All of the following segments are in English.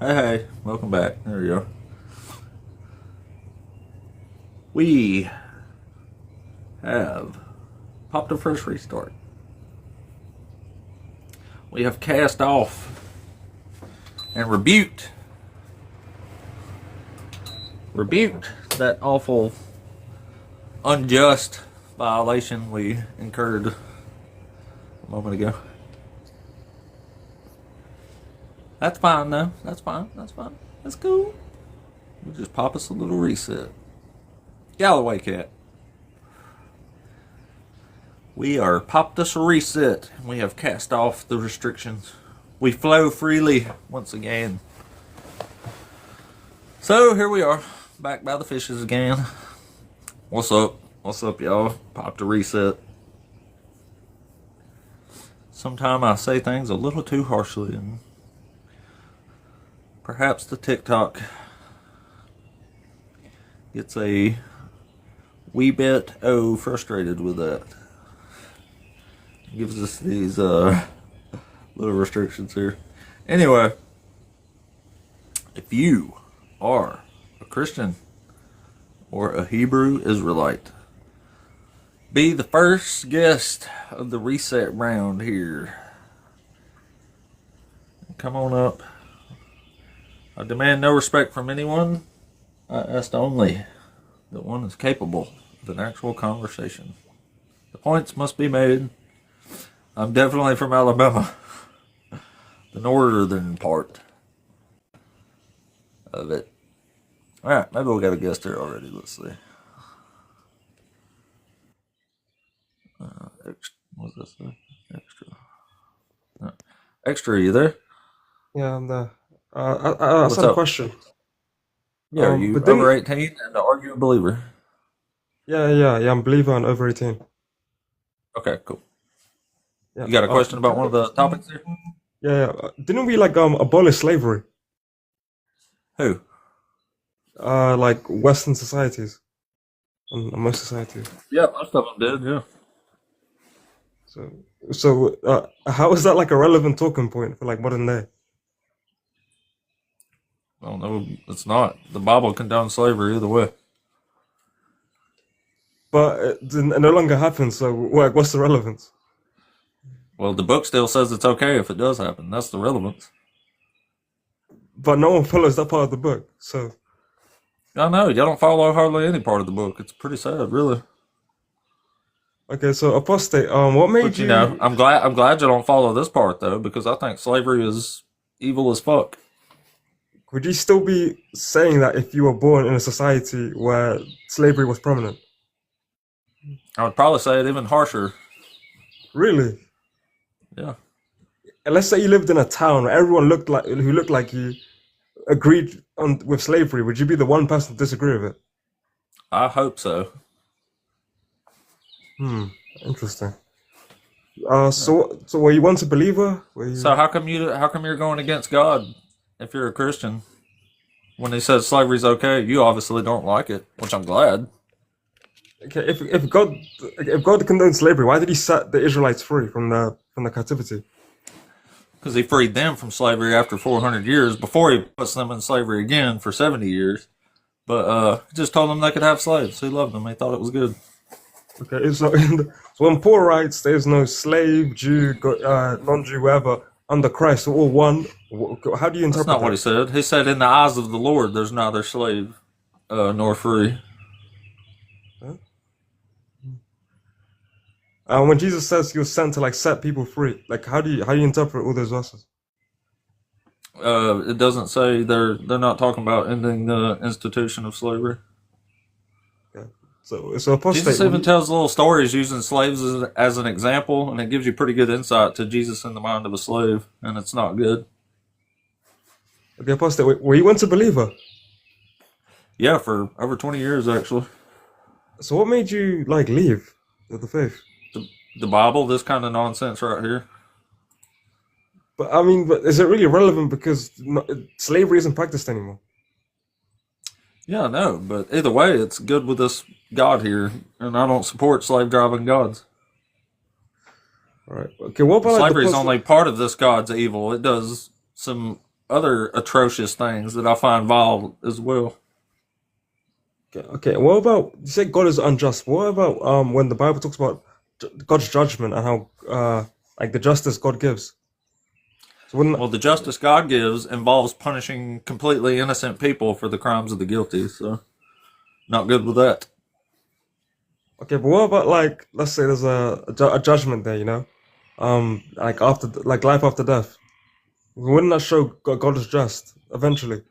Hey, welcome back. There you go. We have popped a first restart. We have cast off and rebuked that awful, unjust violation we incurred a moment ago. That's fine, though. That's fine. That's cool. We'll just pop us a little reset. Galloway cat. We are popped us a reset. We have cast off the restrictions. We flow freely once again. So here we are, back by the fishes again. What's up? What's up, y'all? Popped a reset. Sometimes I say things a little too harshly, and perhaps the TikTok gets a wee bit frustrated with that. Gives us these little restrictions here. Anyway, if you are a Christian or a Hebrew Israelite, be the first guest of the reset round here. Come on up. I demand no respect from anyone. I ask only that one is capable of an actual conversation. The points must be made. I'm definitely from Alabama, the northern part of it. Alright, maybe we got a guest here already. Let's see. What's this? Extra. Extra, are you there? Yeah, I'm there. I just had a question. Yeah, are you over 18 and are you a believer? Yeah, I'm a believer and over 18. Okay, cool. Yeah. You got a question about one of the topics here? Yeah. Didn't we abolish slavery? Who? Like Western societies, and most societies. Yeah, most of them did. Yeah. So how is that like a relevant talking point for like modern day? Well, no, it's not. The Bible condones slavery either way. But it no longer happens. So what's the relevance? Well, the book still says it's okay if it does happen. That's the relevance. But no one follows that part of the book. So I know, y'all don't follow hardly any part of the book. It's pretty sad, really. okay, so apostate. What made But you know, I'm glad you don't follow this part though, because I think slavery is evil as fuck. Would you still be saying that if you were born in a society where slavery was prominent? I would probably say it even harsher. Really? Yeah. And let's say you lived in a town where everyone who looked like you agreed with slavery. Would you be the one person to disagree with it? I hope so. Interesting. So were you once a believer? So how come you're going against God if you're a Christian? When he says slavery's okay, you obviously don't like it, which I'm glad. Okay, if God condoned slavery, why did he set the Israelites free from the captivity? Because he freed them from slavery after 400 years before he puts them in slavery again for 70 years. But he just told them they could have slaves. He loved them. He thought it was good. Okay, so when Paul writes, there's no slave, Jew, non-Jew, whatever, under Christ, we're all one. How do you interpret that? That's not what he said. He said, in the eyes of the Lord, there's neither slave nor free. When Jesus says he was sent to like set people free, like how do you interpret all those verses? It doesn't say they're not talking about ending the institution of slavery. Okay. So apostate. Jesus even tells little stories using slaves as an example, and it gives you pretty good insight to Jesus in the mind of a slave, and it's not good. Okay, apostate. Were you once a believer? Yeah, for over 20 years actually. So what made you like leave the faith? The Bible, this kind of nonsense right here. But I mean, is it really relevant because slavery isn't practiced anymore? Yeah, I know, but either way, it's good with this God here, and I don't support slave driving gods. All right. Okay. What about slavery is only part of this God's evil. It does some other atrocious things that I find vile as well. Okay. What about you say God is unjust? What about when the Bible talks about God's judgment and how like the justice God gives? So wouldn't Well, the justice God gives involves punishing completely innocent people for the crimes of the guilty, so not good with that. okay, but what about like let's say there's a judgment there, like after like life after death? Wouldn't that show God is just eventually?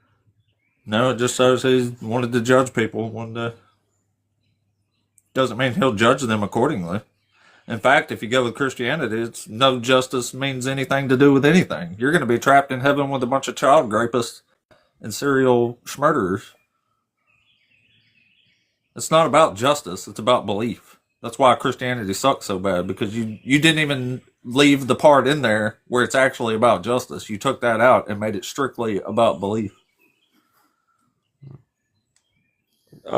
No, it just shows he wanted to judge people one day. Doesn't mean he'll judge them accordingly. In fact, if you go with Christianity, it's no justice means anything to do with anything. You're going to be trapped in heaven with a bunch of child rapists and serial murderers. It's not about justice, it's about belief. That's why Christianity sucks so bad, because you didn't even leave the part in there where it's actually about justice. You took that out and made it strictly about belief.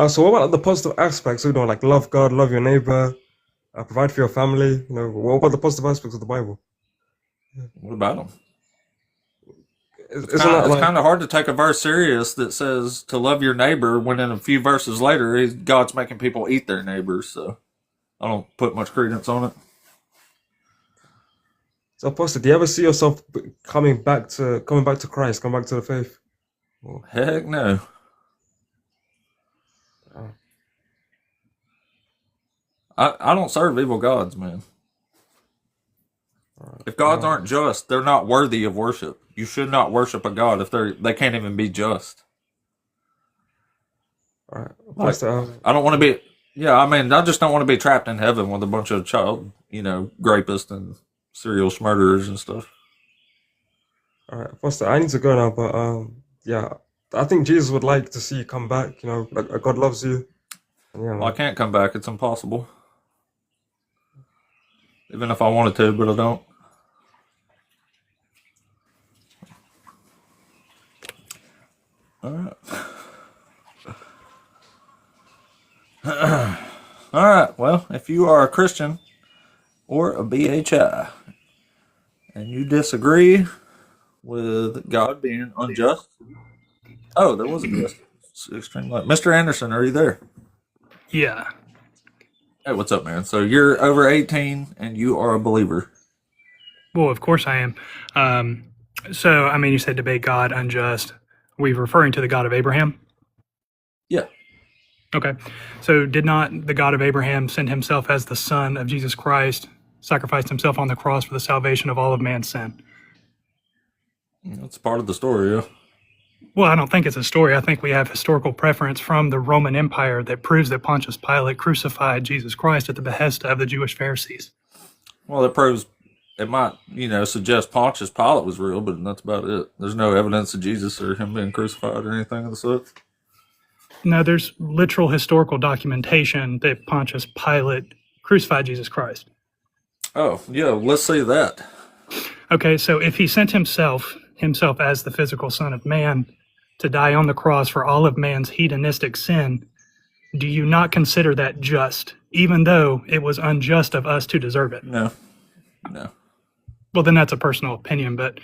So what about the positive aspects? Like love God, love your neighbor, provide for your family. What about the positive aspects of the Bible? What about them? Isn't It's that like kind of hard to take a verse serious that says to love your neighbor when in a few verses later, God's making people eat their neighbors. So I don't put much credence on it. so? Pastor, do you ever see yourself coming back to Christ, coming back to the faith? Heck no. Oh, I don't serve evil gods, man. If gods all aren't just, they're not worthy of worship. You should not worship a god if they can't even be just. right. Like, Pastor, I don't want to be. Yeah, I mean, I just don't want to be trapped in heaven with a bunch of child, rapists and serial murderers and stuff. all right, Pastor, I need to go now, but yeah, I think Jesus would like to see you come back. Like God loves you. And, yeah, Well, I man. can't come back. It's impossible. Even if I wanted to, but I don't. All right. All right. Well, if you are a Christian or a BHI and you disagree with God being unjust, oh, there was a guest. Extreme light. Mr. Anderson, are you there? Yeah. Hey, what's up, man? So you're over 18 and you are a believer. Well, of course I am. So, I mean, you said debate God, unjust. Are we referring to the God of Abraham? Yeah. Okay. So, did not the God of Abraham send himself as the Son of Jesus Christ, sacrificed himself on the cross for the salvation of all of man's sin? That's part of the story, yeah. Well, I don't think it's a story. I think we have historical preference from the Roman Empire that proves that Pontius Pilate crucified Jesus Christ at the behest of the Jewish Pharisees. Well, it proves it might, suggest Pontius Pilate was real, but that's about it. There's no evidence of Jesus or him being crucified or anything of the sort. No, there's literal historical documentation that Pontius Pilate crucified Jesus Christ. Oh, yeah, let's see that. Okay, so if he sent himself as the physical Son of Man to die on the cross for all of man's hedonistic sin, do you not consider that just, even though it was unjust of us to deserve it? No. Well, then that's a personal opinion, but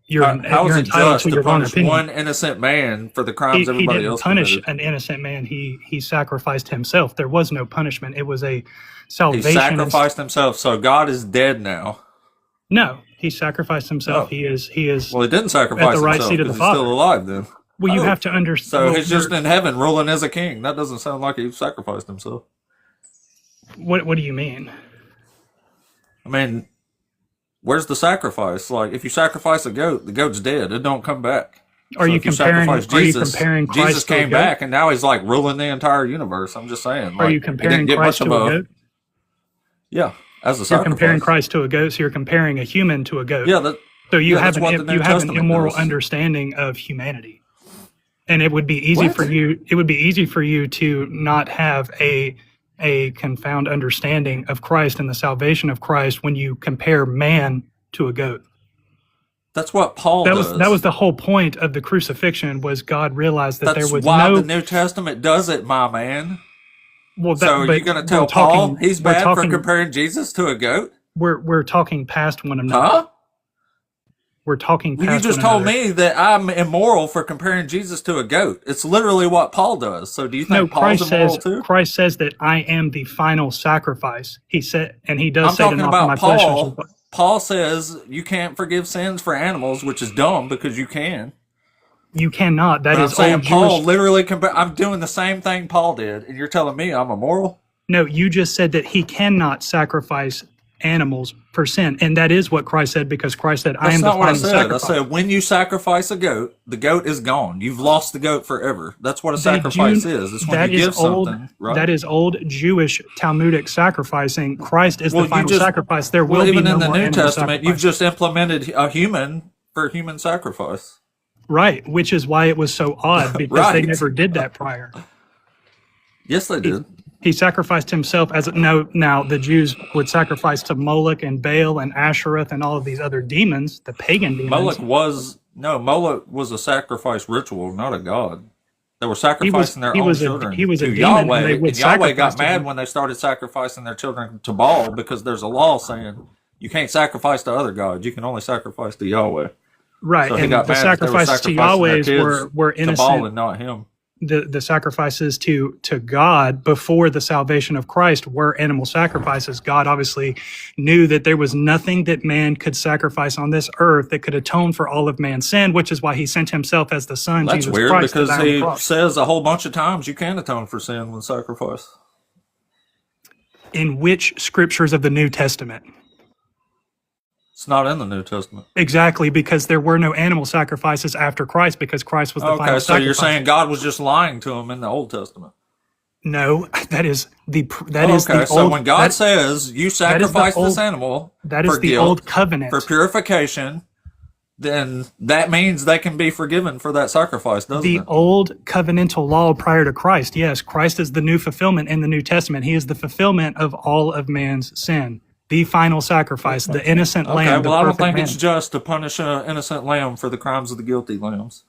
you're How is it entitled just to to your own punish opinion. one innocent man for the crimes He everybody didn't else punish committed? an innocent man. He sacrificed himself. There was no punishment. It was a He salvation. sacrificed himself, so God is dead now. No, he sacrificed himself. Oh. He is Well, he didn't at sacrifice the right himself seat of the because he's still Father. alive then. Well, you Oh. have to understand. So he's just in heaven ruling as a king. That doesn't sound like he sacrificed himself. What do you mean? I mean, where's the sacrifice? Like, if you sacrifice a goat, the goat's dead. It don't come back. Are So you if you comparing? sacrifice Are you Jesus, comparing Christ Jesus to a came goat? back, and now he's like ruling the entire universe. I'm just saying. Are Like, you he comparing didn't get Christ much to of a a goat? yeah as a You're comparing sacrifice. Christ to a goat, so you're comparing a human to a goat. Yeah, So you have that's what the New you have an Testament immoral does. understanding of humanity, and it would be easy What? for you. It would be easy for you to not have a confound understanding of Christ and the salvation of Christ when you compare man to a goat. That's what Paul That does. was the whole point of the crucifixion. Was God realized that That's there was why no the New Testament does it, my man. well. That, So are but you going to we're tell Paul talking. he's We're bad for talking. comparing Jesus to a goat? We're talking past one another. Huh? we're talking Well, past you just one told another. me that I'm immoral for comparing Jesus to a goat. It's literally what Paul does. So do you No, think Paul's immoral too? Christ says that I am the final sacrifice. He said, and he does I'm say to talking not for about my flesh. Paul. Paul says you can't forgive sins for animals, which is dumb because you can. You cannot. That But I'm is saying old Paul Jewish. literally I'm doing the same thing Paul did, and you're telling me I'm immoral? No, you just said that he cannot sacrifice animals for sin, and that is what Christ said, because Christ said, "I That's am the not what I final said. sacrifice." I said when you sacrifice a goat, the goat is gone. You've lost the goat forever. That's what a The sacrifice Jew- is. It's when that you is give old. something, right? That is old Jewish Talmudic sacrificing. Christ is Well, the you final just- sacrifice. There will Well, be even no in the more New animal Testament, you've sacrifice. just implemented a human for human sacrifice. Right, which is why it was so odd, because they Right. never did that prior. Yes, they did. He sacrificed himself as no. Now the Jews would sacrifice to Moloch and Baal and Ashereth and all of these other demons, the pagan demons. Moloch was a sacrifice ritual, not a god. They were sacrificing their he own was children a to demon, Yahweh, and they would and Yahweh sacrifice got to mad him. when they started sacrificing their children to Baal because there's a law saying you can't sacrifice to other gods. You can only sacrifice to Yahweh. Right, So he and got the mad that they were sacrifices to sacrificing their Yahweh's kids were to Baal innocent. and not him. The sacrifices to God before the salvation of Christ were animal sacrifices. God obviously knew that there was nothing that man could sacrifice on this earth that could atone for all of man's sin, which is why he sent himself as the Son, That's Jesus weird Christ, to because die on the he cross. says a whole bunch of times you can atone for sin with sacrifice. In which scriptures of the New Testament? It's not in the New Testament. Exactly, because there were no animal sacrifices after Christ, because Christ was the final Okay, so sacrifice. you're saying God was just lying to him in the Old Testament. No, that is the So old, when God that- says you sacrifice this animal that is for the guilt, old covenant. for purification, then that means they can be forgiven for that sacrifice, doesn't The it? old covenantal law prior to Christ. Yes, Christ is the new fulfillment in the New Testament. He is the fulfillment of all of man's sin. The final sacrifice, the innocent Okay, lamb, the well, I don't perfect think man. it's just to punish an innocent lamb for the crimes of the guilty lambs.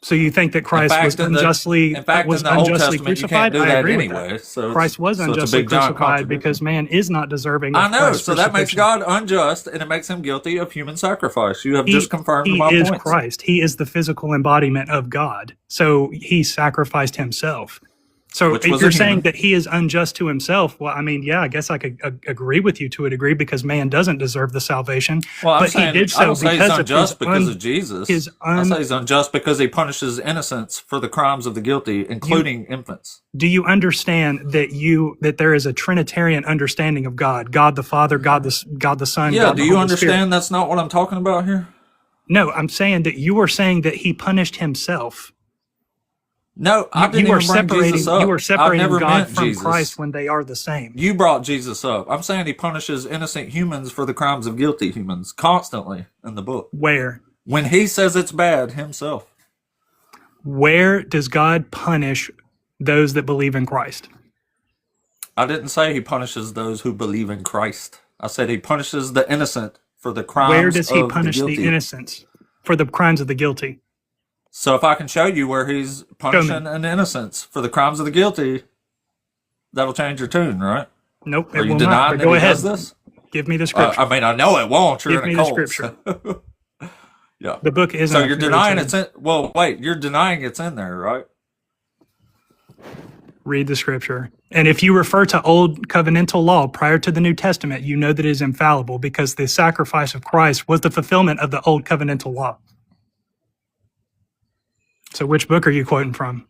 So you think that Christ was unjustly in the Old unjustly Testament, you crucified? can't do I that agree with anyway. that. So Christ was so it's a unjustly big, giant crucified contradiction. because man is not deserving of I know, Christ's so that makes crucifixion. God unjust, and it makes him guilty of human sacrifice. You have just confirmed he my is points. Christ. He is the physical embodiment of God. So he sacrificed himself. So Which if was you're a saying human. that he is unjust to himself, well, I mean, yeah, I guess I could agree with you to a degree, because man doesn't deserve the salvation. Well, I'm but saying, he did I so don't say he's because of unjust his because of Jesus. I say he's unjust because he punishes innocents for the crimes of the guilty, including infants. Do you understand that there is a Trinitarian understanding of God? God the Father, God the Son. Yeah, God do the you Holy understand Spirit. that's not what I'm talking about here? No, I'm saying that you are saying that he punished himself. No, I didn't You are even bring separating. Jesus up. You are I've separating never God meant from Jesus. Christ when they are the same. You brought Jesus up. I'm saying he punishes innocent humans for the crimes of guilty humans constantly in the book. Where? When he says it's bad himself. Where does God punish those that believe in Christ? I didn't say he punishes those who believe in Christ. I said he punishes the innocent for the crimes Where does he of punish the the guilty. innocents for the crimes of the guilty? So if I can show you where he's punishing an innocence for the crimes of the guilty, that'll change your tune, right? Nope, Are it you will not. denying But that go he ahead. does this? Give me the scripture. I mean, I know it won't. You're Give in me a the cult. scripture. So. Yeah. The book isn't. So you're denying it's it's in. Well, wait. You're denying it's in there, right? Read the scripture. And if you refer to old covenantal law prior to the New Testament, you know that it is infallible, because the sacrifice of Christ was the fulfillment of the old covenantal law. So which book are you quoting from?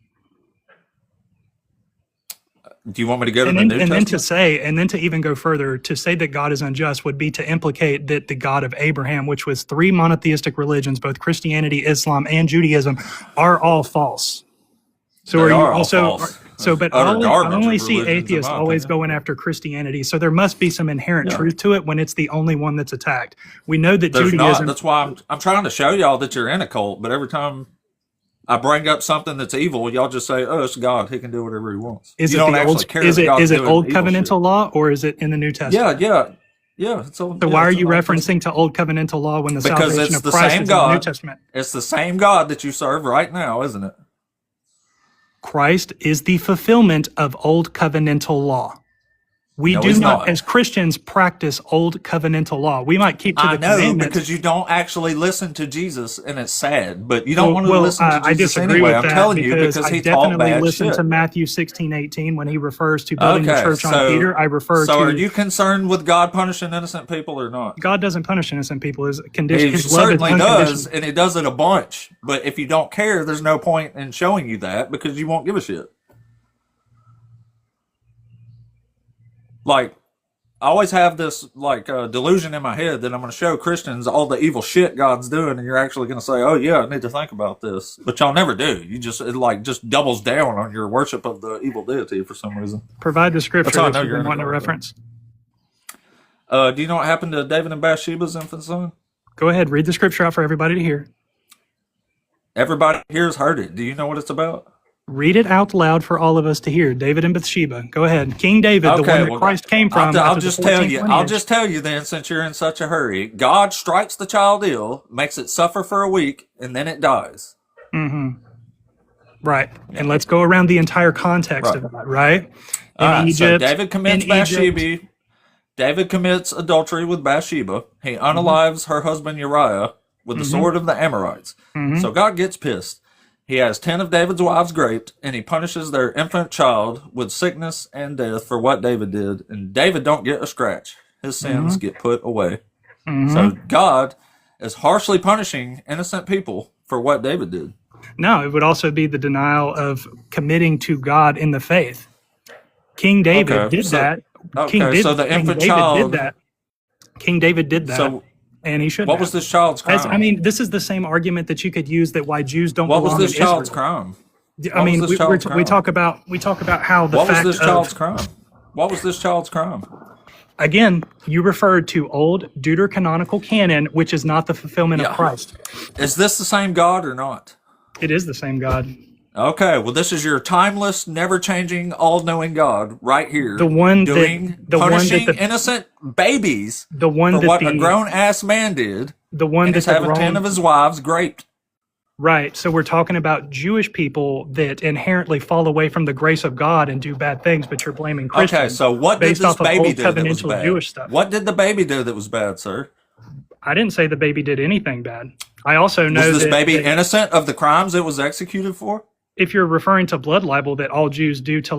Do you want me to go to And the then, New and Testament? then to even go further, to say that God is unjust would be to implicate that the God of Abraham, which was three monotheistic religions, both Christianity, Islam, and Judaism, are all false. So They are you are all also false. so? But Utter I garbage only of see religions, in atheists my always opinion. going after Christianity. So there must be some inherent Yeah. truth to it when it's the only one that's attacked. We know that There's Judaism. not. That's why I'm trying to show y'all that you're in a cult. But every time I bring up something that's evil, y'all just say, "Oh, it's God. He can do whatever he wants." Is you it don't the actually old? care Is that it God's is it doing old evil covenantal shit. law, or is it in the New Testament? Yeah. It's old. So yeah, why are it's you in the Old referencing to old covenantal law when the Because salvation it's of the Christ same is in the New God. Testament? It's the same God that you serve right now, isn't it? Christ is the fulfillment of old covenantal law. We No, do he's not, not. as Christians, practice old covenantal law. We might keep to the I know, commandments. because you don't actually listen to Jesus, and it's sad. But you don't want to Well, listen to I Jesus disagree anyway. with I'm that telling you, because because I he taught definitely bad listen shit. to Matthew 16:18 when he refers to building the Okay, church on so Peter. I refer so are to you concerned with God punishing innocent people or not? God doesn't punish innocent people. His condition, He his love is certainly unconditional. does, and he does it a bunch. But if you don't care, there's no point in showing you that because you won't give a shit. Like, I always have this delusion in my head that I'm going to show Christians all the evil shit God's doing, and you're actually going to say, "Oh yeah, I need to think about this," but y'all never do. You just just doubles down on your worship of the evil deity for some reason. Provide the scripture That's how I that know you've you're been in wanting to agreement. reference. Do you know what happened to David and Bathsheba's infant son? Go ahead, read the scripture out for everybody to hear. Everybody here's heard it. Do you know what it's about? Read it out loud for all of us to hear. David and Bathsheba. Go ahead. King David, the one that Christ came from. I'll after the just tell 14th you. I'll lineage. just tell you then, since you're in such a hurry. God strikes the child ill, makes it suffer for a week, and then it dies. Right. And let's go around the entire context Right. of that, right? All right, Egypt, so David commits in Egypt- Bathsheba. David commits adultery with Bathsheba. He unalives her husband Uriah with the sword of the Amorites. So God gets pissed. He has 10 of David's wives raped, and he punishes their infant child with sickness and death for what David did. And David don't get a scratch. His sins get put away. So God is harshly punishing innocent people for what David did. No, it would also be the denial of committing to God in the faith. King David Okay, did so- that. Okay, so the King infant David child. did that. King David did that, So and he should. what was this child's crime? This is the same argument that you could use that why Jews don't What was belong this in child's Israel. crime? I mean, was this we child's crime? talk about how the What was fact this child's of, crime? What was this child's crime? again, you referred to old deuterocanonical canon, which is not the fulfillment Yeah. of Christ. Is this the same God or not? It is the same God. Okay, well, this is your timeless, never-changing, all-knowing God right here. The one that- doing the one that punishing the- innocent babies The one for that what the a grown-ass man did, the one and that is the having grown, 10 of his wives raped. right. So we're talking about Jewish people that inherently fall away from the grace of God and do bad things, but you're blaming Christians. Okay, so what did based this off of baby old do that was covenantal bad? Jewish stuff. What did the baby do that was bad, sir? I didn't say the baby did anything bad. I also know Was this that, baby that innocent of the crimes it was executed for? if you're referring to blood libel that all Jews do to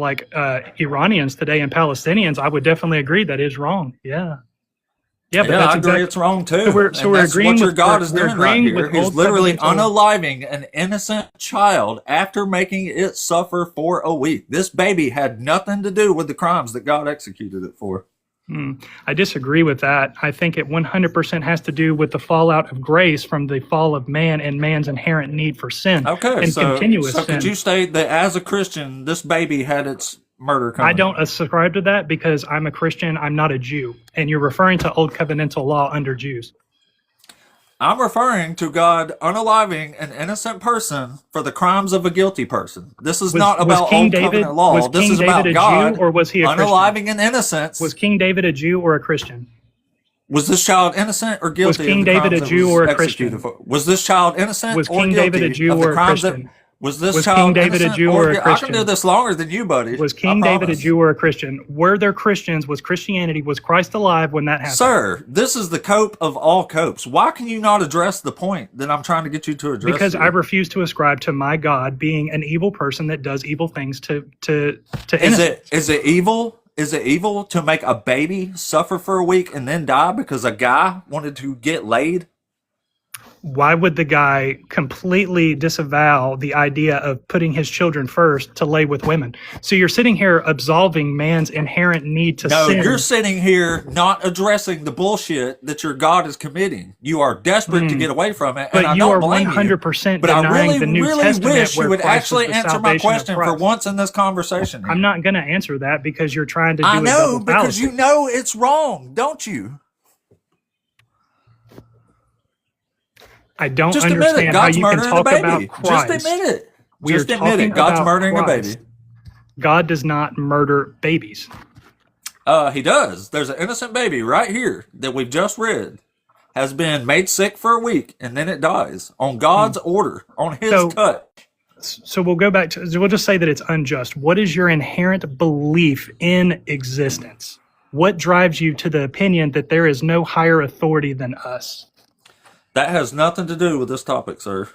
Iranians today and Palestinians, I would definitely agree that is wrong. Yeah. Yeah, but Yeah, that's I agree exactly, it's wrong too. So we're And agreeing that's what your with- God we're- is we're doing right agreeing here. with He's old literally covenantal- unaliving an innocent child after making it suffer for a week. This baby had nothing to do with the crimes that God executed it for. I disagree with that. I think it 100% has to do with the fallout of grace from the fall of man and man's inherent need for sin Okay, and so continuous sin. could you state that as a Christian, this baby had its murder coming? I don't subscribe to that because I'm a Christian. I'm not a Jew. And you're referring to old covenantal law under Jews. I'm referring to God unaliving an innocent person for the crimes of a guilty person. This is not about King old David, covenant law. was This King is David about a God Jew or was he a Christian? unaliving an innocence. Was King David a Jew or a Christian? Was this child innocent or guilty? King of the David crimes a that Jew was or a executed Christian? for? Was this child innocent Was or King guilty David a Jew of the or a crimes that? Christian? Was this Was child King David a innocent Jew or a I can Christian? do this longer than you, buddy. Was I King David a promise. Jew or a Christian? Were there Christians? Was Christianity, was Christ alive when that happened? Sir, this is the cope of all copes. Why can you not address the point that I'm trying to get you to address? Because here? I refuse to ascribe to my God being an evil person that does evil things to Is innocents. it evil? Is it evil to make a baby suffer for a week and then die because a guy wanted to get laid? Why would the guy completely disavow the idea of putting his children first to lay with women? So you're sitting here absolving man's inherent need to No, sin. you're sitting here not addressing the bullshit that your God is committing. You are desperate to get away from it, But and I you don't are blame 100% you. But I denying really, the New really Testament wish you where would Christ is actually the answer my salvation of question for Christ. once in this conversation. I'm not going to answer that because you're trying to do I a know, double because fallacy. you know it's wrong, don't you? I don't Just admit it. understand how God's you can murdering a talk baby. about Christ. Just admit it. We are Just admit talking it. God's about murdering Christ. a baby. God does not murder babies. He does. There's an innocent baby right here that we've just read has been made sick for a week and then it dies on God's order, on his So- touch. So we'll go back to, we'll just say that it's unjust. What is your inherent belief in existence? What drives you to the opinion that there is no higher authority than us? That has nothing to do with this topic, sir.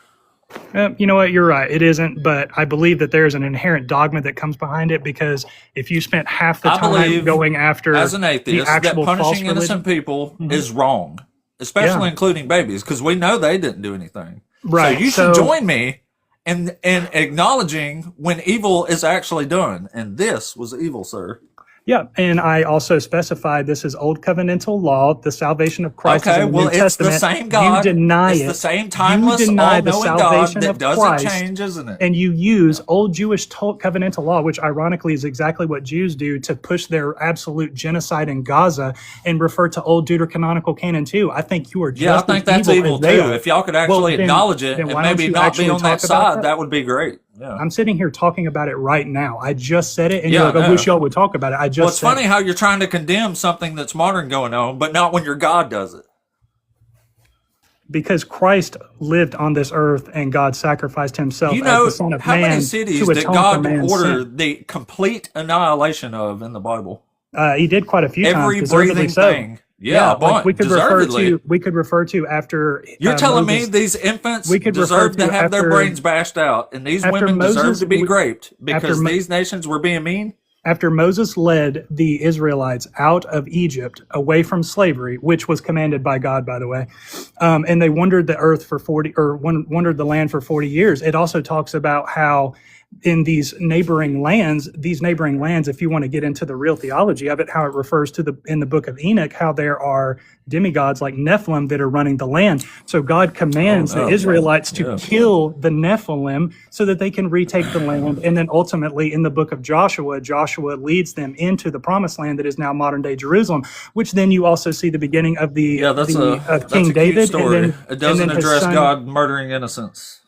You know what? You're right. It isn't, but I believe that there's an inherent dogma that comes behind it, because if you spent half the I time believe, going after as an atheist, the actual that false punishing innocent religion, people is wrong, especially Yeah. including babies, because we know they didn't do anything. Right, So you should so- join me in acknowledging when evil is actually done, and this was evil, sir. yeah, and I also specified this is old covenantal law. The salvation of Christ is Okay, in the well, New it's Testament. the same God. You deny it's it. the same timeless, you deny the all-knowing God salvation that of doesn't Christ, change, isn't it? and you use old Jewish covenantal law, which ironically is exactly what Jews do, to push their absolute genocide in Gaza, and refer to old deuterocanonical canon too. I think you are just Yeah, I think that's evil as they too. are. If y'all could Well, actually then- acknowledge it then and why don't maybe you not be actually on that talk about side, that would be great. Yeah. I'm sitting here talking about it right now. I just said it, and Yeah, you're like, I I know. wish y'all would talk about it. I just Well, it's said funny it. how you're trying to condemn something that's modern going on, but not when your God does it. Because Christ lived on this earth and God sacrificed himself You as know the Son of how Man many cities to that atone for God man's ordered sin. the complete annihilation of in the Bible? He did quite a few Every times, deservedly breathing so. thing. Yeah, a bunch. like we could Deservedly. refer to after. You're telling Moses, me these infants we could deserve refer to to have their after- brains bashed out, and these after women deserve Moses- to be we- raped because after Mo- these nations were being mean? after Moses led the Israelites out of Egypt away from slavery, which was commanded by God, by the way, and they wandered the earth for 40, or wandered the land for 40 years. It also talks about how in these neighboring lands, if you want to get into the real theology of it, how it refers to in the book of Enoch, how there are demigods like Nephilim that are running the land. So God commands the Israelites to kill the Nephilim so that they can retake the land. And then ultimately in the book of Joshua, Joshua leads them into the promised land that is now modern day Jerusalem, which then you also see the beginning of That's King a cute David. story. And It then doesn't his address son- God murdering innocents.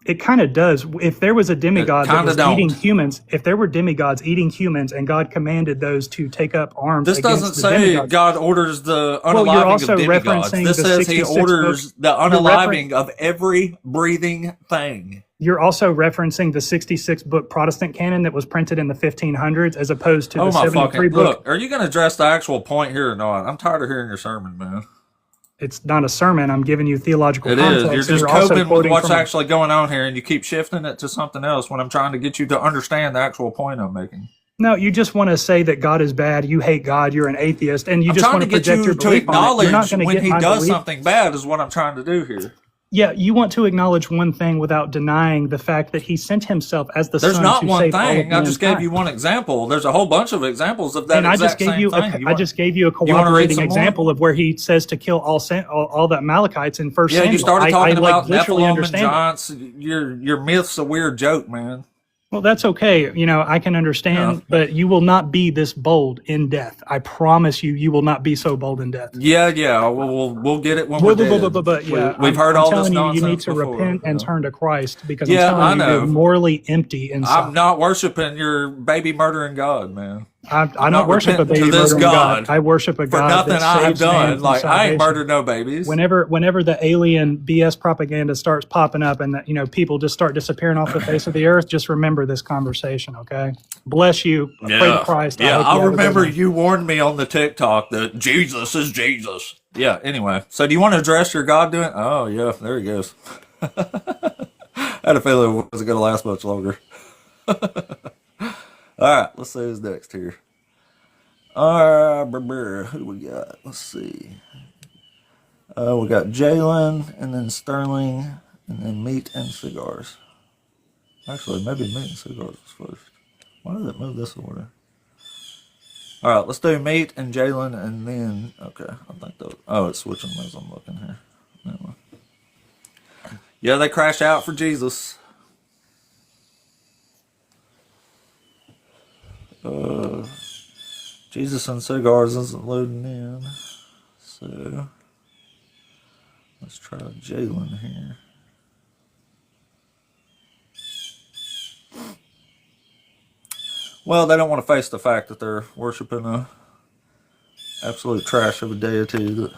It kind of does. If there was a demigod that kinda was don't. eating humans, if there were demigods eating humans and God commanded those to take up arms This against doesn't the say demigods. God orders the you're unaliving also of demigods. referencing This the says he 66 orders book- the you're unaliving of every breathing thing. You're also referencing the 66 book Protestant canon that was printed in the 1500s as opposed to Oh the my 73 fucking book. look! Are you going to address the actual point here or not? I'm tired of hearing your sermon, man. It's not a sermon. I'm giving you theological It context. is. You're and just also coping with quoting what's from a- actually going on here, and you keep shifting it to something else when I'm trying to get you to understand the actual point I'm making. No, you just want to say that God is bad. You hate God. You're an atheist, and you I'm just trying want to to get project you your to belief on it. You're not acknowledge going to when get he my does belief. something bad is what I'm trying to do here. Yeah, you want to acknowledge one thing without denying the fact that he sent himself as the There's Son not to one save all of thing. I just gave mankind. you one example. There's a whole bunch of examples of that And I just exact gave same you thing. I just gave you a wanna read cooperating some more? example of where he says to kill all the Amalekites in First Yeah, Samuel. you started I talking about literally Nephilim and understand it. giants. Your myth's a weird joke, man. Well, that's okay. You know, I can understand, but you will not be this bold in death. I promise you, you will not be so bold in death. Yeah. We'll get it when we're dead. But yeah, We've heard I'm all this telling you, nonsense you need to before. repent and Yeah. turn to Christ because Yeah, I'm I telling you, know. you're morally empty inside. I'm not worshiping your baby murdering God, man. I not don't worship a repenting to baby this murdering God God. I worship a For God nothing that I have saves man done. from Like, I ain't salvation. murdered no babies. Whenever the alien BS propaganda starts popping up and that, people just start disappearing off the face of the earth, just remember this conversation, okay? Bless you. Pray to Christ. Yeah, hope you I have a good remember one. you warned me on the TikTok that Jesus is Jesus. Yeah, anyway. So do you want to address your God doing? Oh, yeah, there he goes. I had a feeling it wasn't going to last much longer. All right, let's see who's next here. Who do we got? Let's see. We got Jalen, and then Sterling, and then Meat and Cigars. Actually, maybe Meat and Cigars was first. Why did it move this order? All right, let's do Meat and Jalen, and then okay. I think those. Oh, it's switching as I'm looking here. Anyway. Yeah, they crash out for Jesus. Jesus and Cigars isn't loading in, so let's try Jalen here. Well, they don't want to face the fact that they're worshiping a absolute trash of a deity that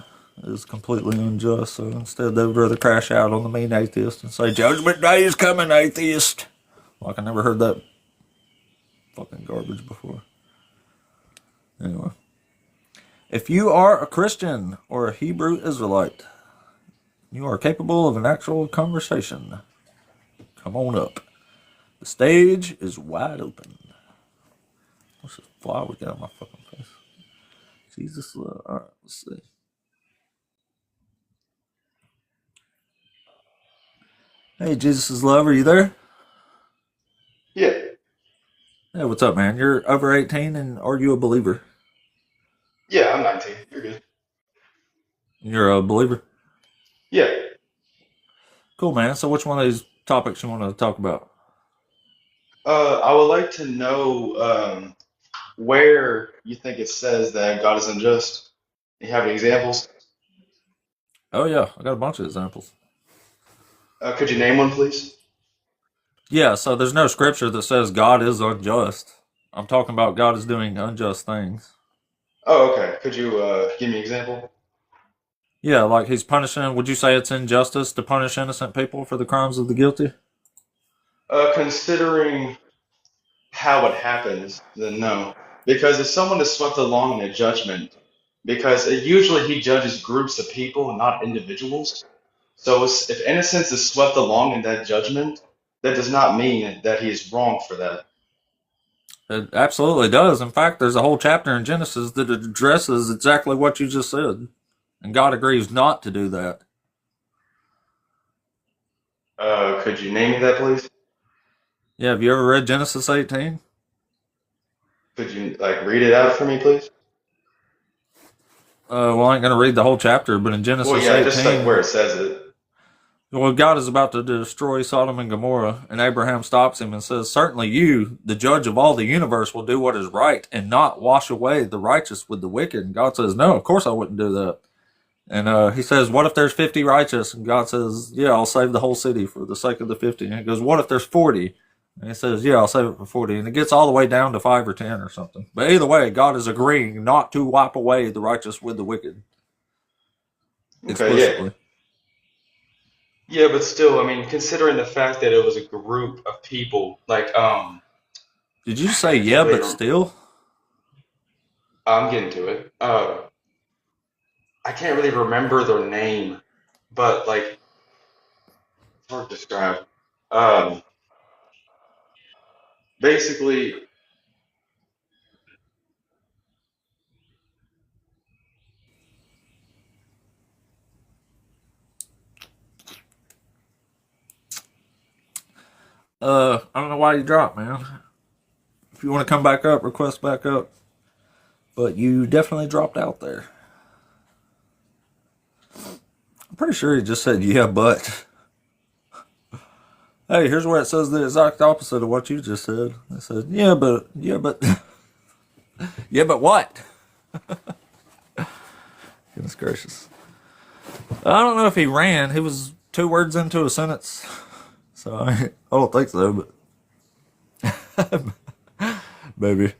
is completely unjust. So instead, they would rather crash out on the mean atheist and say, "Judgment Day is coming, atheist." Like I never heard that fucking garbage before. Anyway, If you are a Christian or a Hebrew Israelite, you are capable of an actual conversation. Come on up. The stage is wide open. What's this fly we got on my fucking face? Jesus, all right, let's see. Hey, Jesus' love, are you there? Yeah, Hey, what's up, man? You're over 18, and are you a believer? yeah, I'm 19. You're good. You're a believer? Yeah, Cool, man. So which one of these topics you want to talk about? I would like to know where you think it says that God is unjust. You have any examples? Oh, yeah, I got a bunch of examples. Could you name one, please? Yeah, so there's no scripture that says God is unjust. I'm talking about God is doing unjust things. Oh, okay. Could you give me an example? Yeah, like he's punishing. Would you say it's injustice to punish innocent people for the crimes of the guilty? Considering how it happens, then no. Because if someone is swept along in a judgment, because usually he judges groups of people and not individuals. So if innocence is swept along in that judgment, that does not mean that he is wrong for that. It absolutely does. In fact, there's a whole chapter in Genesis that addresses exactly what you just said. And God agrees not to do that. Could you name me that, please? Yeah, have you ever read Genesis 18? Could you like read it out for me, please? Well, I ain't going to read the whole chapter, but in Well, Genesis yeah, just like 18, where it says it. well, God is about to destroy Sodom and Gomorrah, and Abraham stops him and says, certainly you, the judge of all the universe, will do what is right and not wash away the righteous with the wicked. And God says, no, of course I wouldn't do that. And he says, what if there's 50 righteous? And God says, yeah, I'll save the whole city for the sake of the 50. And he goes, what if there's 40? And he says, yeah, I'll save it for 40. And it gets all the way down to 5 or 10 or something. But either way, God is agreeing not to wipe away the righteous with the wicked Okay, yeah. explicitly. Yeah, but still, I mean, considering the fact that it was a group of people, like, Did you say I yeah, can't really, but still? I'm getting to it. I can't really remember their name, but like, it's hard to describe. Um, basically, I don't know why you dropped, man. If you want to come back up, request back up. But you definitely dropped out there. I'm pretty sure you just said yeah, but. Hey, here's where it says the exact opposite of what you just said. It said, yeah, but, yeah, but what? Goodness gracious. I don't know if he ran. He was 2 words into a sentence. So I don't think so, but maybe.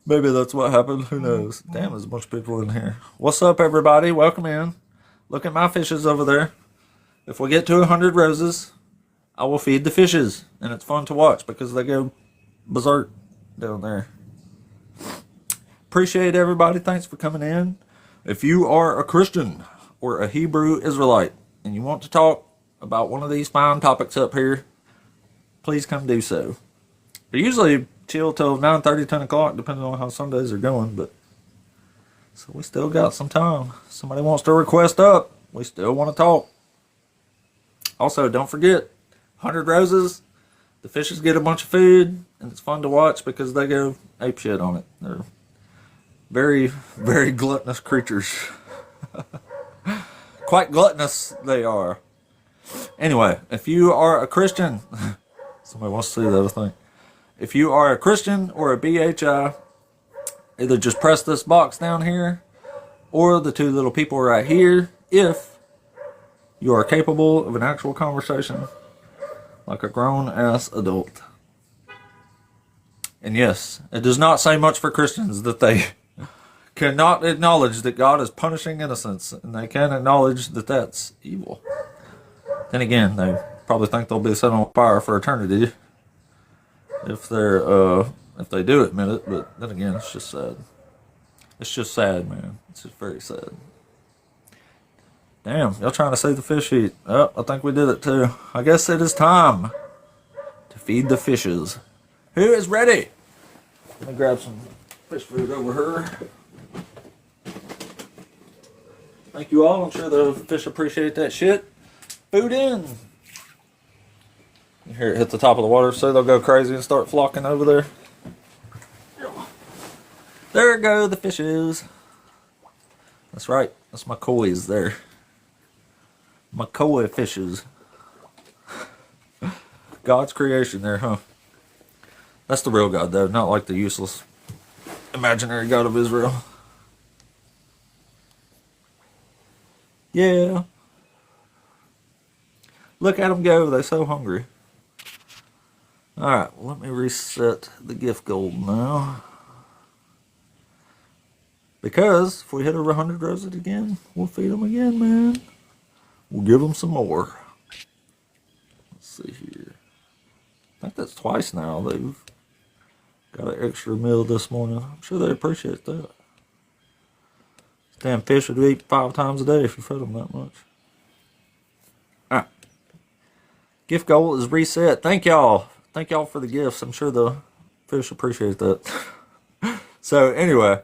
Maybe that's what happened. Who knows? Damn, there's a bunch of people in here. What's up, everybody? Welcome in. Look at my fishes over there. If we get to 100 roses, I will feed the fishes. And it's fun to watch because they go berserk down there. Appreciate everybody. Thanks for coming in. If you are a Christian or a Hebrew Israelite and you want to talk about one of these fine topics up here, please come do so. We usually chill till 9:30, 10 o'clock, depending on how Sundays are going, but so we still got some time. Somebody wants to request up, we still want to talk. Also, don't forget, 100 roses, the fishes get a bunch of food, and it's fun to watch because they go apeshit on it. They're very, very gluttonous creatures. Quite gluttonous they are. Anyway, if you are a Christian, somebody wants to see that, I think. If you are a Christian or a BHI, either just press this box down here or the 2 little people right here if you are capable of an actual conversation like a grown-ass adult. And yes, it does not say much for Christians that they cannot acknowledge that God is punishing innocence, and they can acknowledge that that's evil. Then again, they probably think they'll be set on fire for eternity if they do admit it, but then again, it's just sad. It's just sad, man. It's just very sad. Damn, y'all trying to save the fish heat. Oh, I think we did it too. I guess it is time to feed the fishes. Who is ready? Let me grab some fish food over here. Thank you all. I'm sure the fish appreciate that shit. Food in. You hear it hit the top of the water, so they'll go crazy and start flocking over there. There go the fishes. That's right. That's my koi's there. My koi fishes. God's creation there, huh? That's the real God, though, not like the useless imaginary God of Israel. Yeah. Look at them go. They're so hungry. Alright, let me reset the gift gold now. Because if we hit over 100 roses again, we'll feed them again, man. We'll give them some more. Let's see here. I think that's twice now they've got an extra meal this morning. I'm sure they appreciate that. Damn fish would eat 5 times a day if you fed them that much. Alright. Gift goal is reset. Thank y'all. Thank y'all for the gifts. I'm sure the fish appreciate that. So anyway,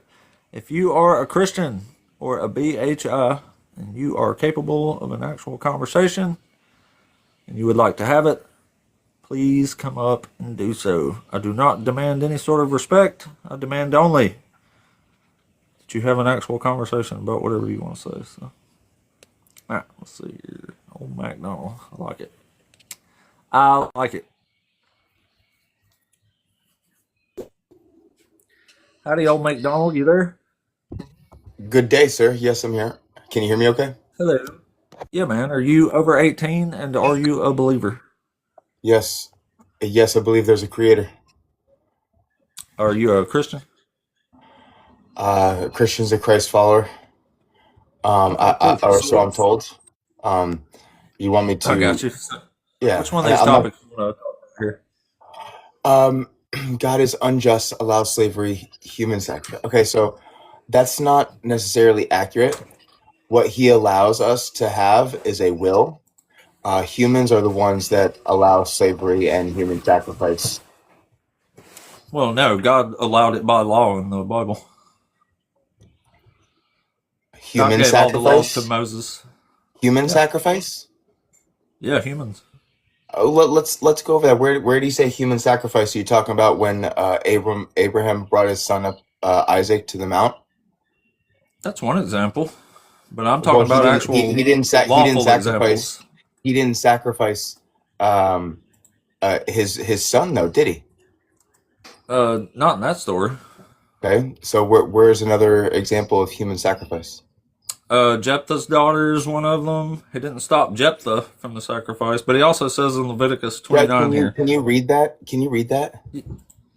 if you are a Christian or a BHI and you are capable of an actual conversation and you would like to have it, please come up and do so. I do not demand any sort of respect. I demand only that you have an actual conversation about whatever you want to say. So, all right, let's see here. Old McDonald. I like it. I like it. Howdy, old McDonald. You there? Good day, sir. Yes, I'm here. Can you hear me okay? Hello. Yeah, man. Are you over 18 and are you a believer? Yes. Yes, I believe there's a creator. Are you a Christian? Christian's a Christ follower. Okay, cool. Or so I'm told. You want me I got to? you. Yeah. Which one of these I'm not. topics you want to talk about here? God is unjust, allows slavery, human sacrifice. Okay, so that's not necessarily accurate. What he allows us to have is a will. Humans are the ones that allow slavery and human sacrifice. Well, no. God allowed it by law in the Bible. God Human gave all the laws to sacrifice? Moses. Human Yeah. sacrifice? Yeah, humans. Let's go over that. Where do you say human sacrifice? Are you talking about when Abraham brought his son up Isaac to the mount? That's one example. But I'm Well, talking about actual he didn't lawful sacrifice examples. he didn't sacrifice um his son though, did he? Not in that story. Okay, so where's another example of human sacrifice? Jephthah's daughter is one of them. He didn't stop Jephthah from the sacrifice, but he also says in Leviticus Yeah, 29 here. can you read that? Can you read that?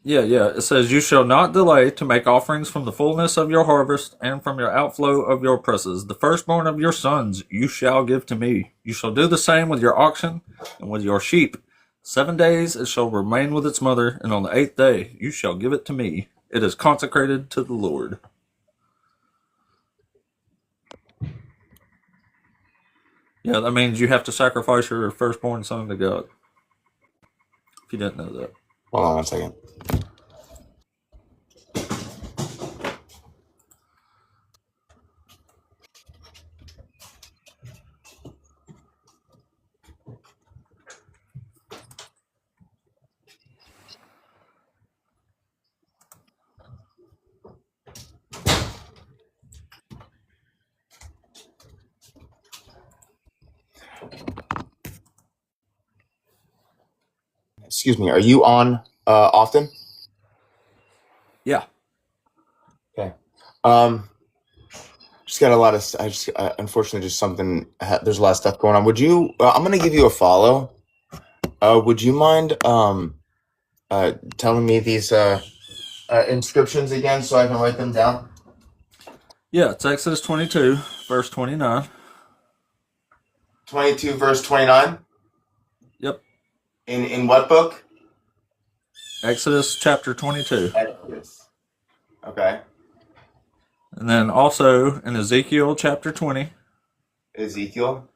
Yeah. It says, "You shall not delay to make offerings from the fullness of your harvest and from your outflow of your presses. The firstborn of your sons you shall give to me. You shall do the same with your oxen and with your sheep. 7 days it shall remain with its mother, and on the 8th day you shall give it to me. It is consecrated to the Lord." Yeah, that means you have to sacrifice your firstborn son to God. If you didn't know that. Hold on one second. Excuse me. Are you on often? Yeah. Okay. Um, just got a lot of. I just unfortunately just something. There's a lot of stuff going on. Would you? I'm gonna give you a follow. Would you mind telling me these inscriptions again so I can write them down? Yeah, it's Exodus 22, verse 29. 22 verse 29. Yep. In what book? Exodus chapter 22. Exodus. Okay. And then also in Ezekiel chapter 20. Ezekiel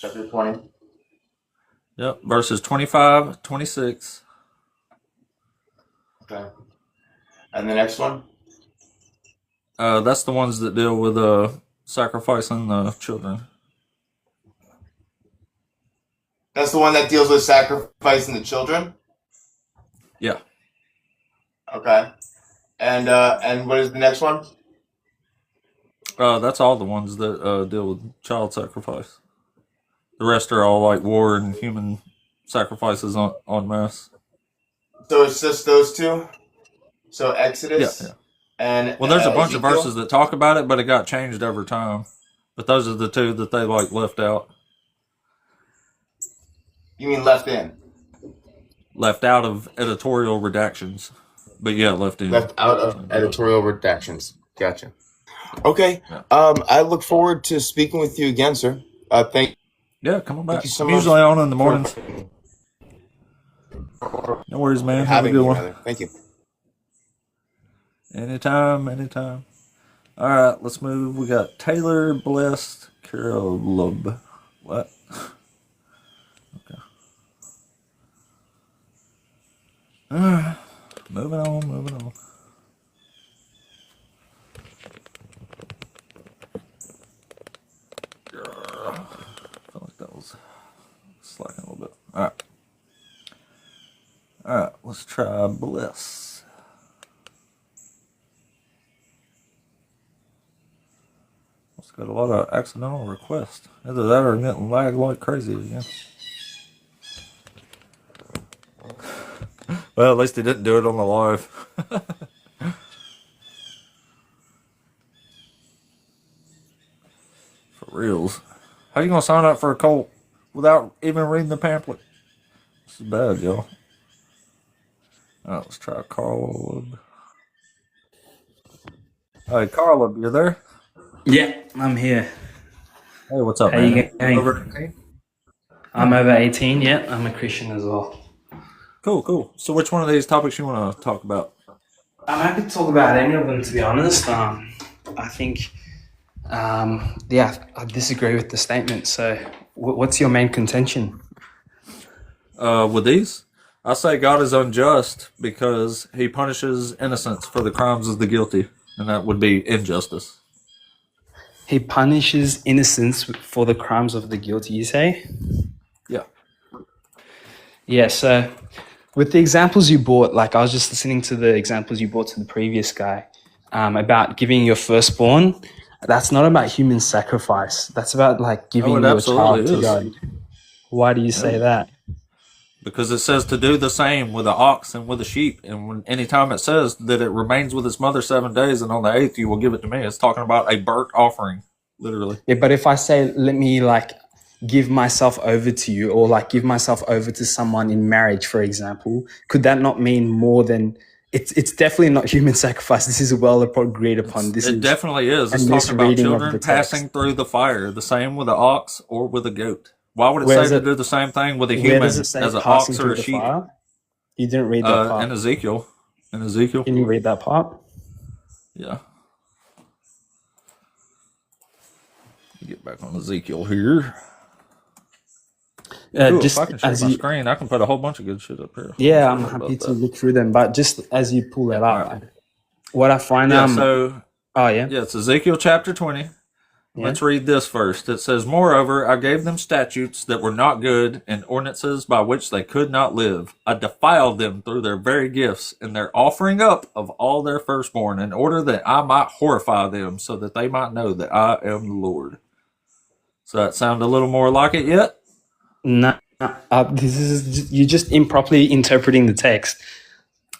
chapter 20. Yep, verses 25, 26. Okay. And the next one? That's the ones that deal with sacrificing the children. That's the one that deals with sacrificing the children? Yeah. Okay. And what is the next one? That's all the ones that deal with child sacrifice. The rest are all like war and human sacrifices en masse. So it's just those two? So Exodus Yeah. and Well, there's a bunch Ezekiel? of verses that talk about it, but it got changed over time. But those are the two that they like left out. You mean left in? Left out of editorial redactions. But yeah, left in. Left out of editorial redactions. Gotcha. Okay. Yeah. I look forward to speaking with you again, sir. Yeah, come on back. you so I'm much usually on in the mornings. for No worries, man. Have a having good me, one. brother. Thank you. Anytime. All right, let's move. We got Taylor Blessed Carolub. What? Okay. All right. Moving on. I felt like that was slacking a little bit. All right, let's try Bliss. Let's got a lot of accidental requests. Either that or getting lagged like crazy again. Well, at least he didn't do it on the live. For reals. How you gonna sign up for a cult without even reading the pamphlet? This is bad, y'all. Alright, let's try Carl. Hey, Carl, you there? Yeah, I'm here. Hey, what's up, How man? you going? Over. I'm over 18, yeah. I'm a Christian as well. Cool. So which one of these topics you want to talk about? I'm happy to talk about any of them, to be honest. I think, I disagree with the statement. So what's your main contention? With these? I say God is unjust because he punishes innocents for the crimes of the guilty, and that would be injustice. He punishes innocents for the crimes of the guilty, you say? Yeah. Yeah, so with the examples you brought, like I was just listening to the examples you brought to the previous guy about giving your firstborn. That's not about human sacrifice. That's about like giving it your absolutely child to is. God. Why do you say that? Because it says to do the same with an ox and with a sheep. And anytime it says that it remains with its mother 7 days and on the 8th you will give it to me, it's talking about a burnt offering, literally. Yeah, but if I say, let me like give myself over to you, or like give myself over to someone in marriage, for example, could that not mean more than it's definitely not human sacrifice. This is well agreed upon. It definitely is. It's a talking about misreading of children the text. passing through the fire, the same with an ox or with a goat. Why would it Where say does to it- do the same thing with a Where human does it say as an passing ox or through a the sheep? fire? You didn't read that part. In Ezekiel. Can you read that part? Yeah. Get back on Ezekiel here. Cool, Just if I can share as my you, screen, I can put a whole bunch of good shit up here. yeah, I'm Sorry happy about to that. look through them. But just as you pull that up, Alright. what I find Yeah, so oh yeah, it's Ezekiel chapter 20. Yeah. Let's read this first. It says, "Moreover, I gave them statutes that were not good, and ordinances by which they could not live. I defiled them through their very gifts, and their offering up of all their firstborn, in order that I might horrify them, so that they might know that I am the Lord." So that sound a little more like it yet? no, this is you just improperly interpreting the text.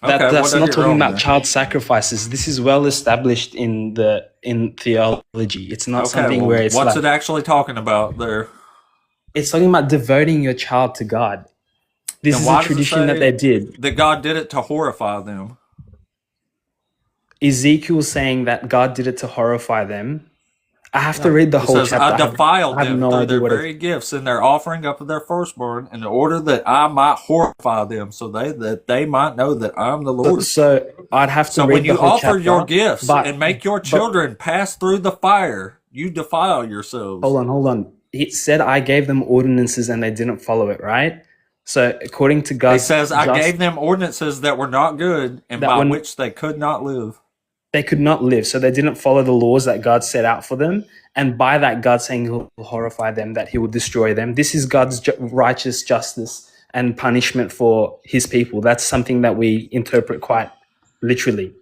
Okay, That's what did I not get talking wrong about there? child sacrifices. This is well established in theology. It's not something well, where it's what's like, it actually talking about there? it's talking about devoting your child to God. This Then is why a does it tradition that say they did. that God did it to horrify them? Ezekiel saying that God did it to horrify them. I have to read the It whole says, chapter. I defiled I have them no through idea their what it. very gifts and their offering up of their firstborn in order that I might horrify them that they might know that I'm the Lord. So I'd have to So read when the you whole offer chapter. your gifts but and make your but children pass through the fire, you defile yourselves. hold on. It said I gave them ordinances and they didn't follow it, right? So according to He God's says, I just, gave them ordinances that were not good and that by when which they could not live. they could not live, so they didn't follow the laws that God set out for them, and by that God saying He'll horrify them, that He will destroy them. This is God's righteous justice and punishment for His people. That's something that we interpret quite literally.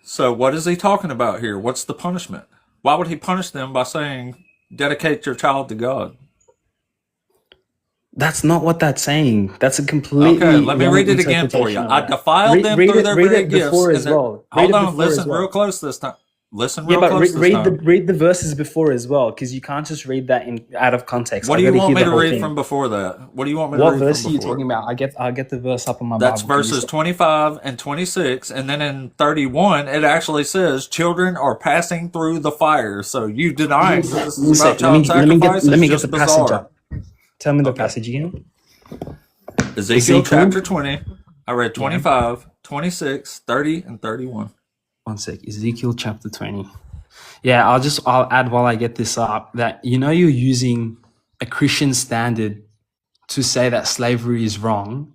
So what is he talking about here? What's the punishment? Why would he punish them by saying, dedicate your child to God? That's not what that's saying. That's a Okay, completely let me wrong read it again for you. interpretation of I that. defiled them Read through it, their read very it gifts. before And as their, well. Read hold it on, before as listen well. real close this time. Listen Yeah, real but close this read the time. read the verses before as well, because you can't just read that in out of context. What I do you got to want hear me the to whole read thing. from before that? What do you want me to What read verse from are you before? talking about? I'll get the verse up on my That's Bible. verses 25 and 26, and then in 31 it actually says children are passing through the fire. So you denying that this is about child sacrifice Let is me get just the passage bizarre. up. Tell me the Okay. passage again. Ezekiel chapter Ezekiel. 20. I read 25, 26, 30, and 31. One sec. Ezekiel chapter 20. Yeah, I'll add while I get this up that you're using a Christian standard to say that slavery is wrong,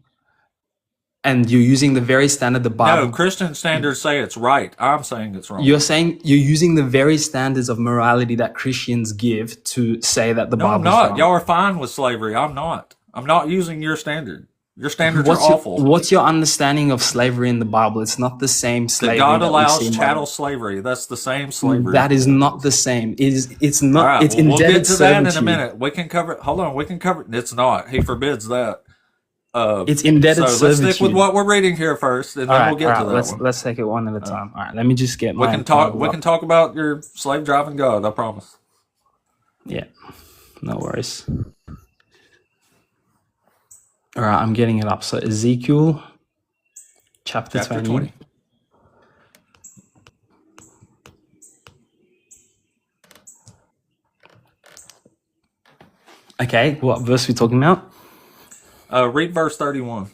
and you're using the very standard the No, Bible. Christian standards say it's right. I'm saying it's wrong. You're saying you're using the very standards of morality that Christians give to say that the No, I'm Bible's not. wrong. Y'all are fine with slavery. I'm not. I'm not using your standard. Your standards are awful. What's your understanding of slavery in the Bible? It's not the same That slavery God that we allows see in chattel modern. slavery. That's the same slavery. That is not the same. It's All not. right, It's well, we'll indebted get to that in a servitude. minute. We can cover. Hold on, we can cover. It's not. He forbids that. It's indebted So let's stick with servitude. what we're reading here first, and All then right, we'll get to that let's one. let's take it one at a time. All right, let me just get We my can talk. Bible We up. can talk about your slave driving God. I promise. Yeah, no worries. All right, I'm getting it up. So Ezekiel chapter Chapter 20. 20. Okay, what verse we talking about? Read verse 31.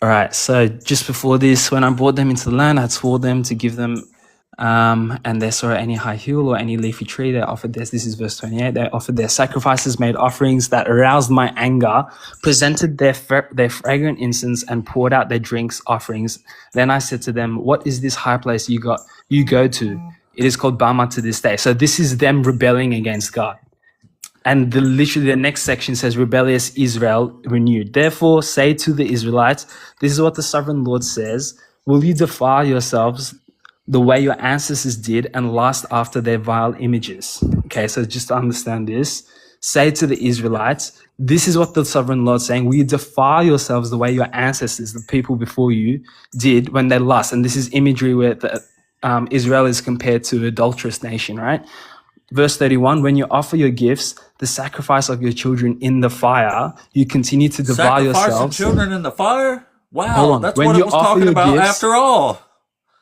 All right, so just before this, when I brought them into the land, I swore them to give them, and they saw any high hill or any leafy tree, they offered this. This is verse 28. They offered their sacrifices, made offerings that aroused my anger, presented their fragrant incense, and poured out their drinks offerings. Then I said to them, "What is this high place you go to? It is called Bama to this day." So this is them rebelling against God. And literally the next section says, rebellious Israel renewed. Therefore, say to the Israelites, this is what the sovereign Lord says. Will you defile yourselves the way your ancestors did and lust after their vile images? Okay, so just to understand this, say to the Israelites, this is what the sovereign Lord is saying. Will you defile yourselves the way your ancestors, the people before you, did when they lust? And this is imagery where Israel is compared to an adulterous nation, right? Verse 31, when you offer your gifts, the sacrifice of your children in the fire, you continue to defile Sacrificing yourselves. children in the fire? Hold Wow, on. that's When what you it was offer talking your about gifts- after all.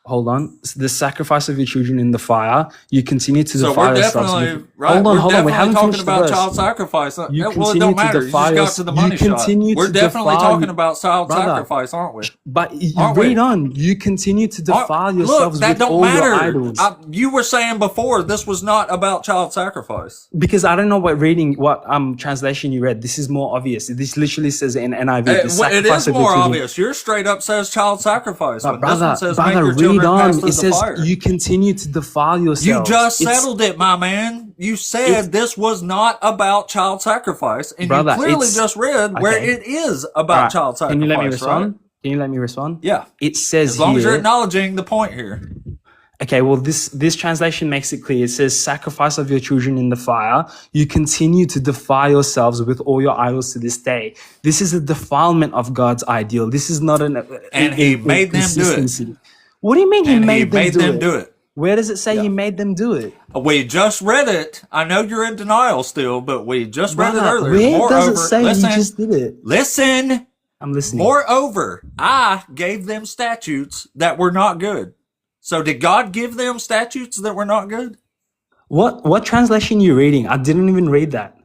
Hold on. The sacrifice of your children in the fire, you continue to So defile we're yourselves. definitely right. Hold on. We're We definitely haven't talking finished the about verse. child sacrifice. You Well, it continue don't to matter. You defile just got to the you money shot. continue We're to definitely defile- talking about child Brother, sacrifice, aren't we? But you Aren't we? read on. You continue to defile Look, yourselves that with don't all matter. your idols. You were saying before this was not about child sacrifice. Because I don't know what translation you read. This is more obvious. This literally says in NIV. The It sacrifice is of your more children. obvious. Yours straight up says child sacrifice. But But this one says make your read children pass on. through It the says fire. you continue to defile yourselves. You just It's- settled it, my man. You said this was not about child sacrifice, and Brother, you clearly it's- just read where okay. it is about All right. child sacrifice. Can you let me respond? Right? Can you let me respond? Yeah. It says As long as you're here. acknowledging the point here. Okay, well, this translation makes it clear. It says, sacrifice of your children in the fire. You continue to defile yourselves with all your idols to this day. This is a defilement of God's ideal. This is not And he made them do it. consistency. What do you mean he And made them do it? Where does it say he made them do it? We just read it. I know you're in denial still, but we just read it Brother, earlier. where does it say listen, you just did it? Listen. I'm listening. Moreover, I gave them statutes that were not good. So did God give them statutes that were not good? What translation are you reading? I didn't even read that.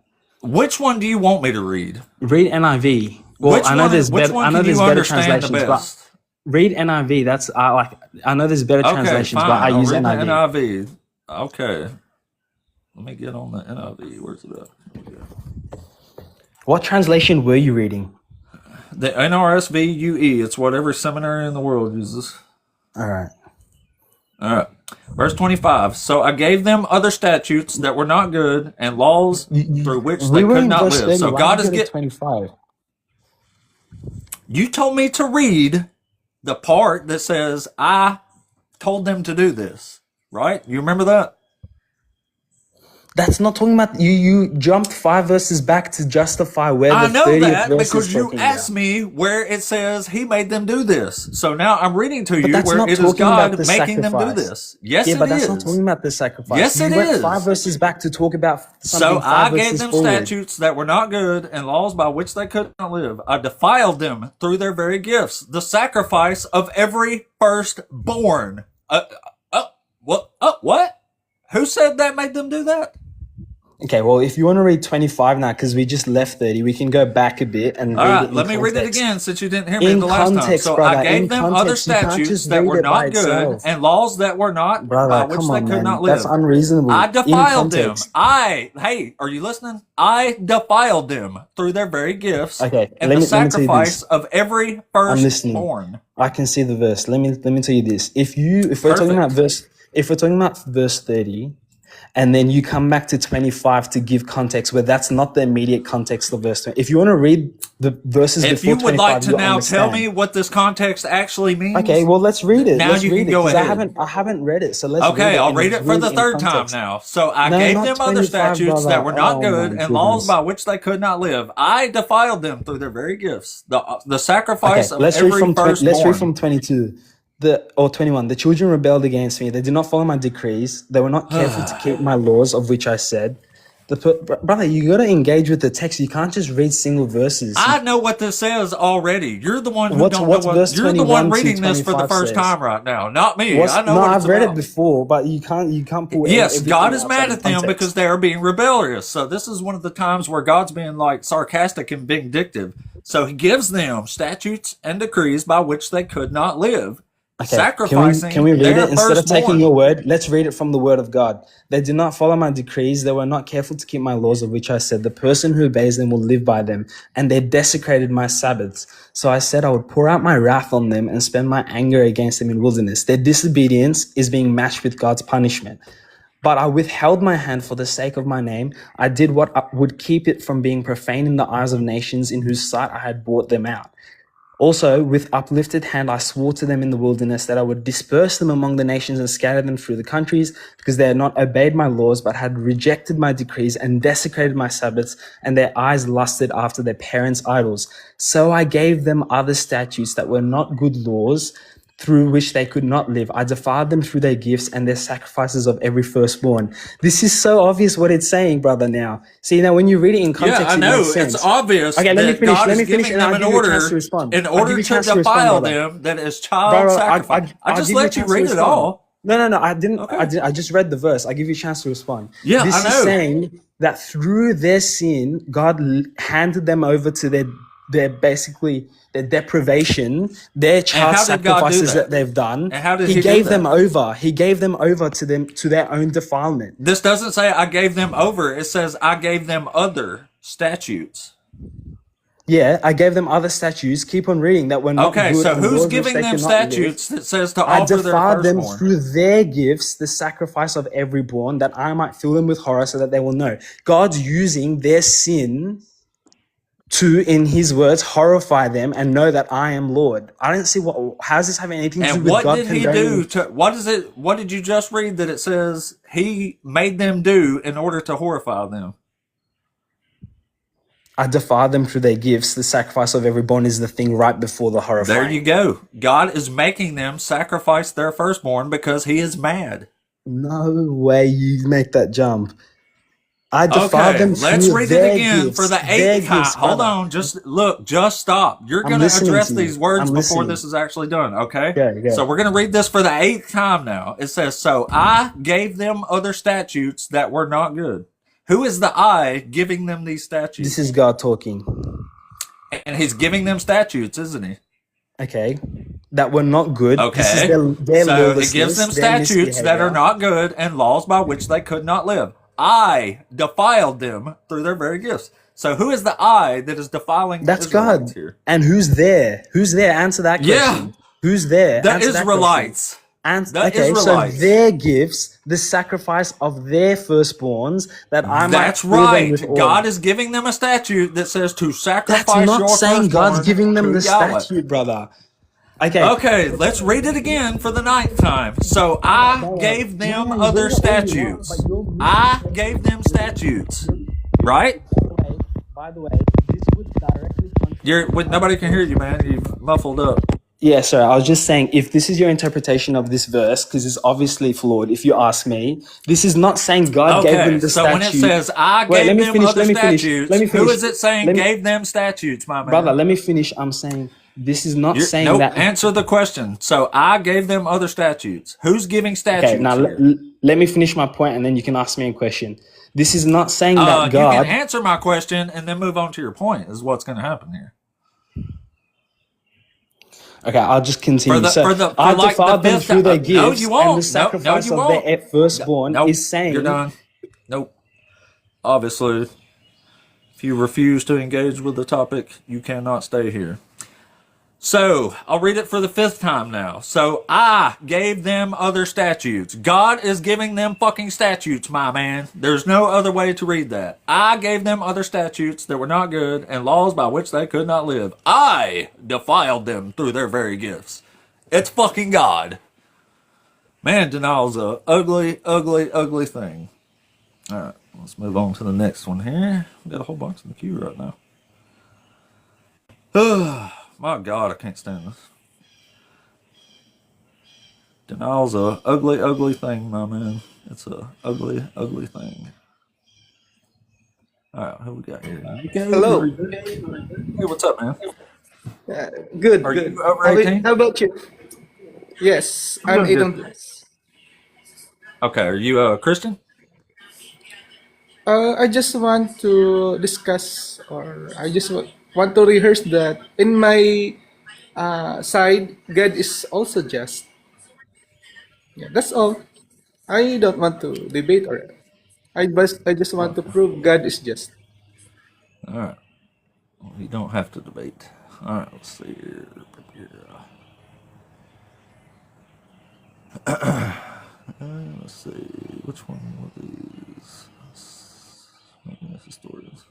Which one do you want me to read? Read NIV. Well, Which I know one? there's Which better. one I know can there's you better understand the translations, but best? read NIV. That's I know there's better Okay, translations, fine. but I I'll use read the NIV. NIV. Okay. Let me get on the NIV. Where's it at? Here we go. What translation were you reading? The NRSV UE. It's what every seminary in the world uses. All right. All right. Verse 25. So I gave them other statutes that were not good and laws through which We they were could in not verse live. 30. So Why God did is you go to get. 25? You told me to read the part that says I told them to do this, right? You remember that? That's not talking about you. You jumped 5 verses back to justify where I the know 30th that verse is because you talking asked about. me where it says he made them do this. So now I'm reading to But you that's where not it is talking about God the making them do sacrifice. this. Yes, Yeah, but it that's not is. talking about the sacrifice. Yes, You it went is. 5 verses back to talk about So something I 5 gave verses them forward. statutes that were not good and laws by which they could not live. I defiled them through their very gifts, the sacrifice of every firstborn. What? Who said that made them do that? Okay, well, if you want to read 25 now, because we just left 30, we can go back a bit and All read right, it in let me read it context. again since you didn't hear me In the last time. context, So brother, I gave in them other context, you can't statutes just that read were it by not good itself. and laws that were not by Brother, which come they on, could man. not live. That's unreasonable. I In defiled them. context. Hey, are you listening? I defiled them through their very gifts Okay, and let the me tell you sacrifice this. of every I'm listening. firstborn. I can see the verse. Let me tell you this. If we're talking about Perfect. verse 30, and then you come back to 25 to give context where that's not the immediate context of verse 20. If you want to read the verses If before you would like 25, to you'll now tell me understand. what this context actually means, Okay, well let's read it. now Let's you read can it go because ahead. I haven't read it. So let's read Okay, it. I'll and read it for the in third time context. now. So I No, gave not them other 25, statutes that brother. were not Oh good my and laws goodness. by which they could not live. I defiled them through their very gifts, the sacrifice Okay, of let's read every from let's read firstborn. from 22. Or 21. The children rebelled against me. They did not follow my decrees. They were not careful to keep my laws, of which I said. Brother, you got to engage with the text. You can't just read single verses. I know what this says already. You're the one who What's don't know what. verse You're the one 21 to reading this for the 25 first says? time right now, not me. I know No, what it's I've read it about. before, but you can't pull Yes, everything God is outside mad of at them context. because they are being rebellious. So this is one of the times where God's being like sarcastic and vindictive. So he gives them statutes and decrees by which they could not live. Okay, Sacrificing can we read their it instead of taking firstborn. your word? Let's read it from the word of God. They did not follow my decrees. They were not careful to keep my laws, of which I said, the person who obeys them will live by them. And they desecrated my Sabbaths. So I said I would pour out my wrath on them and spend my anger against them in wilderness. Their disobedience is being matched with God's punishment. But I withheld my hand for the sake of my name. I did what would keep it from being profane in the eyes of nations in whose sight I had brought them out. Also, with uplifted hand, I swore to them in the wilderness that I would disperse them among the nations and scatter them through the countries, because they had not obeyed my laws, but had rejected my decrees and desecrated my Sabbaths, and their eyes lusted after their parents' idols. So I gave them other statutes that were not good laws, through which they could not live. I defiled them through their gifts and their sacrifices of every firstborn. This is so obvious what it's saying, brother, now. See, now when you read it in context, Yeah, I it know. makes sense. It's obvious Okay, that God is finish, giving and them I'll an give you a chance order to respond. in I'll give order you a to chance to respond, defile brother. them that is child Brother, sacrifice. I I'll just give you a let you chance to read it respond. all. No, I didn't. Okay. I just read the verse. I'll give you a chance to respond. Yeah, This I is know. saying that through their sin, God handed them over to their basically their deprivation, their child how did God do sacrifices that? that they've done. And how did He he do gave them that? over. He gave them over to them to their own defilement. This doesn't say I gave them over. It says I gave them other statutes. Yeah, I gave them other statutes. Keep on reading that were not Okay, good so and who's laws which giving they them could not live. statutes that says to I offer their defiled them firstborn? through their gifts, the sacrifice of every born, that I might fill them with horror so that they will know. God's using their sin to, in his words, horrify them and know that I am Lord. I don't see how does this have anything to do And with what God did he condoning? do to what did you just read that it says he made them do in order to horrify them? I defy them through their gifts. The sacrifice of every born is the thing right before the horrifying. There you go. God is making them sacrifice their firstborn because he is mad. No way you make that jump. I defiled Okay, them let's through read it their again gifts. for the Their eighth time. gifts, Hold brother. on, just stop. You're I'm going to listening address to these you. words I'm before listening. this is actually done, okay? Go. So we're going to read this for the eighth time now. It says, so I gave them other statutes that were not good. Who is the I giving them these statutes? This is God talking. And he's giving them statutes, isn't he? Okay. That were not good. This is Okay. their So lawlessness, he gives them their statutes that are misbehavior. not good and laws by which they could not live. I defiled them through their very gifts. So who is the I that is defiling the That's Israelites God. here? And who's there? Who's there? Answer that question. Yeah, Who's there? the Answer that question. Israelites. And The okay, Israelites. so their gifts, the sacrifice of their firstborns, that I might That's fill them right. with all. God is giving them a statute that says to sacrifice That's not your saying God's firstborn giving them to the Yahweh. statute, brother. Okay. Okay, let's read it again for the ninth time. So I gave them other statutes. I gave them statutes. Right? By the way, this would directly Nobody can hear you, man. You've muffled up. Yeah, sorry. I was just saying, if this is your interpretation of this verse, because it's obviously flawed, if you ask me, this is not saying God gave them Okay, the so statute. when it says I Wait, gave let me them finish, other let me finish, statutes, let me who finish. is it saying Let me- gave them statutes, my man? Brother, let me finish. I'm saying this is not saying Nope, that. answer the question. So I gave them other statutes. Who's giving statutes Okay, now here? let me finish my point, and then you can ask me a question. This is not saying that You God. can answer my question and then move on to your point. Is what's going to happen here? Okay, I'll just continue. For I like defiled the them fifth through their time. No, gifts, you and won't. the sacrifice you of won't. their firstborn Nope, is saying. you're done. Nope. Obviously, if you refuse to engage with the topic, you cannot stay here. So, I'll read it for the fifth time now. So, I gave them other statutes. God is giving them fucking statutes, my man. There's no other way to read that. I gave them other statutes that were not good and laws by which they could not live. I defiled them through their very gifts. It's fucking God. Man, denial's a ugly, ugly, ugly thing. Alright, let's move on to the next one here. We got a whole bunch in the queue right now. My God, I can't stand this. Denial's a ugly, ugly thing, my man. It's a ugly, ugly thing. Alright, who we got here? Hello. Hey, what's up, man? Good, Are good. you over 18? How about you? Yes, I'm doing 18 good. plus. Okay, are you a Christian? I just want to discuss, or I just want to rehearse that in my side, God is also just. Yeah, that's all. I don't want to debate or I just want to prove God is just. Alright. Well, you don't have to debate. Alright, let's see here. Let's see. Which one were these? Historians.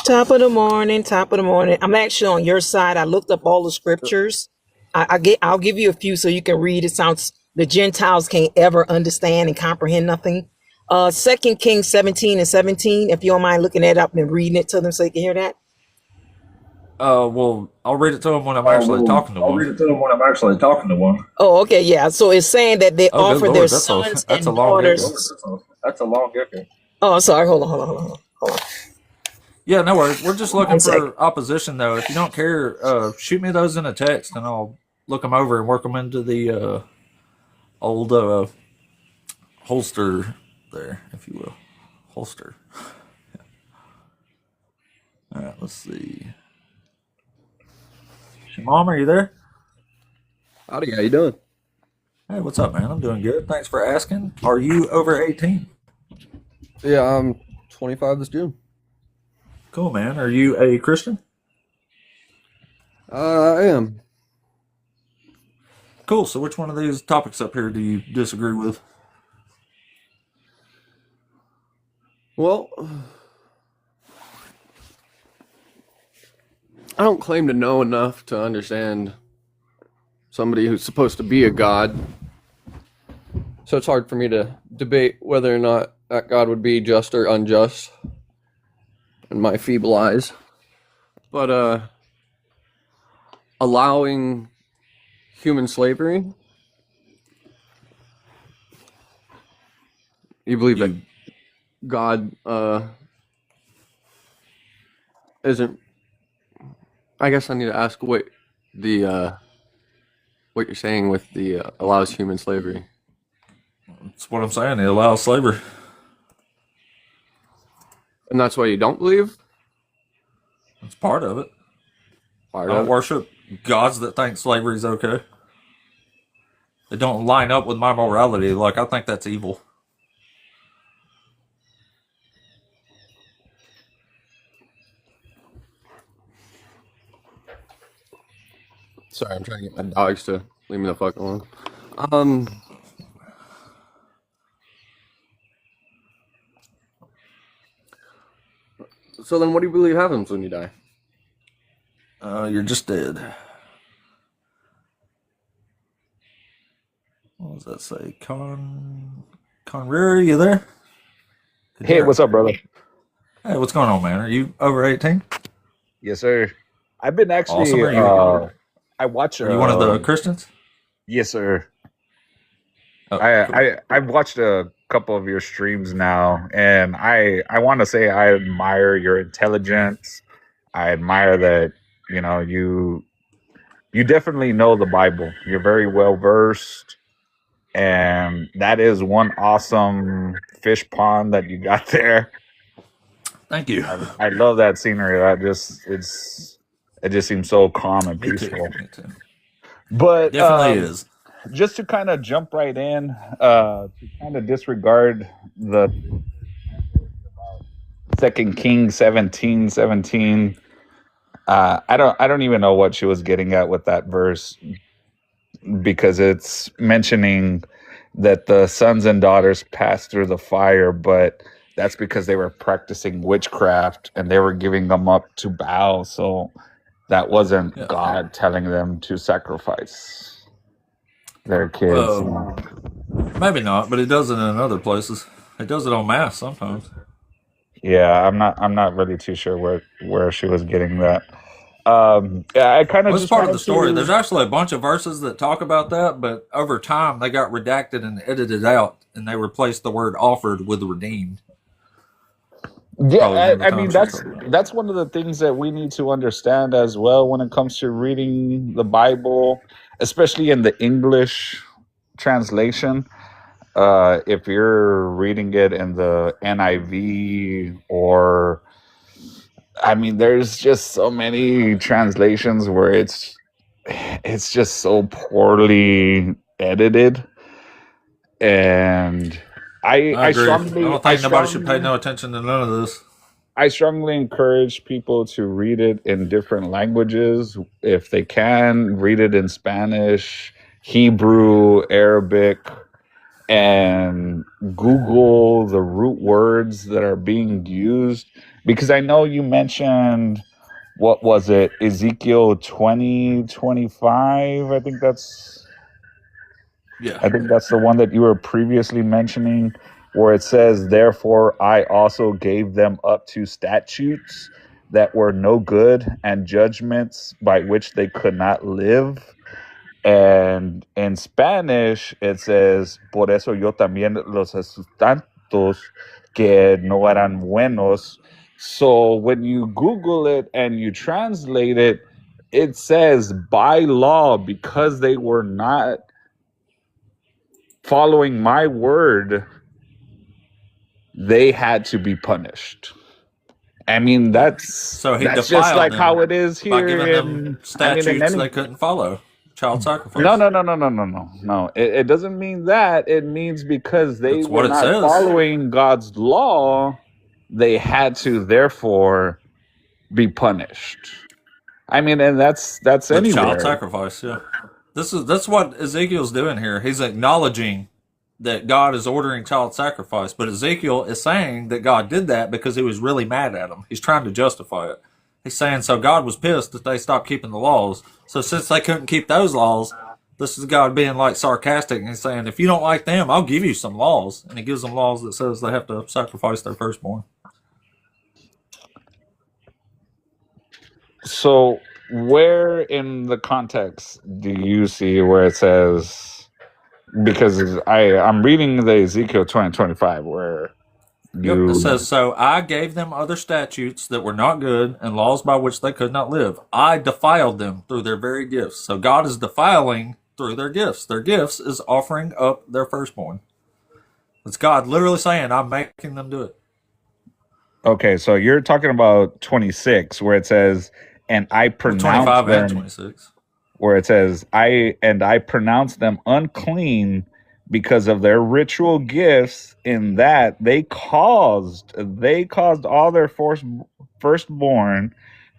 Top of the morning, top of the morning. I'm actually on your side. I looked up all the scriptures. I'll give you a few so you can read. It sounds the Gentiles can't ever understand and comprehend nothing. 2 Kings 17:17. If you don't mind looking that up and reading it to them so they can hear that. Well, I'll read it to them when I'm actually talking to I'll read one. it to them when I'm actually talking to one. Oh, okay, yeah. So it's saying that they Oh, good offer Lord, their that's a sons that's a and long daughters. echo. That's a long echo. Oh, I'm sorry. Hold on. Yeah, no worries. We're just looking One second. for opposition, though. If you don't care, shoot me those in a text, and I'll look them over and work them into the old holster there, if you will. Holster. All right, let's see. Mom, are you there? Howdy, how you doing? Hey, what's up, man? I'm doing good. Thanks for asking. Are you over 18? Yeah, I'm 25 this June. Cool, man. Are you a Christian? I am. Cool. So which one of these topics up here do you disagree with? Well, I don't claim to know enough to understand somebody who's supposed to be a god. So it's hard for me to debate whether or not that God would be just or unjust in my feeble eyes. But allowing human slavery? You believe that God isn't? I guess I need to ask what you're saying with the allows human slavery. That's what I'm saying. He allows slavery. And that's why you don't believe? It's part of it. I Part don't of it. worship gods that think slavery is okay. They don't line up with my morality. Like, I think that's evil. Sorry, I'm trying to get my dogs to leave me the fuck alone. So then what do you believe happens when you die? You're just dead. What does that say? Conrera, you there? Hey, what's up, brother? Hey, what's going on, man? Are you over 18? Yes, sir. I've been Awesome. actually. I watch. Are you one of the Christians? Yes, sir. Oh, I've watched a couple of your streams now, and I want to say I admire your intelligence. I admire that you definitely know the Bible. You're very well versed, and that is one awesome fish pond that you got there. Thank you. I love that scenery. It just seems so calm and Me too. peaceful. Me too. But Definitely is. just to kind of jump right in, to kind of disregard the Second Kings 17:17. I don't even know what she was getting at with that verse, because it's mentioning that the sons and daughters passed through the fire, but that's because they were practicing witchcraft and they were giving them up to Baal. So that wasn't Yeah. God telling them to sacrifice their kids. Well, maybe not, but it does it in other places. It does it on mass sometimes. Yeah, I'm not really too sure where she was getting that. Yeah, I kind of Well, it's just part of wanted the story. to. There's actually a bunch of verses that talk about that, but over time they got redacted and edited out, and they replaced the word offered with redeemed. Probably Yeah, one of the I mean times she's talking about. that's one of the things that we need to understand as well when it comes to reading the Bible, especially in the English translation. If you're reading it in the NIV, or I mean, there's just so many translations where it's just so poorly edited, and I I I agree. I strongly don't I think nobody should pay strongly no attention to none of this. I strongly encourage people to read it in different languages. If they can, read it in Spanish, Hebrew, Arabic, and Google the root words that are being used. Because I know you mentioned, what was it, Ezekiel 20:25? Yeah. I think that's the one that you were previously mentioning, where it says, "Therefore I also gave them up to statutes that were no good, and judgments by which they could not live." And in Spanish, it says, "Por eso yo también los tantos que no eran buenos." So when you Google it and you translate it, it says, by law, because they were not following my word, they had to be punished. I mean, So he that's just defiled like them how it is by here giving them in, I mean, in statutes any. they couldn't follow. Child No, sacrifice. no. It doesn't mean that. It means because they That's were what it not says. following God's law, they had to therefore be punished. I mean, and that's With child anywhere. sacrifice, yeah. That's what Ezekiel's doing here. He's acknowledging that God is ordering child sacrifice, but Ezekiel is saying that God did that because he was really mad at him. He's trying to justify it. He's saying so God was pissed that they stopped keeping the laws. So since they couldn't keep those laws, this is God being like sarcastic and he's saying, if you don't like them, I'll give you some laws. And he gives them laws that says they have to sacrifice their firstborn. So where in the context do you see where it says, because I'm reading the Ezekiel 20:25 where Yep, it you says, "So I gave them other statutes that were not good and laws by which they could not live. I defiled them through their very gifts." So God is defiling through their gifts. Their gifts is offering up their firstborn. It's God literally saying, "I'm making them do it." Okay, so you're talking about 26 where it says, and I Well, pronounce 25 and them, 26. where it says, I pronounce them unclean because of their ritual gifts, in that they caused all their firstborn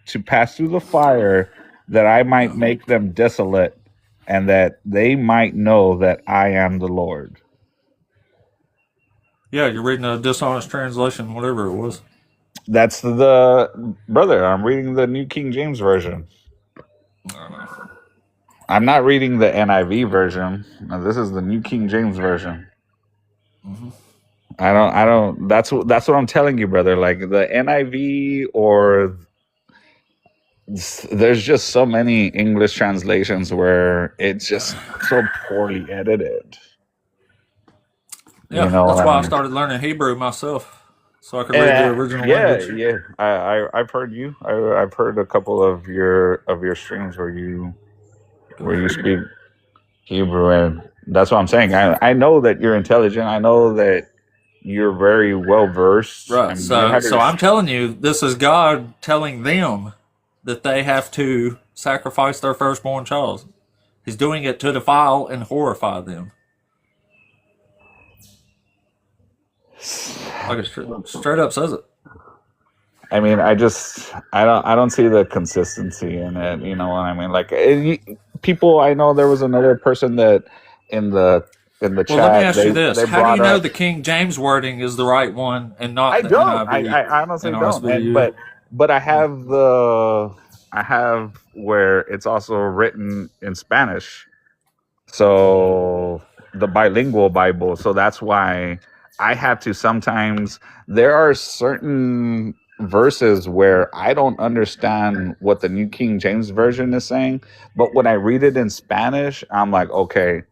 to pass through the fire, that I might Yeah. make them desolate, and that they might know that I am the Lord. Yeah, you're reading a dishonest translation, whatever it was. That's the brother. I'm reading the New King James Version. I don't know. I'm not reading the NIV version. No, this is the New King James Version. Mm-hmm. I don't. That's what I'm telling you, brother. Like the NIV, or there's just so many English translations where it's just so poorly edited. You Yeah, know what that's I why I mean? started learning Hebrew myself, so I could read the original Yeah, language. yeah. I've heard you. I've heard a couple of your streams where you speak Hebrew, and that's what I'm saying. I know that you're intelligent. I know that you're very well versed. I Right. mean, you So, have so your. I'm telling you, this is God telling them that they have to sacrifice their firstborn child. He's doing it to defile and horrify them. Like it straight up says it. I mean, I don't see the consistency in it. You know what I mean? Like people, I know there was another person that in the Well, let me chat ask you this: they how do you brought know up. the King James wording is the right one and I not the don't. NIV, I honestly don't. And NRSVU? but I have where it's also written in Spanish. So the bilingual Bible. So that's why I have to sometimes. There are certain verses where I don't understand what the New King James Version is saying, but when I read it in Spanish, I'm like, okay,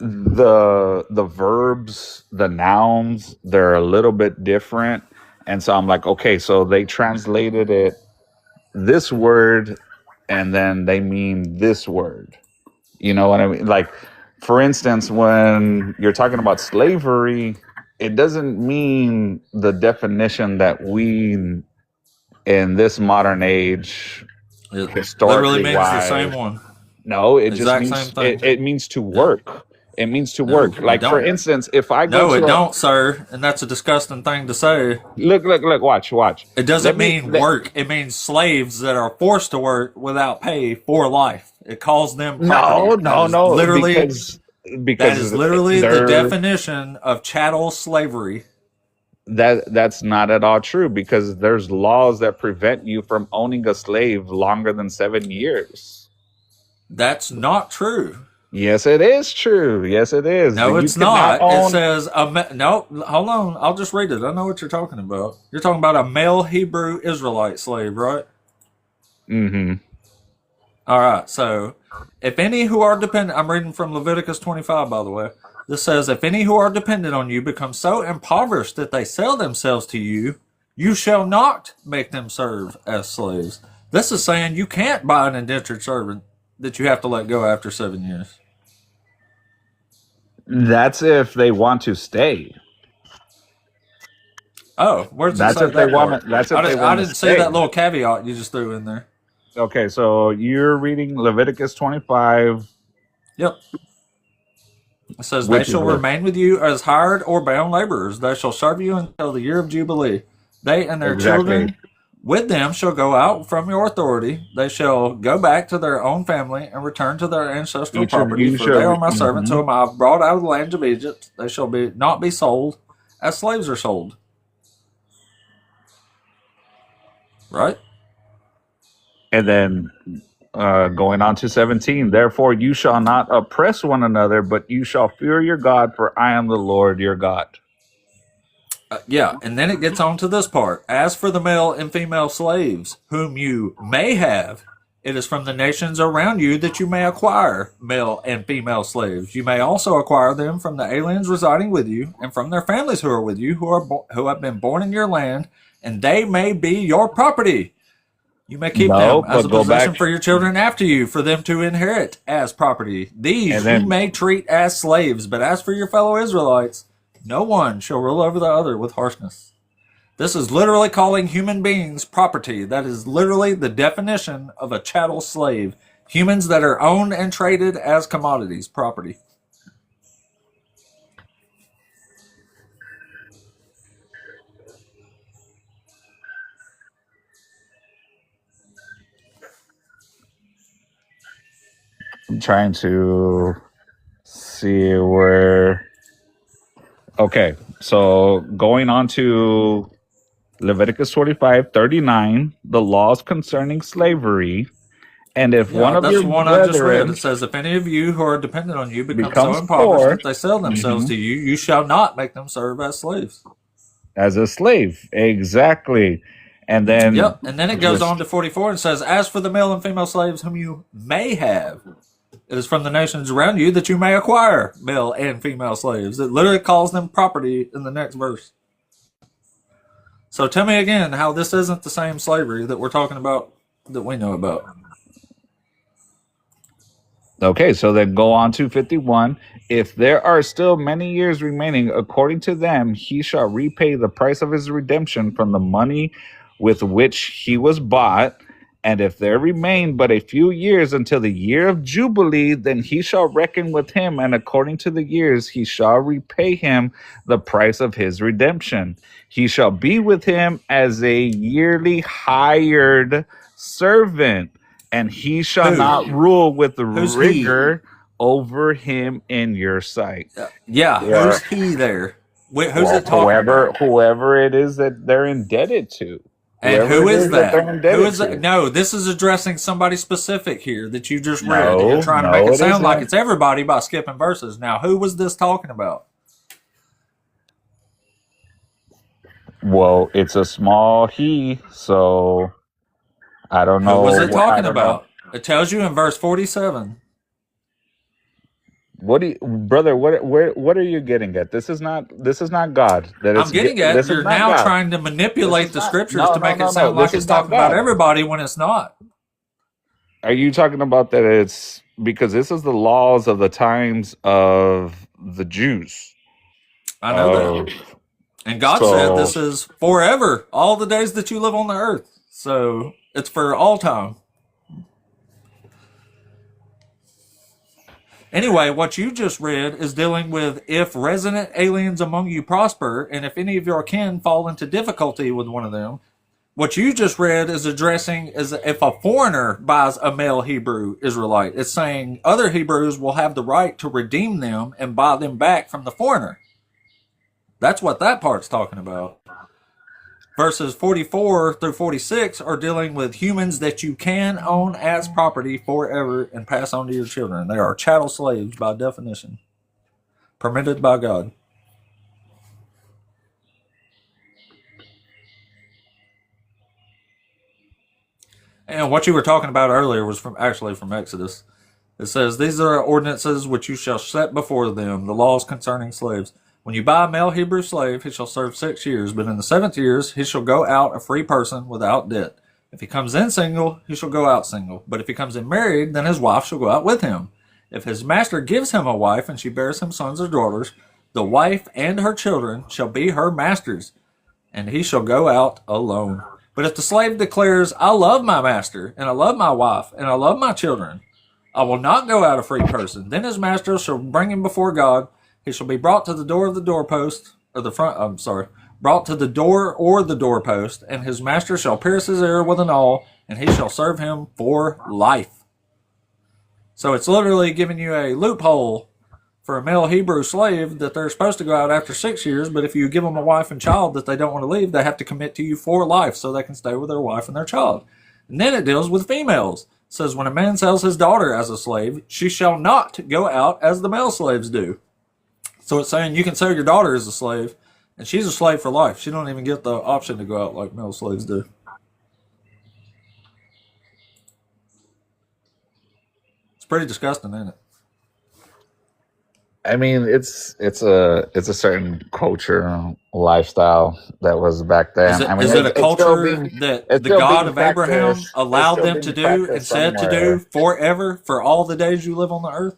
the verbs, the nouns, they're a little bit different, and so I'm like, okay, so they translated it this word, and then they mean this word. You know what I mean? Like, for instance, when you're talking about slavery, it doesn't mean the definition that we in this modern age, It literally historically means the same wise. one, No, it just exact same means thing. it means to Yeah. work. It means to No, work. it Like for don't. instance, if I go No, to it a don't, sir. And that's a disgusting thing to say. look, watch. It doesn't Let me mean work. It means slaves that are forced to work without pay for life. It calls them property. no, That because is literally the they're definition of chattel slavery. that's not at all true, because there's laws that prevent you from owning a slave longer than 7 years. That's not true. Yes, it is true. Yes, it is. No, You it's cannot not. It own. says no. Hold on. I'll just read it. I know what you're talking about. You're talking about a male Hebrew Israelite slave, right? Mm-hmm. All right. So, if any who are dependent, I'm reading from Leviticus 25, by the way. This says, if any who are dependent on you become so impoverished that they sell themselves to you, you shall not make them serve as slaves. This is saying you can't buy an indentured servant that you have to let go after 7 years. That's if they want to stay. Oh, where does it That's say if they that want part? to. That's if they I want to didn't see stay. that little caveat you just threw in there. Okay, so you're reading Leviticus 25, Yep. It says, they which is shall what remain with you as hired or bound laborers. They shall serve you until the year of Jubilee. They and their exactly. children with them shall go out from your authority. They shall go back to their own family and return to their ancestral Each of property, you for they shall. are my servants Mhm. whom I have brought out of the land of Egypt. They shall not be sold as slaves are sold. Right? And then going on to 17, therefore you shall not oppress one another, but you shall fear your God, for I am the Lord your God. Yeah, and then it gets on to this part. As for the male and female slaves whom you may have, It is from the nations around you that you may acquire male and female slaves. You may also acquire them from the aliens residing with you and from their families who are with you, who have been born in your land, and they may be your property. You may keep No, them as but a go possession back. for your children after you, for them to inherit as property. These And you then may treat as slaves, but as for your fellow Israelites, no one shall rule over the other with harshness. This is literally calling human beings property. That is literally the definition of a chattel slave. Humans that are owned and traded as commodities, property. I'm trying to see where. Okay, so going on to Leviticus 25:39, the laws concerning slavery. And if one Yeah, of that's your the one I just read. brethren It says, if any of you who are dependent on you become so becomes impoverished poor, that they sell themselves mhm, to you, you shall not make them serve as slaves. as a slave, exactly. And then Yep. And then it goes just on to 44 and says, as for the male and female slaves whom you may have, it is from the nations around you that you may acquire male and female slaves. It literally calls them property in the next verse. So tell me again how this isn't the same slavery that we're talking about, that we know about. okay, so then go on to 51. If there are still many years remaining, according to them, he shall repay the price of his redemption from the money with which he was bought. And if there remain but a few years until the year of Jubilee, then he shall reckon with him, and according to the years he shall repay him the price of his redemption. He shall be with him as a yearly hired servant, and he shall Who? not rule with Who's he? rigor over him in your sight. Yeah, Yeah. who's he there? Who's Well, it talking about? whoever it is that they're indebted to. And Whoever who it is they're that? Who indebted is that? to. No, this is addressing somebody specific here that you just read. And you're No, trying to make no, it it sound like isn't. it's everybody by skipping verses. Now, who was this talking about? Well, it's a small he, so I don't Who was know. it I talking don't know. about? It tells you in verse 47. What do you, brother? What are you getting at? This is not God. That I'm getting at this is you're not now God. trying to This manipulate is the not. scriptures No, to no, make no, it no. sound like This it's is not talking about God. everybody when it's not. Are you talking about that? It's because this is the laws of the times of the Jews. I know Of that. And God said so this is forever, all the days that you live on the earth. So it's for all time. Anyway, what you just read is dealing with if resident aliens among you prosper, and if any of your kin fall into difficulty with one of them. What you just read is addressing is if a foreigner buys a male Hebrew Israelite. It's saying other Hebrews will have the right to redeem them and buy them back from the foreigner. That's what that part's talking about. Verses 44 through 46 are dealing with humans that you can own as property forever and pass on to your children. They are chattel slaves by definition, permitted by God. And what you were talking about earlier was from Exodus. It says, these are ordinances which you shall set before them, the laws concerning slaves. When you buy a male Hebrew slave, he shall serve 6 years, but in the 7th year he shall go out a free person without debt. If he comes in single, he shall go out single. But if he comes in married, then his wife shall go out with him. If his master gives him a wife, and she bears him sons or daughters, the wife and her children shall be her master's, and he shall go out alone. But if the slave declares, I love my master, and I love my wife, and I love my children, I will not go out a free person. Then his master shall bring him before God. He shall be brought to the door of the doorpost, or the front, brought to the door or the doorpost, and his master shall pierce his ear with an awl, and he shall serve him for life. So it's literally giving you a loophole for a male Hebrew slave that they're supposed to go out after 6 years, but if you give them a wife and child that they don't want to leave, they have to commit to you for life so they can stay with their wife and their child. And then it deals with females. It says, when a man sells his daughter as a slave, she shall not go out as the male slaves do. So it's saying you can sell your daughter as a slave, and she's a slave for life. She don't even get the option to go out like male slaves do. It's pretty disgusting, isn't it? I mean, it's a certain culture, lifestyle that was back Is then. it I mean, is it a it's still culture being that it's the still God being of Abraham practiced. It's allowed still them to being do and practiced said to do somewhere. forever for all the days you live on the earth?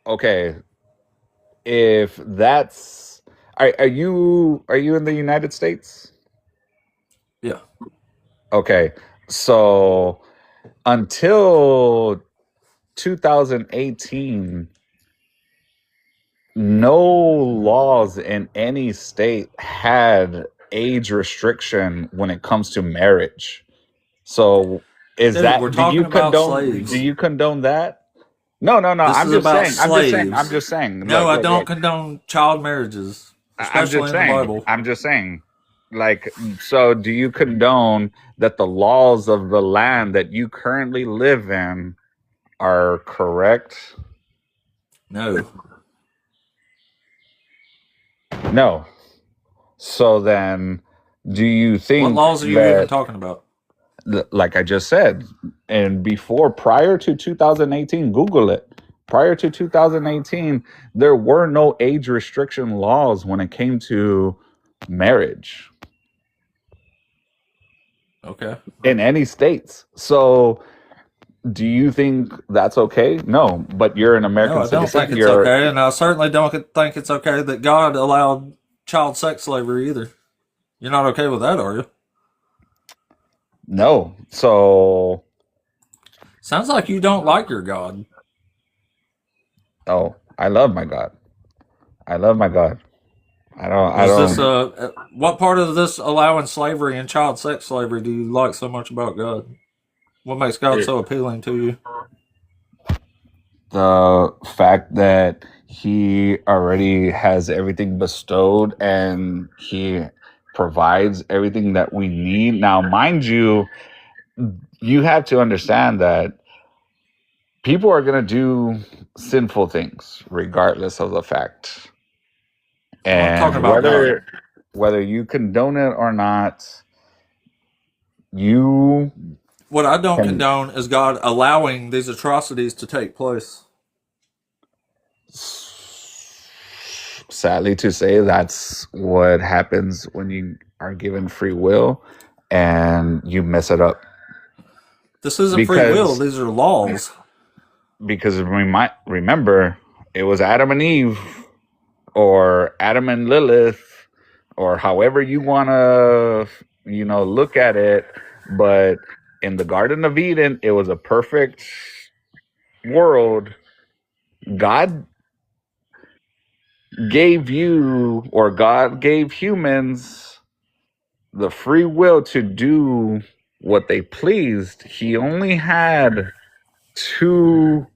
Okay, if that's are you in the United States? Yeah. Okay, so until 2018, no laws in any state had age restriction when it comes to marriage. So is Dude, we're that talking about do slaves. you condone that? No, no, no. This is about I'm slaves. just saying. No, Look, I look, don't look. condone child marriages, I'm especially just in the saying. Bible. I'm just saying. Like, so do you condone that the laws of the land that you currently live in are correct? No. No. So then, do you What think laws are you even that, talking about? like I just said, and prior to 2018, Google it. Prior to 2018, there were no age restriction laws when it came to marriage Okay. in any states. So, do you think that's okay? No, but you're an No, American I don't think citizen. it's okay, and I certainly don't think it's okay that God allowed child sex slavery either. You're not okay with that, are you? No. So, Sounds like you don't like your God. oh, I love my God. I love my God. I Was this don't. what part of this allowing slavery and child sex slavery do you like so much about God? What makes God so appealing to you? The fact that he already has everything bestowed and he provides everything that we need. Now, mind you, you have to understand that people are going to do sinful things regardless of the fact. Well, I'm talking And about God. whether you condone it or not, you What I don't can, condone is God allowing these atrocities to take place. sadly to say, that's what happens when you are given free will and you mess it up. This isn't free will, Because these are laws. we might remember, it was Adam and Eve, or Adam and Lilith, or however you want to look at it. But in the Garden of Eden, it was a perfect world. God God gave humans the free will to do what they pleased. He only had two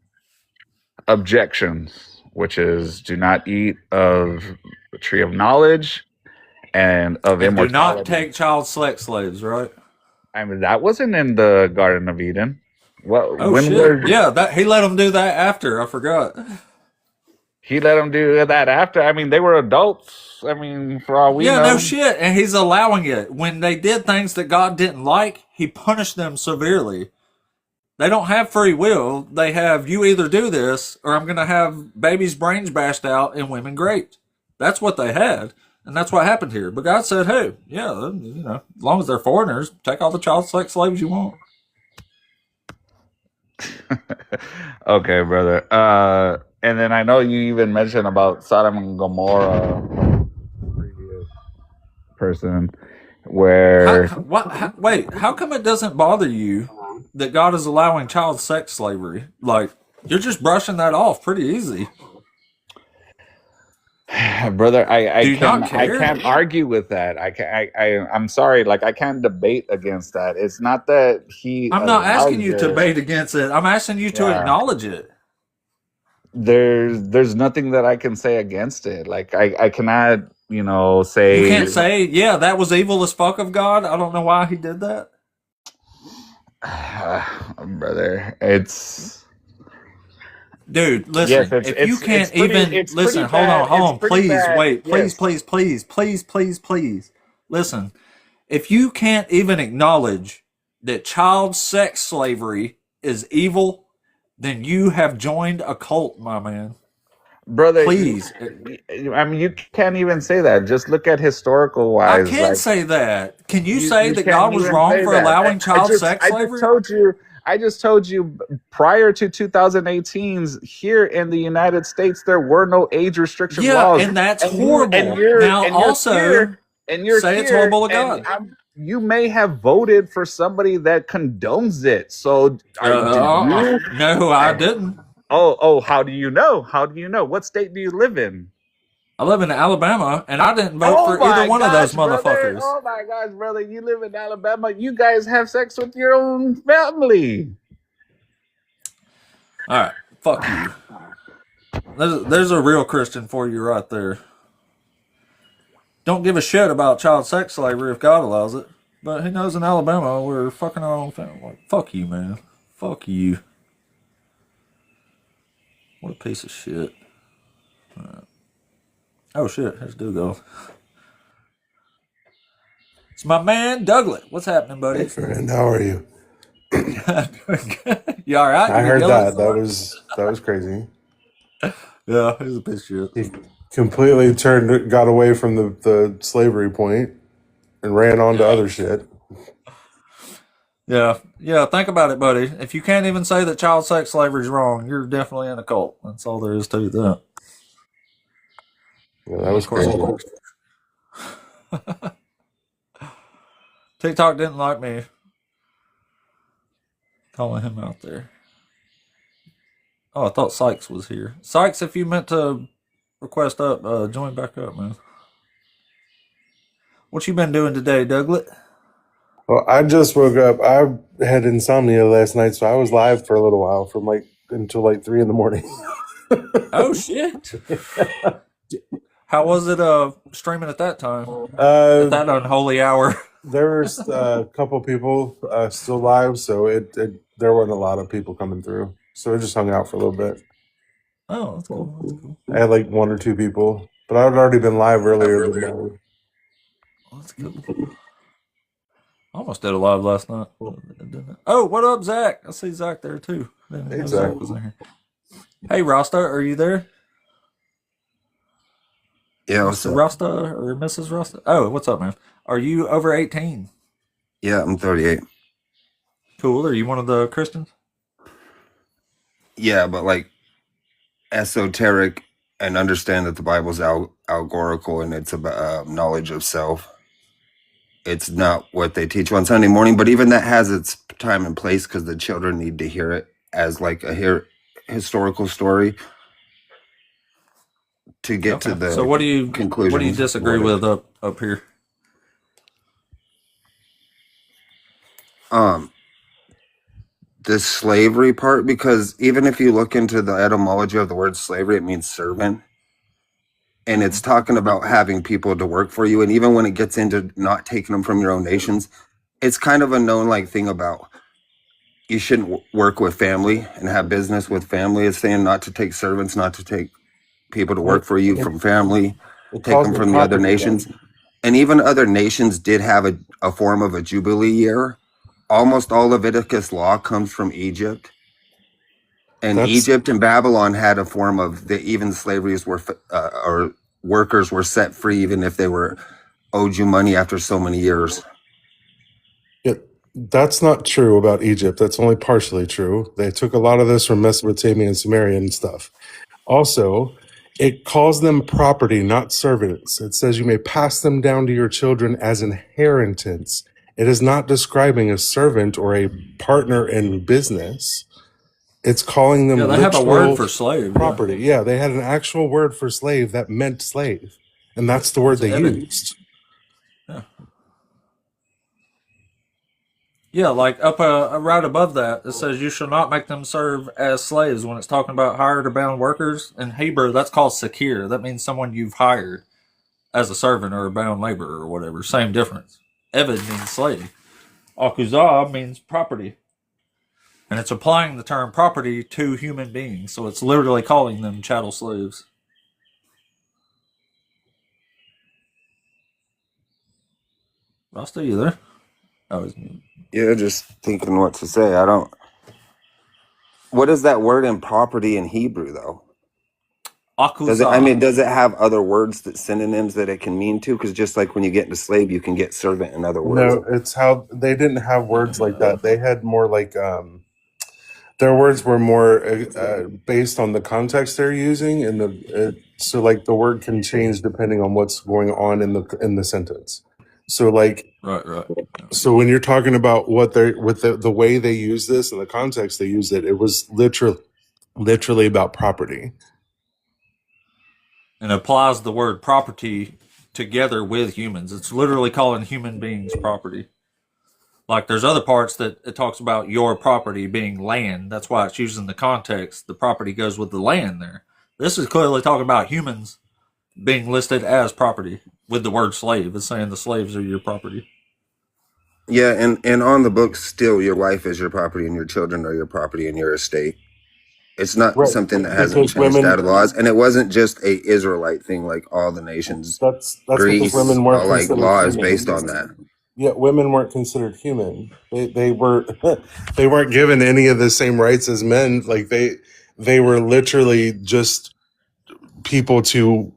objections, which is do not eat of the tree of knowledge and of And do not immortality. take child sex slaves, right? I mean, that wasn't in the Garden of Eden. What? Oh When shit. were Yeah, that he let them do that after. I forgot. he let them do that after? I mean, they were adults. I mean, for all we Yeah, no know. shit. And he's allowing it. When they did things that God didn't like, he punished them severely. They don't have free will. They have, you either do this or I'm going to have babies' brains bashed out and women raped. That's what they had. And that's what happened here. But God said, hey, yeah, as long as they're foreigners, take all the child sex slaves you want. Okay, brother. And then I know you even mentioned about Sodom and Gomorrah, previous person, where Wait, how come it doesn't bother you that God is allowing child sex slavery? Like, you're just brushing that off pretty easy. brother, Do you not I care? can't argue with that. I'm sorry, like I can't debate against that. It's not that he I'm not asking allows you to it. debate against it. I'm asking you to Yeah. acknowledge it. There's nothing that I can say against it. Like I cannot, say You can't say, yeah, that was evil as fuck of God. I don't know why he did that. brother, it's Dude, yes, listen, if you can't even it's listen, pretty bad. hold It's on, pretty please bad. wait, Yes. please. Listen, if you can't even acknowledge that child sex slavery is evil then you have joined a cult, my man. Brother. Please. I mean, you can't even say that. Just look at historical I wise. can't Like say that. Can you say you that can't God was even wrong say for that. allowing child sex I just slavery? told you. I just told you prior to 2018's here in the United States there were no age restriction Yeah, laws. and that's And you horrible. Now, also, you're say it's here horrible to and God. you may have voted for somebody that condones it. So did you? No, I didn't. Oh, how do you know? How do you know? What state do you live in? I live in Alabama, and I didn't vote Oh for either my one of those gosh, brother. motherfuckers. Oh my gosh, brother. You live in Alabama. You guys have sex with your own family. All right, fuck you. There's a real Christian for you right there. Don't give a shit about child sex slavery if God allows it. But he knows in Alabama we're fucking our own family. Like, fuck you, man. Fuck you. What a piece of shit. Oh shit, here's Dougal. It's my man Douglas. What's happening, buddy? Hey, friend, how are you? You all right? I You heard yelling? that was crazy. Yeah, he's a piece of shit. He completely got away from the slavery point and ran on to other shit. Yeah. Think about it, buddy. If you can't even say that child sex slavery is wrong, you're definitely in a cult. That's all there is to that. Yeah, that was crazy. TikTok didn't like me calling him out there. Oh, I thought Sykes was here. Sykes, if you meant to request up, join back up, man. What you been doing today, Douglas? Well, I just woke up. I had insomnia last night, so I was live for a little while, from until 3 in the morning. Oh shit! How was it streaming at that time? At that unholy hour? There was a couple people still live, so there weren't a lot of people coming through. So I just hung out for a little bit. Oh, that's cool. That's cool. I had 1 or 2 people, but I had already been live earlier than that. That's cool. I almost did a live last night. Oh, what up, Zach? I see Zach there too. Hey, Zach. Was in here. Hey, Rasta, are you there? Yeah, what's Mr. up? Rasta or Mrs. Rasta? Oh, what's up, man? Are you over 18? Yeah, I'm 38. Cool. Are you one of the Christians? Yeah, but esoteric and understand that the Bible's allegorical and it's about knowledge of self. It's not what they teach on Sunday morning, but even that has its time and place because the children need to hear it as a historical story to get to the So what do you conclusion. What do you disagree with up here? The slavery part, because even if you look into the etymology of the word slavery, it means servant. And it's talking about having people to work for you. And even when it gets into not taking them from your own nations, it's kind of a known thing about you shouldn't work with family and have business with family. It's saying not to take servants, not to take people to work for you from family, take them from the other nations. And even other nations did have a form of a Jubilee year. Almost all Leviticus law comes from Egypt. And Egypt and Babylon had a form of even slaveries were or workers were set free even if they were owed you money after so many years. Yeah, that's not true about Egypt. That's only partially true. They took a lot of this from Mesopotamia and Sumerian stuff. Also, it calls them property, not servants. It says you may pass them down to your children as inheritance. It is not describing a servant or a partner in business. It's calling them they have a word for slave. Property. Yeah, they had an actual word for slave that meant slave. And that's the word they used. Yeah, up right above that, it says you shall not make them serve as slaves when it's talking about hired or bound workers. In Hebrew, that's called sakir. That means someone you've hired as a servant or a bound laborer or whatever. Same difference. Eved means slave. Akuzah means property. And it's applying the term property to human beings. So it's literally calling them chattel slaves. Rasta, you there? Oh, he's mute. Yeah, just thinking what to say. I don't. What is that word in property in Hebrew though? Does it? I Akusa. mean, does it have other words that synonyms that it can mean to? Because just like when you get into slave, you can get servant in other words. No, it's how they didn't have words like that. They had more like their words were more based on the context they're using, and so like the word can change depending on what's going on in the sentence. So like Right. so when you're talking about what they're with the way they use this and the context they use it, it was literally about property. And applies the word property together with humans. It's literally calling human beings property. Like there's other parts that it talks about your property being land. That's why it's using the context. The property goes with the land there. This is clearly talking about humans being listed as property with the word slave. It's saying the slaves are your property. Yeah, and on the books, still, your wife is your property, and your children are your property, and your estate. It's not Right. something that hasn't Because changed out of women laws, and it wasn't just a Israelite thing like all the nations. that's because Greece, women weren't like considered law is human. based on that. Yeah, women weren't considered human. They were they weren't given any of the same rights as men. Like they were literally just people to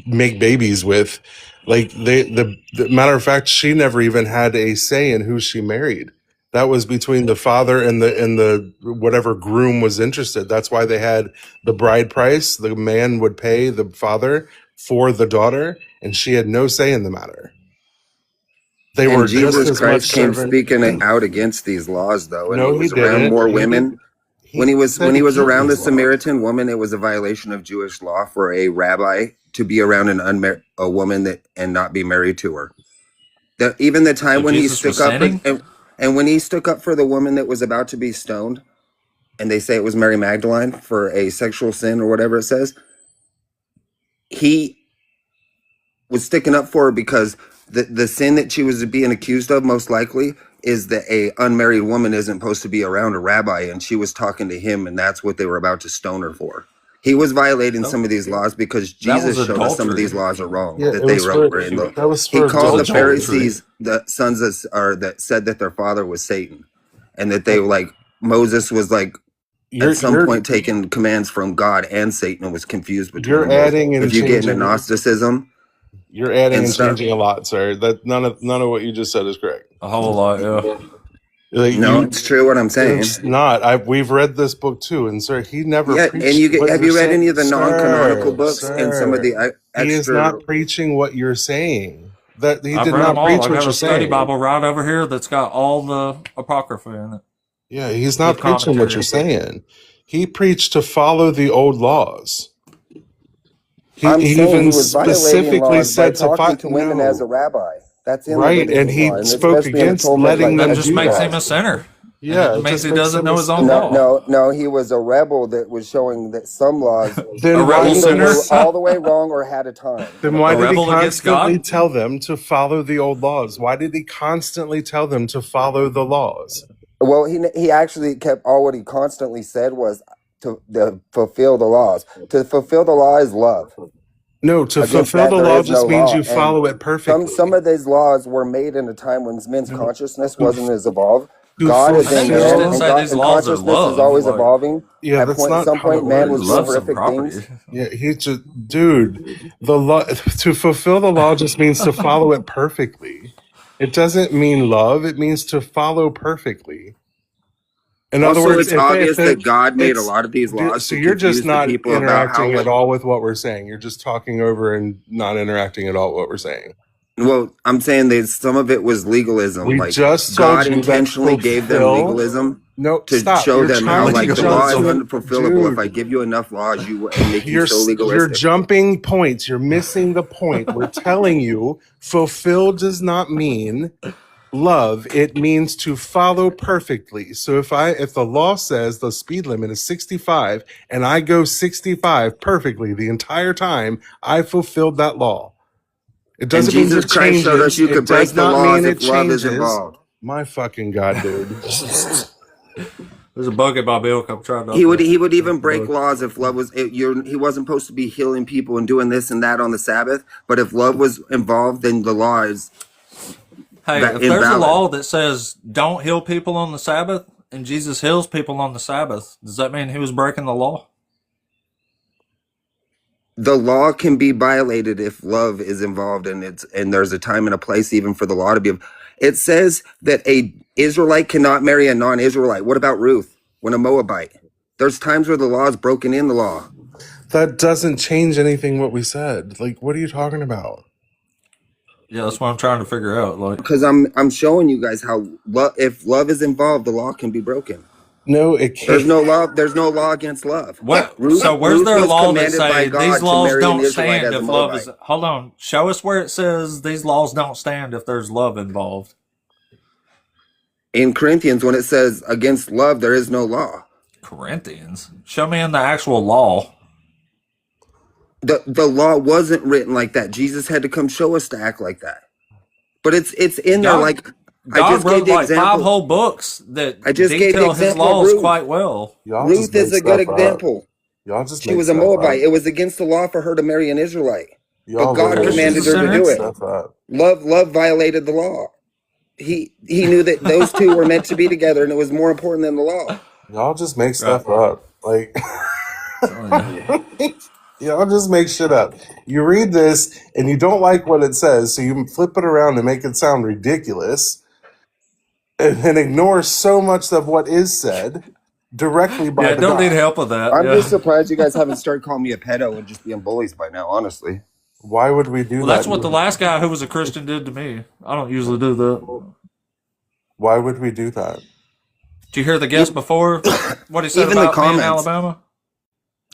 make babies with. Like the matter of fact, she never even had a say in who she married. That was between the father and the whatever groom was interested. That's why they had the bride price. The man would pay the father for the daughter, and she had no say in the matter. They And were just Jesus as much Christ came servant. speaking out against these laws, though, and he No, he was around more didn't. women. He said When he to was keep around the these laws. Samaritan woman, it was a violation of Jewish law for a rabbi to be around a woman that and not be married to her. Even the time So when he Jesus was stuck up sinning? and when he stuck up for the woman that was about to be stoned, and they say it was Mary Magdalene for a sexual sin or whatever it says, he was sticking up for her because the sin that she was being accused of most likely is that a unmarried woman isn't supposed to be around a rabbi, and she was talking to him, and that's what they were about to stone her for. He was violating some of these laws because That was Jesus showed us some of these adultery. laws are wrong Yeah, that it they was wrote for were in the. that was He for called the adultery. Pharisees the sons that said that their father was Satan, and that they like Moses was like you're at some you're point taking commands from God and Satan and was confused between you're them both. adding and If you get into changing. Gnosticism You're adding and and stuff, changing a lot, sir. That none of what you just said is correct. A whole lot, yeah. Like no, it's true what I'm saying. it's not. We've read this book too, and sir, he never Yeah, and preached what have you're you read saying, any of the non-canonical books and some of sir. the He is extra? not preaching what you're saying. That he I've did read them not all. preach I what got you're a study saying. Bible right over here that's got all the Apocrypha in it. Yeah, he's not With preaching what you're commentary. saying. He preached to follow the old laws. I'm He saying even he was violating specifically laws by said to talking to women as a no. rabbi. That's in Right, and Leviticus law, he and spoke especially in against atonement, letting like That them just do extra makes that. him a laws. sinner. And Yeah, it it means just he makes doesn't him know a his own sinner. law. No, he was a rebel that was showing that some laws A Then why rebel did either he? sinner? were all the way wrong or had a time. Then why A did he rebel against constantly God? tell them to follow the old laws? Why did he constantly tell them to follow the laws? Well, he actually kept all what he constantly said was to fulfill the laws. To fulfill the law is love. No, to Against fulfill that, the there law is no just means law. you And follow it some perfectly. of these laws were made in a time when men's No, consciousness to wasn't as evolved. to God is I in think it just man, didn't fulfill. and say God these and laws are consciousness is love. always Like, evolving. Yeah, that's At not some how it point, man you was works. doing love some horrific property. things. Yeah, he just, dude, the law to fulfill the law just means to follow it perfectly. It doesn't mean love. It means to follow perfectly. In other Also, words, it's obvious that God made a it's lot of these laws so to you're just confuse the not people about how. interacting at all with what we're saying. You're just talking over and not interacting at all with what we're saying. Well, I'm saying that some of it was legalism. We Like just told God you that intentionally gave them fulfill. legalism No, to stop. show You're them how trying to like the jump law is Legalism. to, unfulfillable. If dude. I give you enough laws, you and make you so You're legalistic. jumping points. You're missing the point. We're telling you, fulfill does not mean love. It means to follow perfectly. So if the law says the speed limit is 65 and I go 65 perfectly the entire time, I fulfilled that law. It And doesn't mean Jesus it Christ showed us changes. you It could break does the not mean laws it if love is changes. involved. My fucking God, dude. There's a bug in my milk. I'm trying not He would to he would drink even the break bug. laws if love was he wasn't supposed to be healing people and doing this and that on the Sabbath. But if love was involved, then the law is Hey, if there's a invalid. law that says don't heal people on the Sabbath, and Jesus heals people on the Sabbath, does that mean he was breaking the law? The law can be violated if love is involved, and there's a time and a place even for the law to be. It says that a Israelite cannot marry a non-Israelite. What about Ruth when a Moabite? There's times where the law is broken in the law. That doesn't change anything what we said. Like, what are you talking about? Yeah, that's what I'm trying to figure out. Like, Because I'm showing you guys how if love is involved, the law can be broken. No, it can't. There's no love. There's no law against love. what? Ruth, So where's Ruth there a was law that commanded by say God these to laws marry an don't Israelite stand as a if love Moabite. is? Hold on, show us where it says these laws don't stand if there's love involved. In Corinthians, when it says against love, there is no law. Corinthians, show me in the actual law. The law wasn't written like that. Jesus had to come show us to act like that. But it's in there. God, Like I God just gave wrote the like 5 example. whole books that I just gave the detail his example of laws Ruth. quite well. Y'all just Ruth make is a good stuff up. example. Y'all just She make was a stuff Moabite. up. It was against the law for her to marry an Israelite. But Y'all God literally commanded just her to sinner. do make it. stuff up. Love violated the law. He knew that those two were meant to be together, and it was more important than the law. Y'all just make Right. stuff up. Like, Oh, yeah. y'all just make shit up. You read this and you don't like what it says, so you flip it around and make it sound ridiculous, and ignore so much of what is said directly by Yeah, the don't need God. help with that. I'm Yeah. just surprised you guys haven't started calling me a pedo and just being bullies by now, honestly. Why would we do Well, that? that's what the last guy who was a Christian did to me. I don't usually do that. Why would we do that? Did you hear the guest before? What he said Even the about me in comments. Alabama?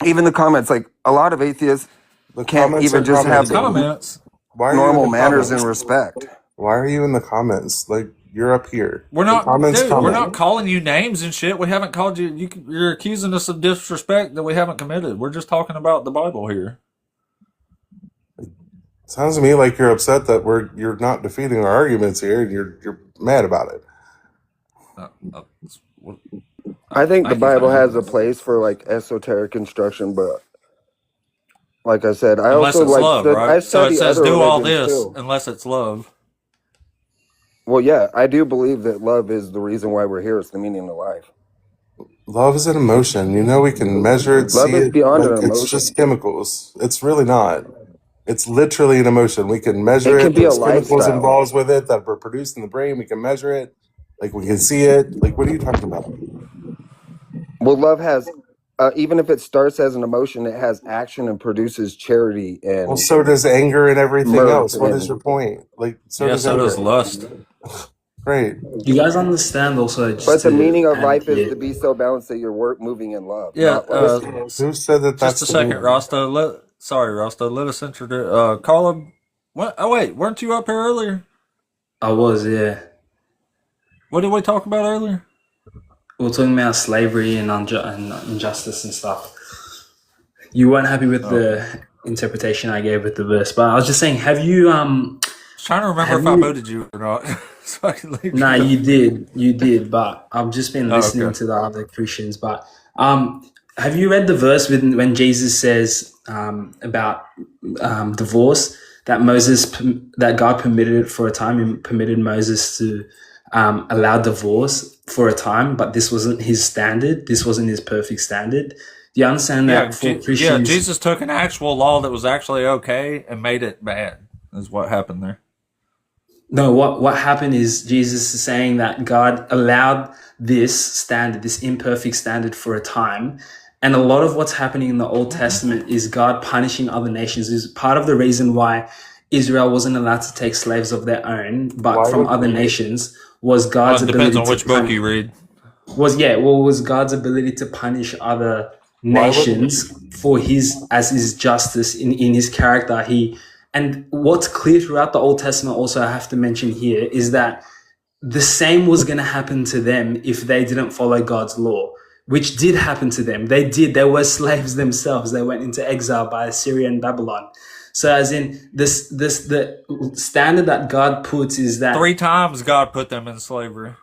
Even the comments, like a lot of atheists The can't comments even are just have commenting. Comments. Why are you normal in the manners and comments? respect. Why are you in the comments? Like, you're up here. We're The not, comments dude. We're comment. not calling you names and shit. We haven't called you. You're accusing us of disrespect that we haven't committed. We're just talking about the Bible here. Sounds to me like you're upset that you're not defeating our arguments here, and you're mad about it. I think the Thank you, Bible thank has you. a place for like esoteric instruction, but like I said, I Unless also it's love, I right? So it study says other do all religions this too. unless it's love. Well, yeah, I do believe that love is the reason why we're here. It's the meaning of life. Love is an emotion. You know, we can measure it, Love see is it. beyond Like, an it's emotion. just chemicals. It's really not. It's literally an emotion. We can measure It can it. be a There's chemicals lifestyle. involved with it that are produced in the brain. We can measure it. Like, we can see it. Like, what are you talking about? Well, love has, even if it starts as an emotion, it has action and produces charity Well, and so does anger and everything mirth. else. What is And your point? Like, so Yeah, does so does anger. lust. Great. You guys understand also, just but the to meaning of add life is here, to be so balanced that you're moving in love, Yeah. not lust. Who said that Just that's a the second, meaning? Rasta. Rasta. Let us introduce. Carla. What? Oh wait, weren't you up here earlier? I was, yeah. What did we talk about earlier? We were talking about slavery and injustice and stuff. You weren't happy with the interpretation I gave with the verse, but I was just saying, have you I was trying to remember if I booted you or not, so I can leave. Nah, you did, but I've just been listening okay. to the other Christians. But have you read the verse when Jesus says about divorce, that God permitted it for a time and permitted Moses to allow divorce for a time, but this wasn't his standard. This wasn't his perfect standard. Do you understand Yeah, that for Christians? Jesus took an actual law that was actually okay and made it bad. Is what happened there. No, what happened is Jesus is saying that God allowed this standard, this imperfect standard for a time. And a lot of what's happening in the Old Testament is God punishing other nations. Is part of the reason why Israel wasn't allowed to take slaves of their own, but Why from would other nations, was God's Well, it depends ability on which to book you read. was God's ability to punish other nations for his justice in his character. And what's clear throughout the Old Testament also I have to mention here is that the same was going to happen to them if they didn't follow God's law, which did happen to them. They were slaves themselves. They went into exile by Assyria and Babylon. So as in the standard that God puts is that 3 times God put them in slavery.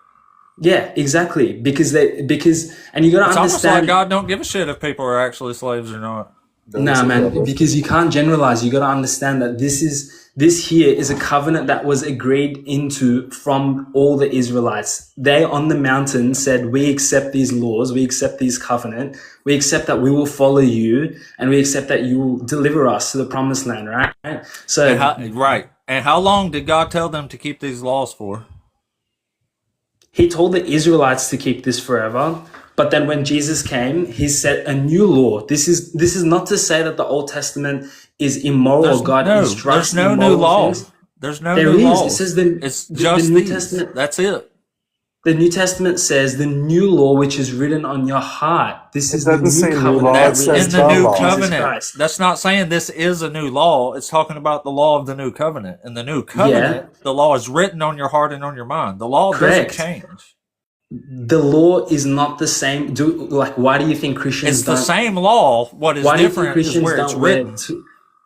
Yeah, exactly. Because and you got to understand. It's almost like God don't give a shit if people are actually slaves or not. Nah, man, because you can't generalize. You got to understand that this is This here is a covenant that was agreed into from all the Israelites. They on the mountain said, we accept these laws, we accept these covenant, we accept that we will follow you, and we accept that you will deliver us to the promised land, right? So, And how long did God tell them to keep these laws for? he told the Israelites to keep this forever. But then when Jesus came, he set a new law. This is not to say that the Old Testament is immoral. God instructs there's no immoral new law. things. There's no There new is. laws. It says it's just the New these. Testament. That's it. The New Testament says the new law which is written on your heart. This is the doesn't say new new covenant. law, it That's says in the new law. covenant. That's not saying this is a new law. It's talking about the law of the new covenant. In the new covenant, the law is written on your heart and on your mind. The law doesn't change. The law is not the same. Why do you think Christians It's the same law. What is different is where it's written.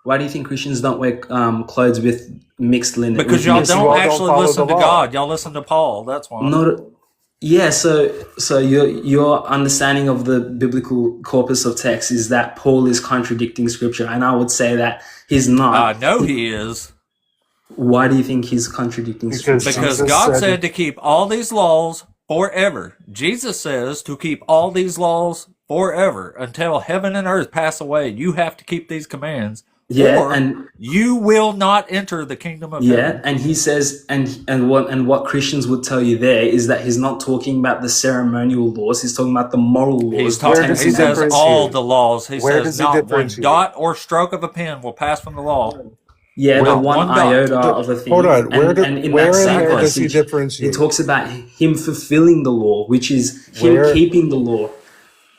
Why do you think Christians don't wear clothes with mixed linen? Because y'all don't actually listen to God. Y'all listen to Paul. That's why. So your understanding of the biblical corpus of text is that Paul is contradicting Scripture, and I would say that he's not. I know he is. Why do you think he's contradicting Scripture? Because God said to keep all these laws forever. Jesus says to keep all these laws forever until heaven and earth pass away. You have to keep these commands. And you will not enter the kingdom of heaven. And he says, and what Christians would tell you there is that he's not talking about the ceremonial laws. He's talking about the moral laws. He says all the laws. He says not one dot or stroke of a pen will pass from the law. Yeah, the one iota of a thing. Hold on. Where in there does he passage, differentiate? It talks about him fulfilling the law, which is him keeping the law.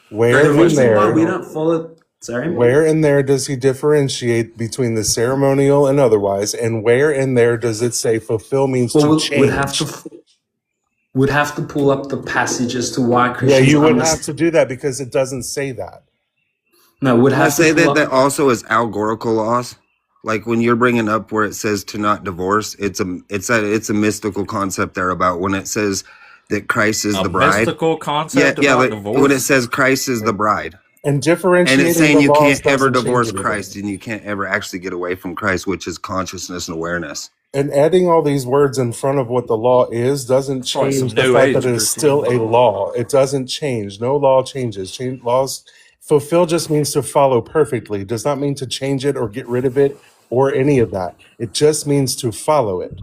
Where in there? We don't follow. Sorry. Where in there does he differentiate between the ceremonial and otherwise? And where in there does it say fulfill means to change? Would have to pull up the passage as to why Christians. Yeah, you would have to do that because it doesn't say that. No, would have to say that also is allegorical laws. Like when you're bringing up where it says to not divorce, it's a mystical concept there about when it says that Christ is the bride. Mystical concept about divorce. When it says Christ is the bride. And differentiating, and it's saying you can't ever divorce anything. Christ, and you can't ever actually get away from Christ, which is consciousness and awareness. And adding all these words in front of what the law is doesn't change the fact that it is still a law. It doesn't change. No law changes. Laws fulfill just means to follow perfectly. It does not mean to change it or get rid of it or any of that. It just means to follow it.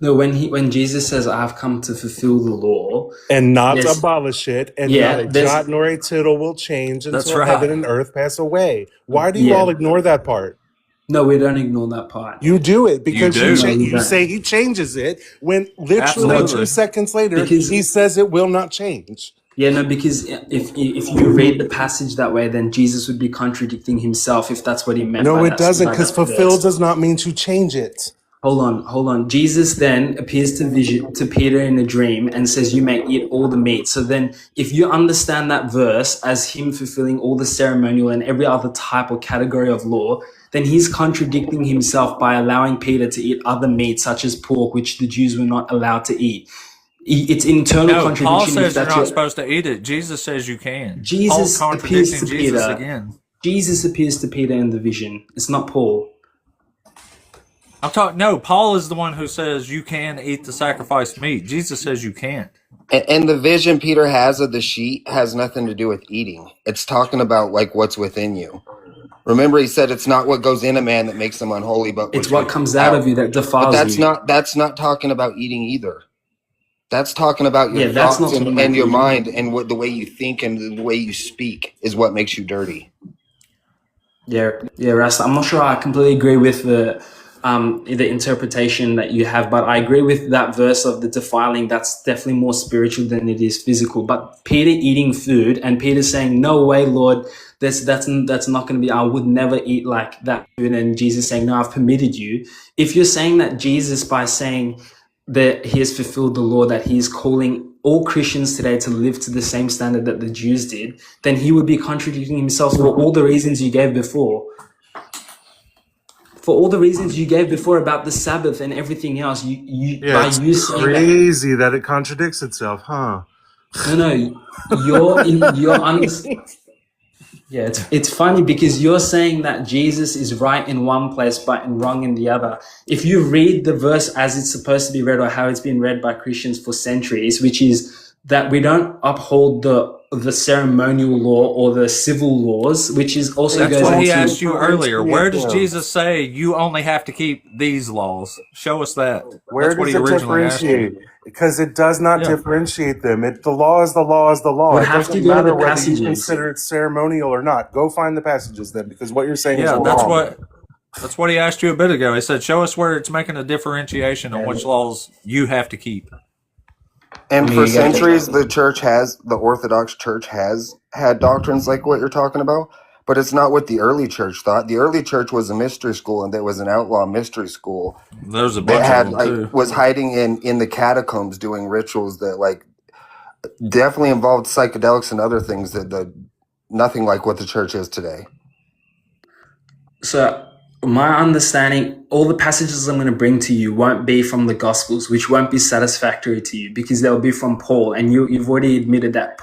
No, when Jesus says, "I've come to fulfill the law," and not abolish it, and not a jot nor a tittle will change until heaven and earth pass away. Why do you all ignore that part? No, we don't ignore that part. You do it because you say he changes it when literally 2 seconds later he says it will not change. Yeah, no, because if you read the passage that way, then Jesus would be contradicting himself if that's what he meant. No, it doesn't, because fulfill does not mean to change it. Hold on. Jesus then appears to Peter in a dream and says, "You may eat all the meat." So then if you understand that verse as him fulfilling all the ceremonial and every other type or category of law, then he's contradicting himself by allowing Peter to eat other meat such as pork, which the Jews were not allowed to eat. It's internal contradiction. Paul says you're not supposed to eat it. Jesus says you can. Jesus appears to Jesus Peter again. Jesus appears to Peter in the vision. It's not Paul. No, Paul is the one who says you can eat the sacrificed meat. Jesus says you can't. And the vision Peter has of the sheep has nothing to do with eating. It's talking about like what's within you. Remember, he said it's not what goes in a man that makes him unholy, but it's what comes out of you that defiles you. That's not talking about eating either. That's talking about your thoughts and your mind, and what the way you think and the way you speak is what makes you dirty. Yeah, Rasta. I'm not sure I completely agree with the interpretation that you have, but I agree with that verse of the defiling. That's definitely more spiritual than it is physical. But Peter eating food and Peter saying, "No way, Lord, that's not going to be. I would never eat like that." And Jesus saying, "No, I've permitted you." If you're saying that Jesus, by saying that he has fulfilled the law, that he is calling all Christians today to live to the same standard that the Jews did, then he would be contradicting himself for all the reasons you gave before. For all the reasons you gave before about the Sabbath and everything else, It's crazy that it contradicts itself, huh? No, you're Yeah, it's funny because you're saying that Jesus is right in one place but wrong in the other. If you read the verse as it's supposed to be read or how it's been read by Christians for centuries, which is that we don't uphold the ceremonial law or the civil laws, which is also That's goes what he into asked you earlier. Where does Differentiate them. Jesus say you only have to keep these laws? Show us that. Where That's what does he it originally asked you. differentiate? Because it does not Yeah. differentiate them. The law is the law is the law. would It have to doesn't go to matter the whether you passages. consider it ceremonial or not. Go find the passages then, because what you're saying is Yeah, wrong. that's what he asked you a bit ago. He said, show us where it's making a differentiation on which laws you have to keep. And I mean, for you got to- centuries, the Orthodox Church has had doctrines like what you're talking about, but it's not what the early church thought. The early church was a mystery school, and there was an outlaw mystery school There's a that bunch of had them, like too. was hiding in the catacombs doing rituals that like definitely involved psychedelics and other things that nothing like what the church is today. So my understanding, all the passages I'm going to bring to you won't be from the Gospels, which won't be satisfactory to you because they'll be from Paul, and you've already admitted that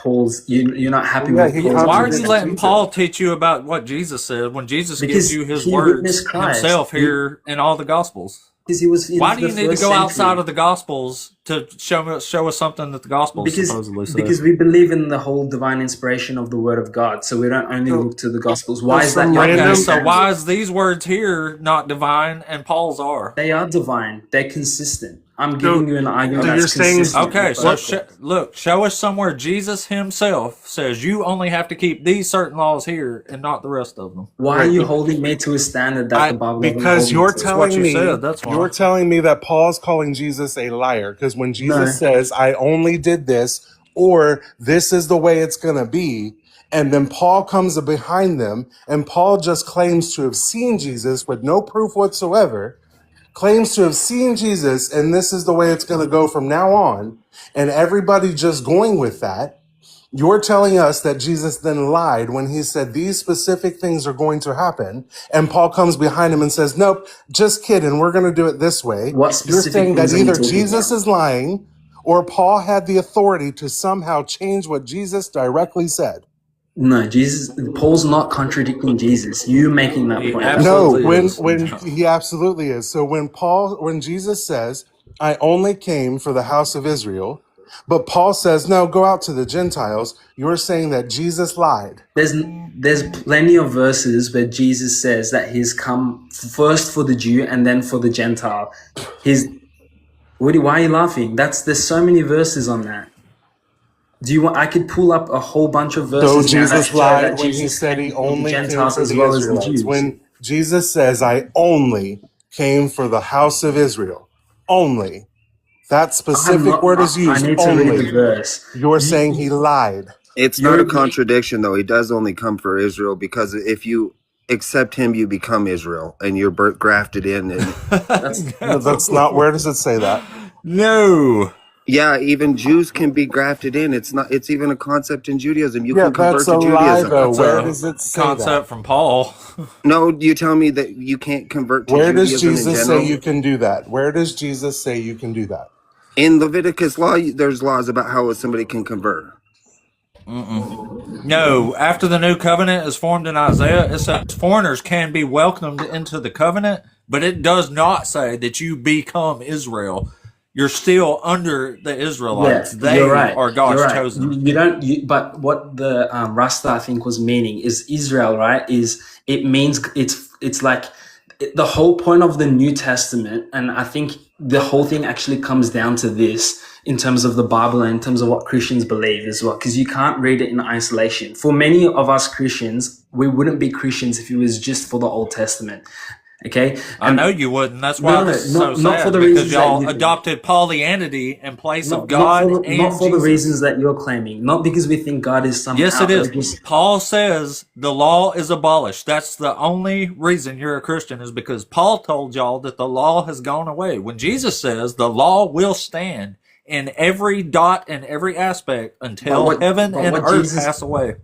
you're not happy Yeah, with he Paul's. Why are you contradicted letting Jesus. Paul teach you about what Jesus said when Jesus Because gives you his he words witnessed Christ. himself here in all the Gospels? Because he was in Why do the you need to first go century. outside of the Gospels to show us something that the Gospels supposedly say? Because we believe in the whole divine inspiration of the Word of God, so we don't only look to the Gospels. Why is that? some your random- Okay, so understanding? why is these words here not divine and Paul's are? They are divine. They're consistent. I'm giving you an argument so that's you're saying- consistent. Okay, so look, show us somewhere Jesus himself says you only have to keep these certain laws here and not the rest of them. Why are you holding me to a standard that the Bible doesn't Because hold me you're to? telling what you me said, that's why. you're telling me that Paul's calling Jesus a liar because when Jesus says I only did this or this is the way it's going to be, and then Paul comes behind them and Paul just claims to have seen Jesus with no proof whatsoever, claims to have seen Jesus and this is the way it's going to go from now on, and everybody just going with that. You're telling us that Jesus then lied when he said these specific things are going to happen, and Paul comes behind him and says, nope, just kidding, we're going to do it this way. What You're specific saying that things are you either talking Jesus about? is lying or Paul had the authority to somehow change what Jesus directly said. No, Paul's not contradicting Jesus. You making that He point. No, absolutely is. when he absolutely is. So when Jesus says, I only came for the house of Israel, but Paul says, no, go out to the Gentiles, you're saying that Jesus lied. There's plenty of verses where Jesus says that he's come first for the Jew and then for the Gentile. Woody, why are you laughing? There's so many verses on that. Do you want? I could pull up a whole bunch of verses So now that Jesus show lied that when he Jesus said came he for the only came Gentiles for as the well as the Israelites. Jews. When Jesus says, I only came for the house of Israel, only. That specific word is I used, need to read the only. verse. You're saying he lied. It's not a contradiction, though. He does only come for Israel because if you accept him, you become Israel, and you're grafted in. And That's not, where does it say that? No. yeah, even Jews can be grafted in. It's not. It's even a concept in Judaism. You Yeah, can convert that's to a lie, Judaism. though. That's Where a does it say concept that? from Paul. No, you tell me that you can't convert to Where does Judaism in Jesus general. say you can do that? Where does Jesus say you can do that? In Leviticus law, there's laws about how somebody can convert. No, after the new covenant is formed in Isaiah, it says foreigners can be welcomed into the covenant, but it does not say that you become Israel. You're still under the Israelites. They you're right. are God's You're right. chosen. You don't. But what the Rasta I think was meaning is Israel, right? It means it's like the whole point of the New Testament, and I think the whole thing actually comes down to this in terms of the Bible and in terms of what Christians believe as well, because you can't read it in isolation. For many of us Christians, we wouldn't be Christians if it was just for the Old Testament. Okay, I know you wouldn't. That's why this is so not sad, for the because reasons that y'all you adopted Paulianity in place of not God for and the Jesus. reasons that you're claiming, not because we think God is somehow. Yes, it is. Paul says the law is abolished. That's the only reason you're a Christian, is because Paul told y'all that the law has gone away. When Jesus says the law will stand in every dot and every aspect until heaven and earth pass away.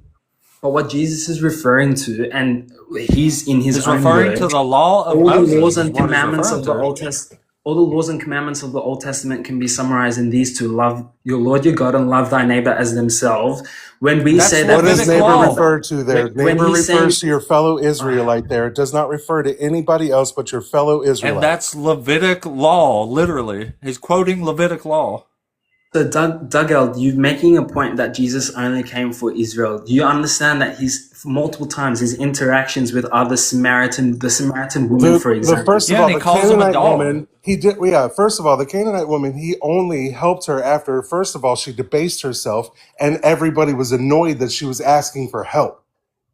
But what Jesus is referring to, and he's in his He's own referring words, to the law of all Moses, the laws is and what he's commandments referring of the to. Old Testament. all the laws and commandments of the Old Testament can be summarized in these two: love your Lord your God and love thy neighbor as themselves. When we That's say that What does Levitic neighbor law. refer to there? when Neighbor he's saying refers to your fellow Israelite there. It does not refer to anybody else but your fellow And Israelite. that's Levitic law, literally. He's quoting Levitic law. So, Dougald, you're making a point that Jesus only came for Israel. Do you understand that he's multiple times his interactions with the Samaritan woman, for The example? first of Yeah, all, and he the calls him a Canaanite dog. woman, he did. Yeah, first of all, the Canaanite woman, he only helped her after. First of all, she debased herself, and everybody was annoyed that she was asking for help.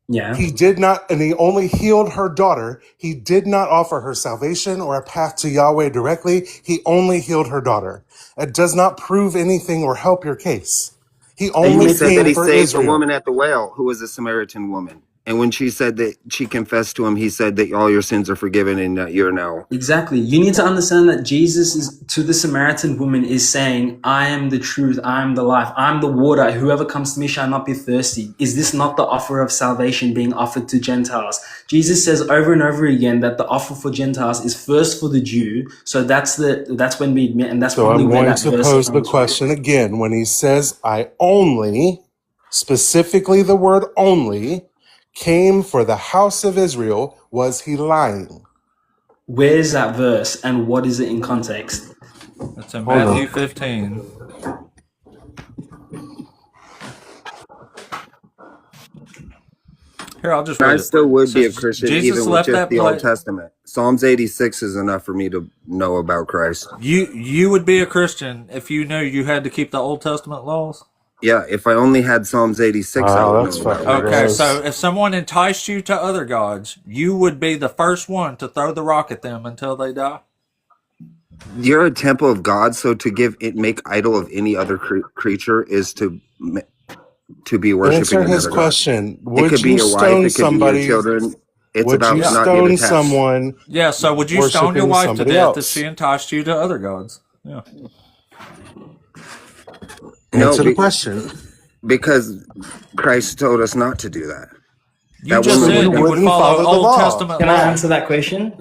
Yeah. He did not, and he only healed her daughter. He did not offer her salvation or a path to Yahweh directly. He only healed her daughter. It does not prove anything or help your case. He Are you He only making said that came he for saved the Israel. woman at the well, who was a Samaritan woman. And when she said that she confessed to him, he said that all your sins are forgiven and that you're now. Exactly. You need to understand that Jesus is to the Samaritan woman is saying, I am the truth, I am the life, I'm the water. Whoever comes to me shall not be thirsty. Is this not the offer of salvation being offered to Gentiles? Jesus says over and over again that the offer for Gentiles is first for the Jew. So that's when we admit, and that's So probably I'm where going that to verse pose the comes from. question again. When he says, I only, specifically the word only, came for the house of Israel, was he lying? Where is that verse and what is it in context? It's in Hold Matthew on. 15. Here, I'll just I read it. still It would be a says, Christian Jesus even with left just that the Old place. Testament. Psalms 86 is enough for me to know about Christ. You would be a Christian if you knew you had to keep the Old Testament laws? Yeah, if I only had Psalms 86, I would Wow, know that's about fucking Okay, Christ. so gross. if someone enticed you to other gods, you would be the first one to throw the rock at them until they die? You're a temple of God, so to make idol of any other creature is to be worshiping Answer his another God. question. It Would could be you your wife, stone it could be your somebody? children. It's Would you about Yeah. not being stone attached. someone Yeah, so would you stone your worshiping wife to somebody death if she else? enticed you to other gods? Yeah. No, Answer the question. because Christ told us not to do that. You That just So woman you would said you would wouldn't follow follow the Old law. Testament Can I law. answer that question?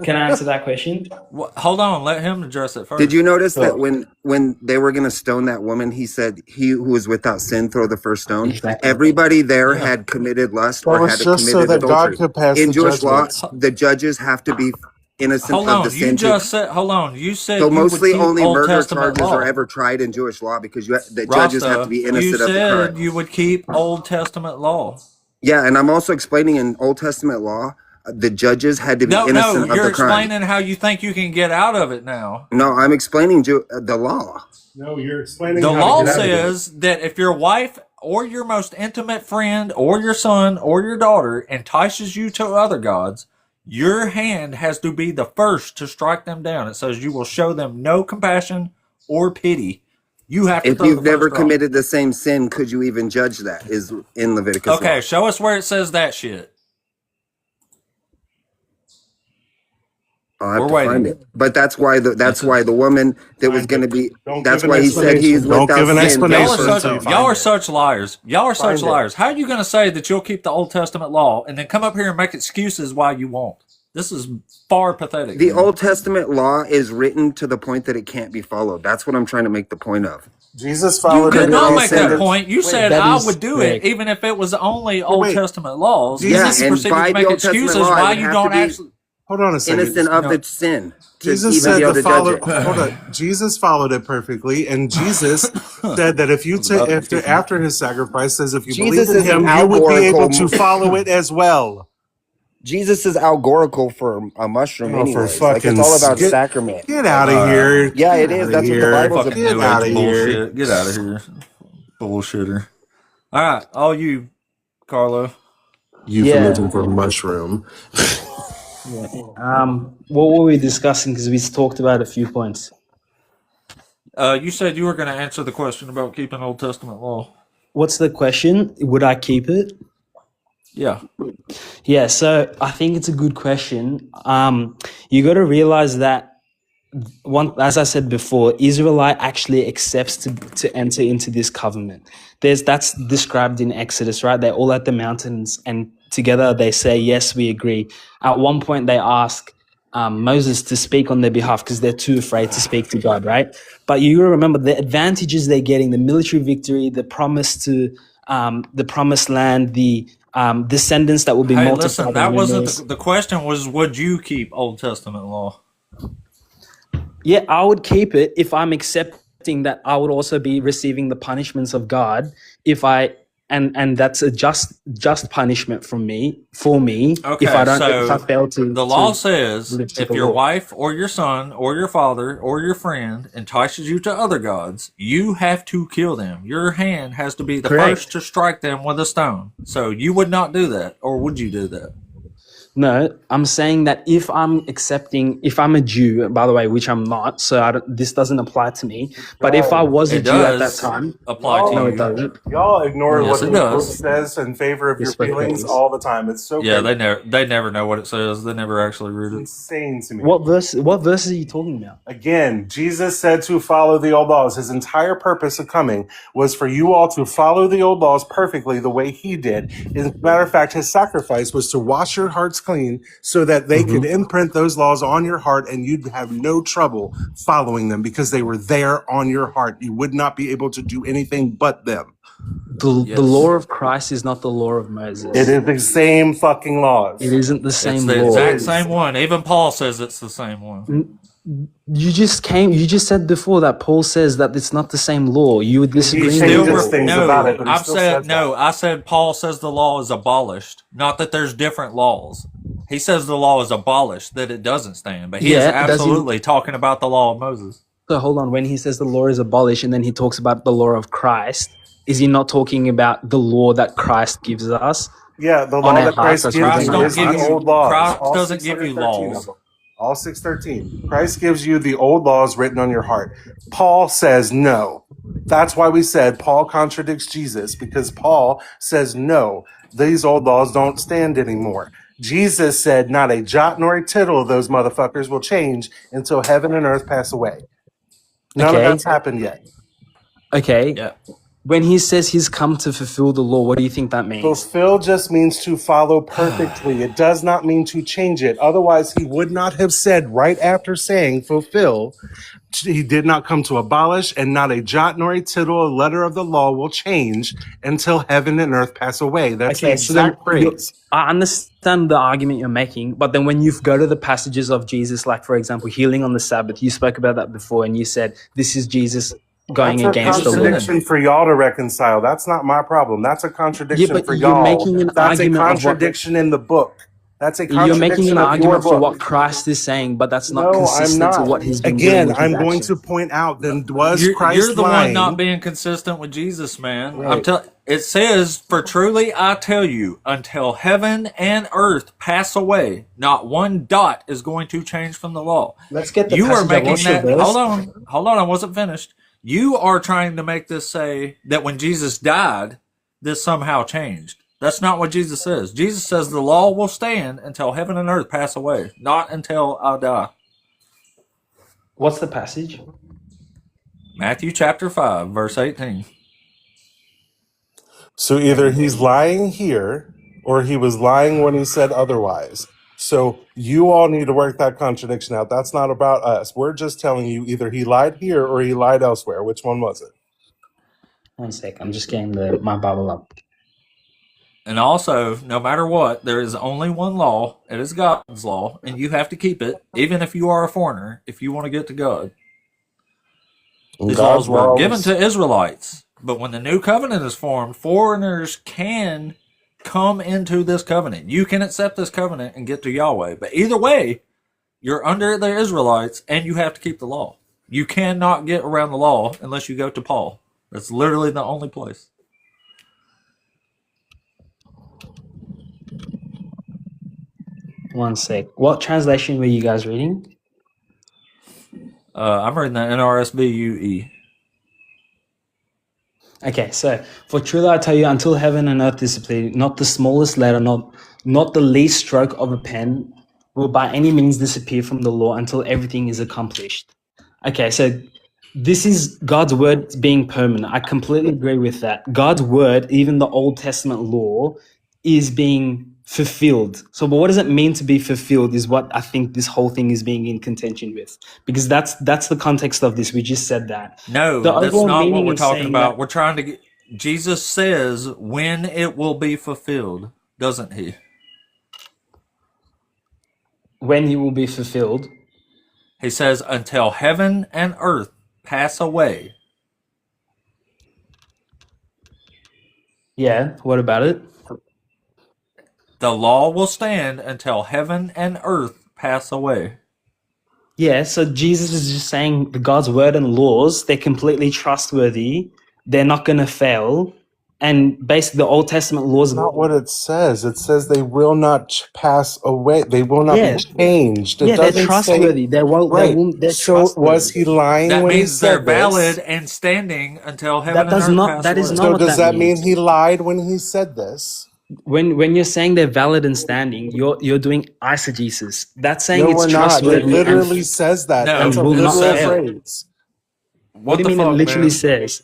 Hold on, let him address it Did first. you notice that So when they were going to stone that woman, he said, "He who is without sin, throw the first stone." Exactly. Everybody there Yeah. had committed lust that or was had just so committed that God adultery. could pass In the Jewish law, judgments. Ho- the judges have to be innocent Hold of the on, sin too. hold on. You So said you would mostly keep only Old murder Testament charges are law. ever tried in Jewish law because the judges have to Rasta, be you innocent of the said crime. you would keep Old Testament law. Yeah, and I'm also explaining in Old Testament law, the judges had to be No, innocent of you're the crime. explaining how you think you can get out of it now. No, I'm explaining the law. No, you're explaining The how to law get out of it. says that if your wife or your most intimate friend or your son or your daughter entices you to other gods, your hand has to be the first to strike them down. It says you will show them no compassion or pity. You have to If throw the you've never first rock. committed the same sin, could you even judge that? Is in Leviticus Okay, law. show us where it says that shit. I'll have We're to find waiting. it. But that's why It's the woman that was Find going to it. be. Don't That's give an why he said he's explanation. Don't without give an sin. Throw the Y'all are explanation first such until you stone. y'all find are it. such liars. Y'all are such Find it. liars. How are you going to say that you'll keep the Old Testament law and then come up here and make excuses why you won't? This is far pathetic, The man. Old Testament law is written to the point that it can't be followed. That's what I'm trying to make the point of. Jesus You followed did it Because and not he he make said said that that. point. You said That I is would do it correct. even if it was only But Old wait, Testament laws, and Yeah, then Jesus, you and proceeded by to the make Old Testament excuses law, I why would you have to don't be actually. hold on a second. innocent You of know, the sin to Jesus even be said able to to judge follow. it. Hold on. Jesus followed it perfectly, and Jesus said that if I you was about to kick him. after his sacrifice says if you believe Jesus in is an him, you would be able to allegorical. follow it as well. Jesus is allegorical for a mushroom, Oh, for anyways. Like it's fucking all about get sacrament. get out of All right, here! Yeah, Get it out is. of That's what the here! Bible's fucking about. Get New out Age of here! bullshit. Get out of here, bullshitter. All right, all you, Carlo. Euphemism Yeah. for mushroom. Yeah. What were we discussing? Because we talked about a few points. You said you were going to answer the question about keeping Old Testament law. What's the question? Would I keep it? Yeah. Yeah. So I think it's a good question. You got to realize that as I said before, Israelite actually accepts to enter into this covenant. That's described in Exodus, right? They're all at the mountains and together they say, yes, we agree. At one point they ask, Moses to speak on their behalf because they're too afraid to speak to God, right? But you gotta remember the advantages they're getting: the military victory, the promise to the promised land, the descendants that will be Hey, multiplied listen, in that wasn't numbers. the question. Was would you keep Old Testament law? Yeah, I would keep it if I'm accepting that I would also be receiving the punishments of God if I and that's a just punishment from me for me if I Okay, don't if I so fail the law to says live to if the your law. wife or your son or your father or your friend entices you to other gods, you have to kill them. Your hand has to be the first Correct. to strike them with a stone. So you would not do that, or would you do that? No, I'm saying that if I'm a Jew, by the way, which I'm not, so this doesn't apply to me. But if I Guys, was a It Jew at that does time, apply to no, y'all, it you. doesn't. y'all ignore Yes, what it the book does. says in favor of your Yes, but feelings please. all the time. It's so Yeah, crazy. they never know what it says. They never actually read It's it. insane to me. What verse are you talking about? Again, Jesus said to follow the old laws. His entire purpose of coming was for you all to follow the old laws perfectly the way he did. As a matter of fact, his sacrifice was to wash your hearts clean so that they could imprint those laws on your heart and you'd have no trouble following them because they were there on your heart. You would not be able to do anything but them. The law Yes. of Christ is not the law of It Moses. is the same fucking laws. It isn't the It's same the It law. exact is. same one. Even Paul says it's the same one. You just said before that Paul says that it's not the same law. You would He disagree in changes the law. things about it, No, but he I've still said says no. that. I said Paul says the law is abolished, not that there's different laws. He says the law is abolished, that it doesn't stand, but he is Yeah, does he? absolutely talking about the law of Moses. So hold on. When he says the law is abolished, and then he talks about the law of Christ, is he not talking about the law that Christ gives us Yeah, the on law our that hearts Christ as gives written Christ in you our don't is give the hearts? old you laws. Christ All doesn't give you 613 of laws. them. All 613. Christ gives you the old laws written on your heart. Paul says no. That's why we said Paul contradicts Jesus, because Paul says no, these old laws don't stand anymore. Jesus said not a jot nor a tittle of those motherfuckers will change until heaven and earth pass away. None of Okay. that's happened yet. Okay. Yeah. When he says he's come to fulfill the law, what do you think that means? Fulfill just means to follow perfectly. It does not mean to change it. Otherwise, he would not have said right after saying fulfill, he did not come to abolish, and not a jot nor a tittle, a letter of the law will change until heaven and earth pass away. That's the Okay, so then exact phrase. I understand the argument you're making, but then when you go to the passages of Jesus, like for example, healing on the Sabbath, you spoke about that before, and you said this is Jesus going That's a He against the was law. contradiction sinning. for y'all to reconcile. That's not my problem. That's a Yeah, contradiction but for you're y'all. making an That's a argument of what contradiction in the book. That's a you're making contradiction an of your argument for book. what Christ is saying, but that's not No, I'm consistent to not. what he's been doing Again, with his I'm going to actions. point out, then was You're Christ the one not lying? being consistent with Jesus, man. Right. It says, "For truly I tell you, until heaven and earth pass away, not one dot is going to change from the law." Let's get the You are passage. I making lost your that. verse. Hold on. I wasn't finished. You are trying to make this say that when Jesus died, this somehow changed. That's not what Jesus says. Jesus says the law will stand until heaven and earth pass away, not until I die. What's the passage? Matthew chapter 5, verse 18. So either he's lying here or he was lying when he said otherwise. So you all need to work that contradiction out. That's not about us. We're just telling you either he lied here or he lied elsewhere. Which one was it? 1 sec. I'm just getting my Bible up. And also, no matter what, there is only one law. It is God's law, and you have to keep it, even if you are a foreigner, if you want to get to God. These laws God's were given laws. to Israelites, but when the new covenant is formed, foreigners can come into this covenant. You can accept this covenant and get to Yahweh. But either way, you're under the Israelites, and you have to keep the law. You cannot get around the law unless you go to Paul. That's literally the only place. 1 sec. What translation were you guys reading? I'm reading the NRSV UE. Okay, so for truly I tell you, until heaven and earth disappear, not the smallest letter, not the least stroke of a pen will by any means disappear from the law until everything is accomplished. Okay, so this is God's word being permanent. I completely agree with that. God's word, even the Old Testament law, is being fulfilled. So, but what does it mean to be fulfilled is what I think this whole thing is being in contention with, because that's the context of this. We just said that. No, The that's overall not what meaning we're in talking saying about. that We're trying to get. Jesus says when it will be fulfilled, doesn't he? when he will be fulfilled. He says, until heaven and earth pass away. Yeah, what about it? The law will stand until heaven and earth pass away. Yeah, so Jesus is just saying the God's word and laws, they're completely trustworthy. They're not going to fail. And basically the Old Testament laws, Not what it says. It says they will not pass away. They will not be yeah, changed. It yeah, they're doesn't say trustworthy. They won't, right. they're So was trustworthy. he lying That when he means they're said valid this? and standing until heaven That and does earth not, pass that is away. not So what does that that mean means. he lied when he said this? When you're saying they're valid and standing, you're doing eisegesis. That's saying No, it's we're not. It trustworthy literally says that. No, That's and a will it not literal says, fail. phrase. What what do you the mean it fuck, literally man? says?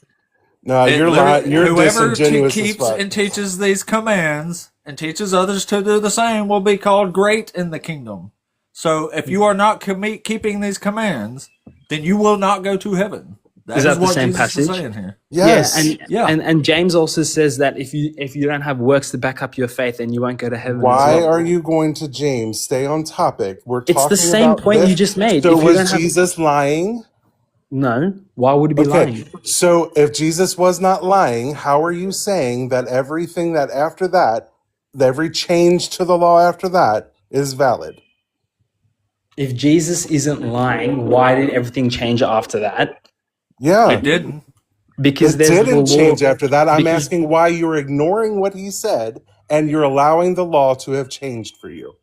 No, It you're literally, You're whoever disingenuous as keeps fuck. and teaches these commands and teaches others to do the same will be called great in the kingdom. So if you are not keeping these commands, then you will not go to heaven. Is That is that the what same Jesus is passage? saying here. Yes. Yeah. And James also says that if you don't have works to back up your faith, then you won't go to heaven as Why well. are you going to James? Stay on topic. We're It's the talking same about point you this. just made. So If you don't was have Jesus lying? no, why would he be Okay. lying? So if Jesus was not lying, how are you saying that everything that after that, every change to the law after that is valid? If Jesus isn't lying, why did everything change after that? Yeah. It didn't. Because It there's the didn't law. change after that. I'm Because asking why you're ignoring what he said and you're allowing the law to have changed for you.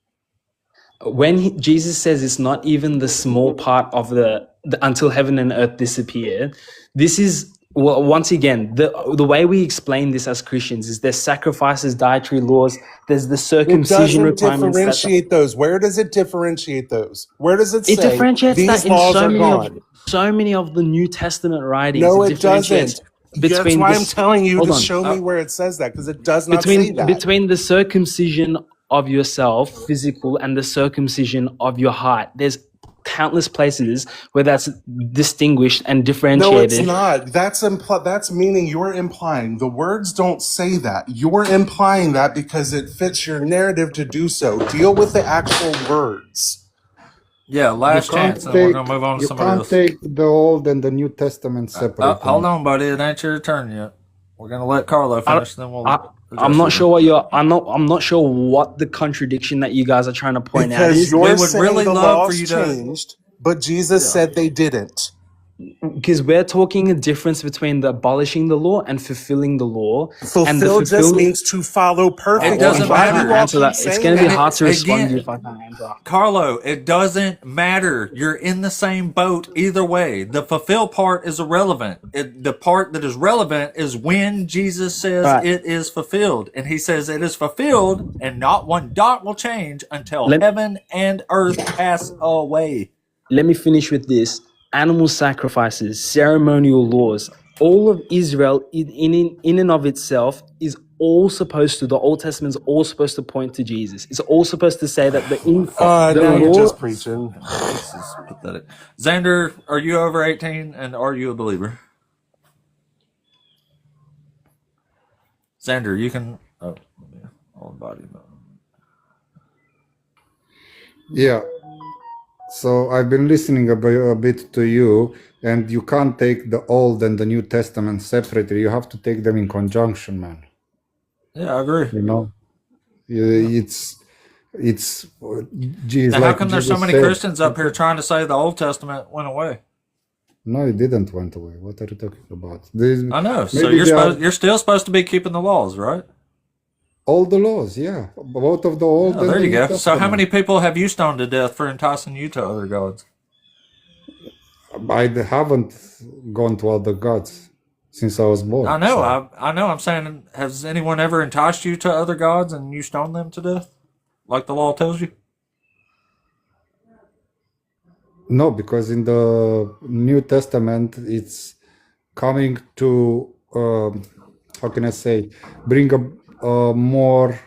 when Jesus says it's not even the small part of the until heaven and earth disappear, this is well, once again the way we explain this as Christians is there's sacrifices, dietary laws, there's the It circumcision doesn't requirements. differentiate those. Where does it differentiate those? Where does it It say differentiates that these in laws are gone? so many of the New Testament writings. No, It it doesn't. differentiates That's between why I'm this. telling you Hold to on. show me where it says that because it does not say that. Between the circumcision of yourself, physical, and the circumcision of your heart, there's countless places where that's distinguished and No, it's differentiated. not. That's meaning you're implying. The words don't say that. You're implying that because it fits your narrative to do so. Deal with the actual words. Yeah, You last can't chance, and then we're take going to move on to you somebody can't else. take the Old and the New Testament separately. Hold on, buddy. It ain't your turn yet. We're going to let Carlo finish, then we'll I'm address not it. sure what you're. I'm not sure what the contradiction that you guys are trying to point out Because is. We you're would saying really the love for laws you to. changed, but Jesus Yeah. said they didn't. Because we're talking a difference between the abolishing the law and fulfilling the law. And the Fulfill just fulfill. means to follow perfectly. It doesn't Why do matter. you all Answer keep that. It's saying going to be that? hard to respond to you Again, if I can't answer. Carlo, it doesn't matter. You're in the same boat either way. The fulfill part is irrelevant. The part that is relevant is when Jesus says All right. it is fulfilled. And he says it is fulfilled and not one dot will change until Let, heaven and earth pass away. let me finish with this. Animal sacrifices, ceremonial laws, all of Israel in and of itself is all supposed to, the Old Testament is all supposed to point to Jesus. It's all supposed to say that the Now you're law. just preaching. This is pathetic. Xander, are you over 18 and are you a believer? Xander, you can. Oh, all body. Yeah. So I've been listening a bit to you, and you can't take the Old and the New Testament separately. You have to take them in conjunction, man. Yeah, I agree. You know, it's geez, Now, how like come there's so Jesus many said. Christians up here trying to say the Old Testament went away? No, it didn't went away. What are you talking about? I know. So Maybe you're still supposed to be keeping the laws, right? all the laws, yeah, both of the Old Oh, and there the you New go. So Testament. how many people have you stoned to death for enticing you to other gods? I haven't gone to other gods since I was born. I know. so- I know. I'm saying, has anyone ever enticed you to other gods and you stoned them to death, like the law tells you? No, because in the New Testament, it's coming to, how can I say, bring a more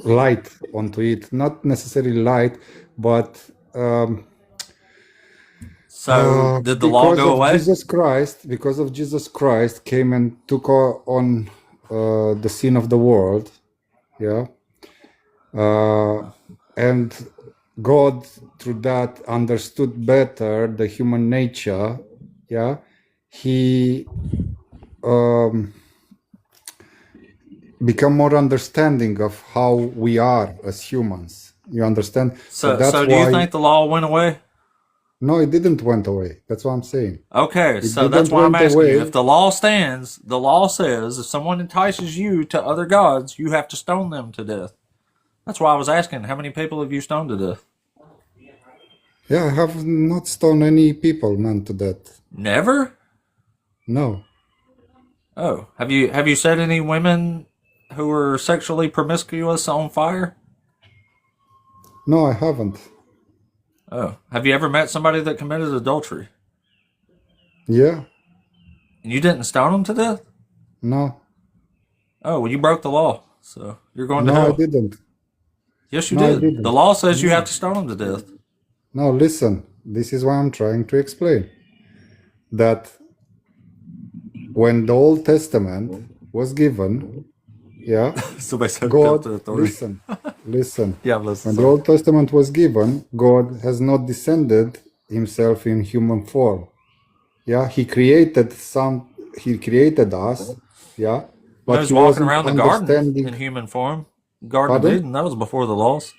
light onto it. Not necessarily light, but So did the law because go of away? because of Jesus Christ came and took on the sin of the world, yeah, and God through that understood better the human nature, yeah. He become more understanding of how we are as humans. You understand? So that's So do you why. think the law went away? No, it didn't went away. That's what I'm saying. Okay, It so that's didn't why I'm went asking you. away If the law stands, the law says if someone entices you to other gods, you have to stone them to death. That's why I was asking, how many people have you stoned to death? Yeah, I have not stoned any people, man, to death. Never? No. Oh, have you set any women who were sexually promiscuous on fire? No, I haven't. Oh, have you ever met somebody that committed adultery Yeah. and you didn't stone them to death? No. Oh, well, you broke the law, so you're going to No, I hell. didn't. Yes, you No, I did. The didn't. law says you have No. to stone them to death. No, listen. This is what I'm trying to explain. That when the Old Testament was given, yeah, Somebody said God, to authority. listen. Yeah, I'm listening. When the Old Testament was given, God has not descended himself in human form. Yeah, he created us, yeah, He but was he walking wasn't around the garden understanding. in human form. Garden of Pardon? Eden, that was before the laws.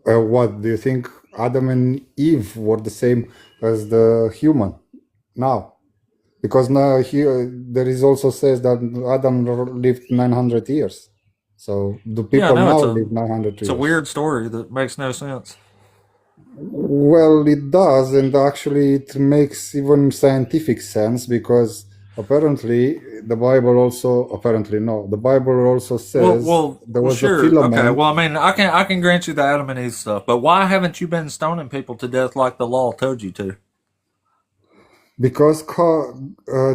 What do you think? Adam and Eve were the same as the human now, because now here there is also says that Adam lived 900 years. So do Yeah, people no, now live 900 it's a years? weird story that makes no sense. Well, it does, and actually it makes even scientific sense because apparently the Bible also says there Well, was a sure, okay. filament Well, I mean, I can grant you the Adam and Eve stuff, but why haven't you been stoning people to death like the law told you to? because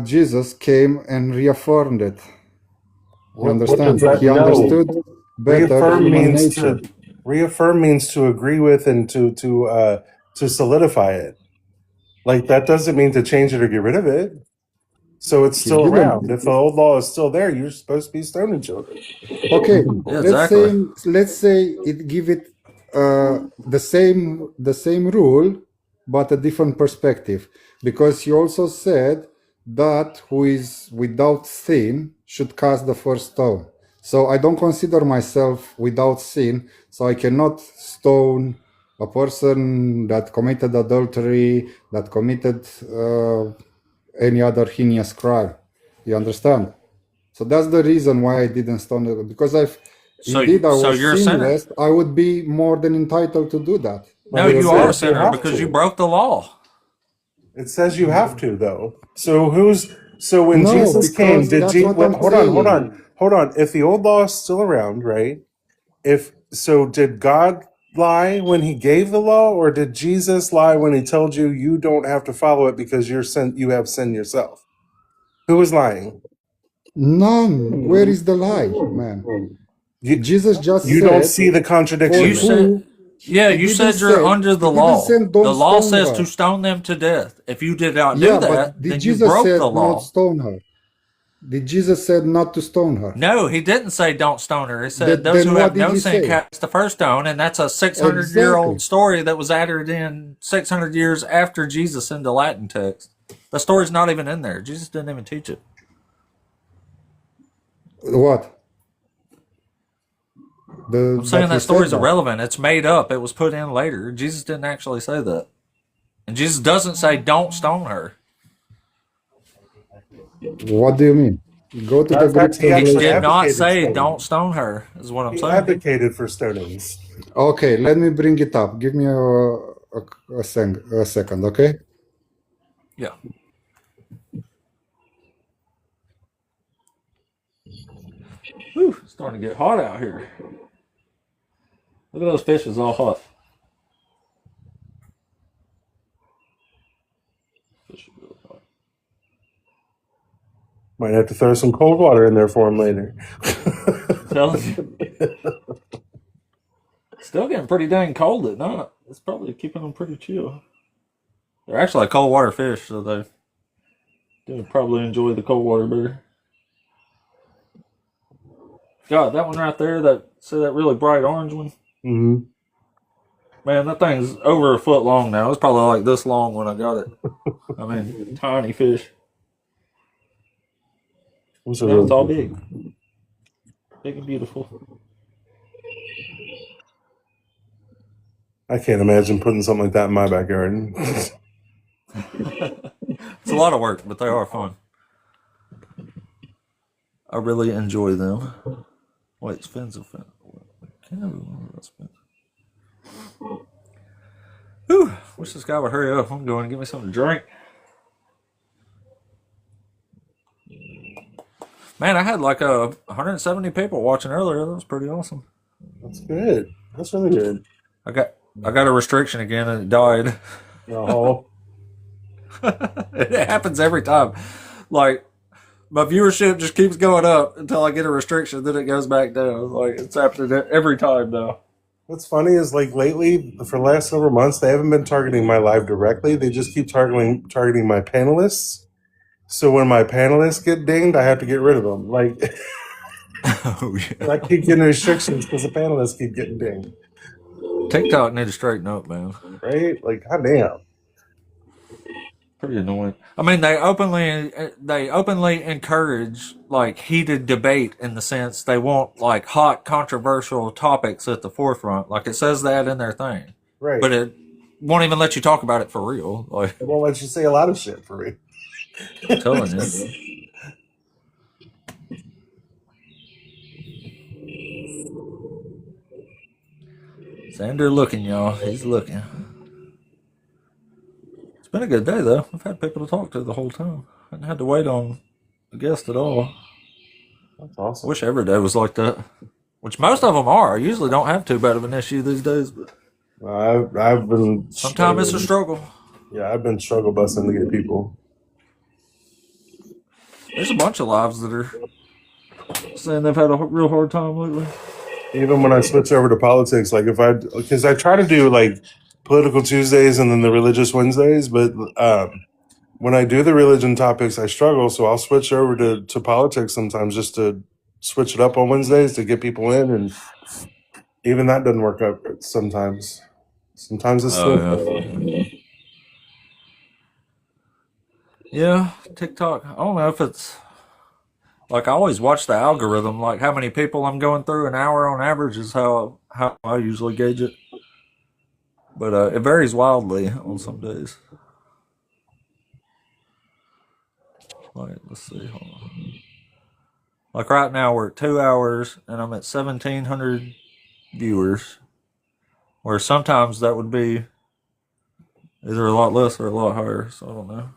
Jesus came and reaffirmed it. You What does understand? that He know? understood better human nature. Reaffirm means to agree with and to solidify it. Like that doesn't mean to change it or get rid of it. So it's He still didn't. around. If the old law is still there, you're supposed to be stoning children. Okay, Yeah, exactly. let's say it give it the same rule, but a different perspective, because he also said that who is without sin should cast the first stone. So I don't consider myself without sin, so I cannot stone a person that committed adultery, that committed any other heinous crime. You understand? So that's the reason why I didn't stone it, because I So was you're a sinner. sinless. I would be more than entitled to do that. No, But it you are a says you sinner have because you to. broke the law. It says you have to, though. So when No, Jesus came, because did that's what I'm saying. hold on. If the old law is still around, right? If so, did God lie when He gave the law, or did Jesus lie when He told you you don't have to follow it because you have sin yourself? Who was lying? None. Where is the lie, man? Jesus just You don't said, see the for You contradiction then. said, who yeah, he you didn't said you're say, under he the didn't say law. don't The law stone says to her. stone them to death. If you did not do Yeah, but that, did then you Jesus broke the said not law. stone her? Did Jesus said not to stone her? No, he didn't say don't stone her. He said those Then who what have did no he sin say? cast the first stone, and that's a 600-year-old Exactly. story that was added in 600 years after Jesus into Latin text. The story's not even in there. Jesus didn't even teach it. What? I'm saying That he that said story's that. irrelevant. It's made up. It was put in later. Jesus didn't actually say that. And Jesus doesn't say don't stone her. What do you mean? Go to Matter the of fact, Greek He He actually did translation. not advocated say stoning. don't stone her, is what I'm He saying. advocated for stonings. Okay, let me bring it up. Give me a second, okay? Yeah. Whew, it's starting to get hot out here. Look at those fishes all hot. Fish are really hot. Might have to throw some cold water in there for him later. telling you. Still getting pretty dang cold at night. It's probably keeping them pretty chill. They're actually cold water fish, so they do probably enjoy the cold water better. God, that one right there, that really bright orange one? Mm-hmm. Man, that thing's over a foot long now. It was probably like this long when I got it. I mean, tiny fish. Now it's all big. Big and beautiful. I can't imagine putting something like that in my backyard. It's a lot of work, but they are fun. I really enjoy them. Wait, fins of fin. Whew, wish this guy would hurry up. I'm going to give me something to drink. Man, I had like 170 people watching earlier. That was pretty awesome. That's good. That's really good. I got a restriction again and it died. Oh. It happens every time. Like my viewership just keeps going up until I get a restriction, then it goes back down. Like it's happening every time now. What's funny is like lately, for the last several months, they haven't been targeting my live directly. They just keep targeting my panelists. So when my panelists get dinged, I have to get rid of them. Like, oh, yeah. I keep getting restrictions because the panelists keep getting dinged. TikTok need to straighten up, man. Right? Like, goddamn. Pretty annoying. I mean, they openly encourage like heated debate in the sense they want like hot controversial topics at the forefront. Like it says that in their thing, Right. but it won't even let you talk about it for real. Like it won't let you say a lot of shit for real. I'm telling you. Sander looking, y'all. He's looking. It's been a good day, though. I've had people to talk to the whole time. I hadn't had to wait on a guest at all. That's awesome. I wish every day was like that. Which most of them are. I usually don't have too bad of an issue these days, but I've been. Sometimes it's a struggle. Yeah, I've been struggle busting to get people. There's a bunch of lives that are saying they've had a real hard time lately. Even when I switch over to politics, like because I try to do like political Tuesdays and then the religious Wednesdays, but when I do the religion topics, I struggle. So I'll switch over to politics sometimes just to switch it up on Wednesdays to get people in, and even that doesn't work out sometimes. Sometimes it's Yeah, TikTok. I don't know if it's like I always watch the algorithm. Like how many people I'm going through an hour on average is how I usually gauge it. But it varies wildly on some days. Like let's see. Hold on. Like right now we're at 2 hours and I'm at 1,700 viewers. Where sometimes that would be either a lot less or a lot higher. So I don't know.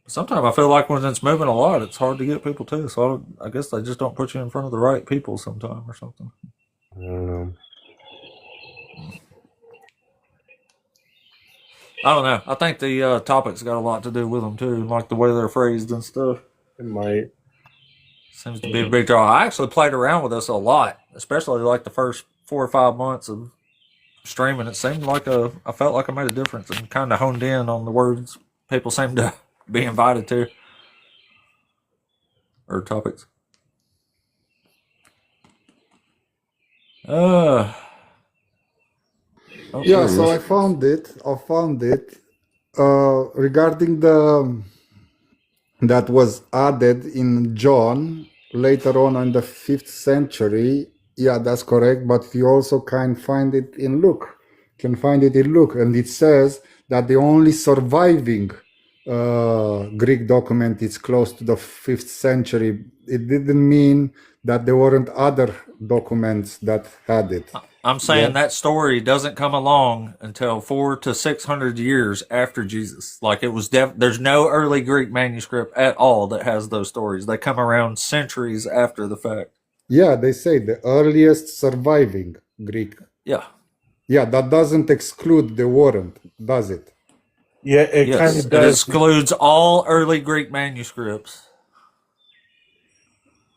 Sometimes I feel like when it's moving a lot, it's hard to get people too. So I guess they just don't put you in front of the right people sometime or something. I don't know. I don't know. I think the topics got a lot to do with them too, like the way they're phrased and stuff. It might. Seems to be a big draw. I actually played around with this a lot, especially like the first 4 or 5 months of streaming. It seemed like I felt like I made a difference and kind of honed in on the words people seem to be invited to or topics. Yeah, so I found it. Regarding that was added in John later on in the 5th century. Yeah, that's correct. But you also can find it in Luke. And it says that the only surviving Greek document is close to the 5th century. It didn't mean that there weren't other documents that had it. I'm saying that story doesn't come along until 400 to 600 years after Jesus. Like it was, there's no early Greek manuscript at all that has those stories. They come around centuries after the fact. Yeah, they say the earliest surviving Greek. Yeah. Yeah, that doesn't exclude the warrant, does it? Yeah, it kind of does. It excludes all early Greek manuscripts.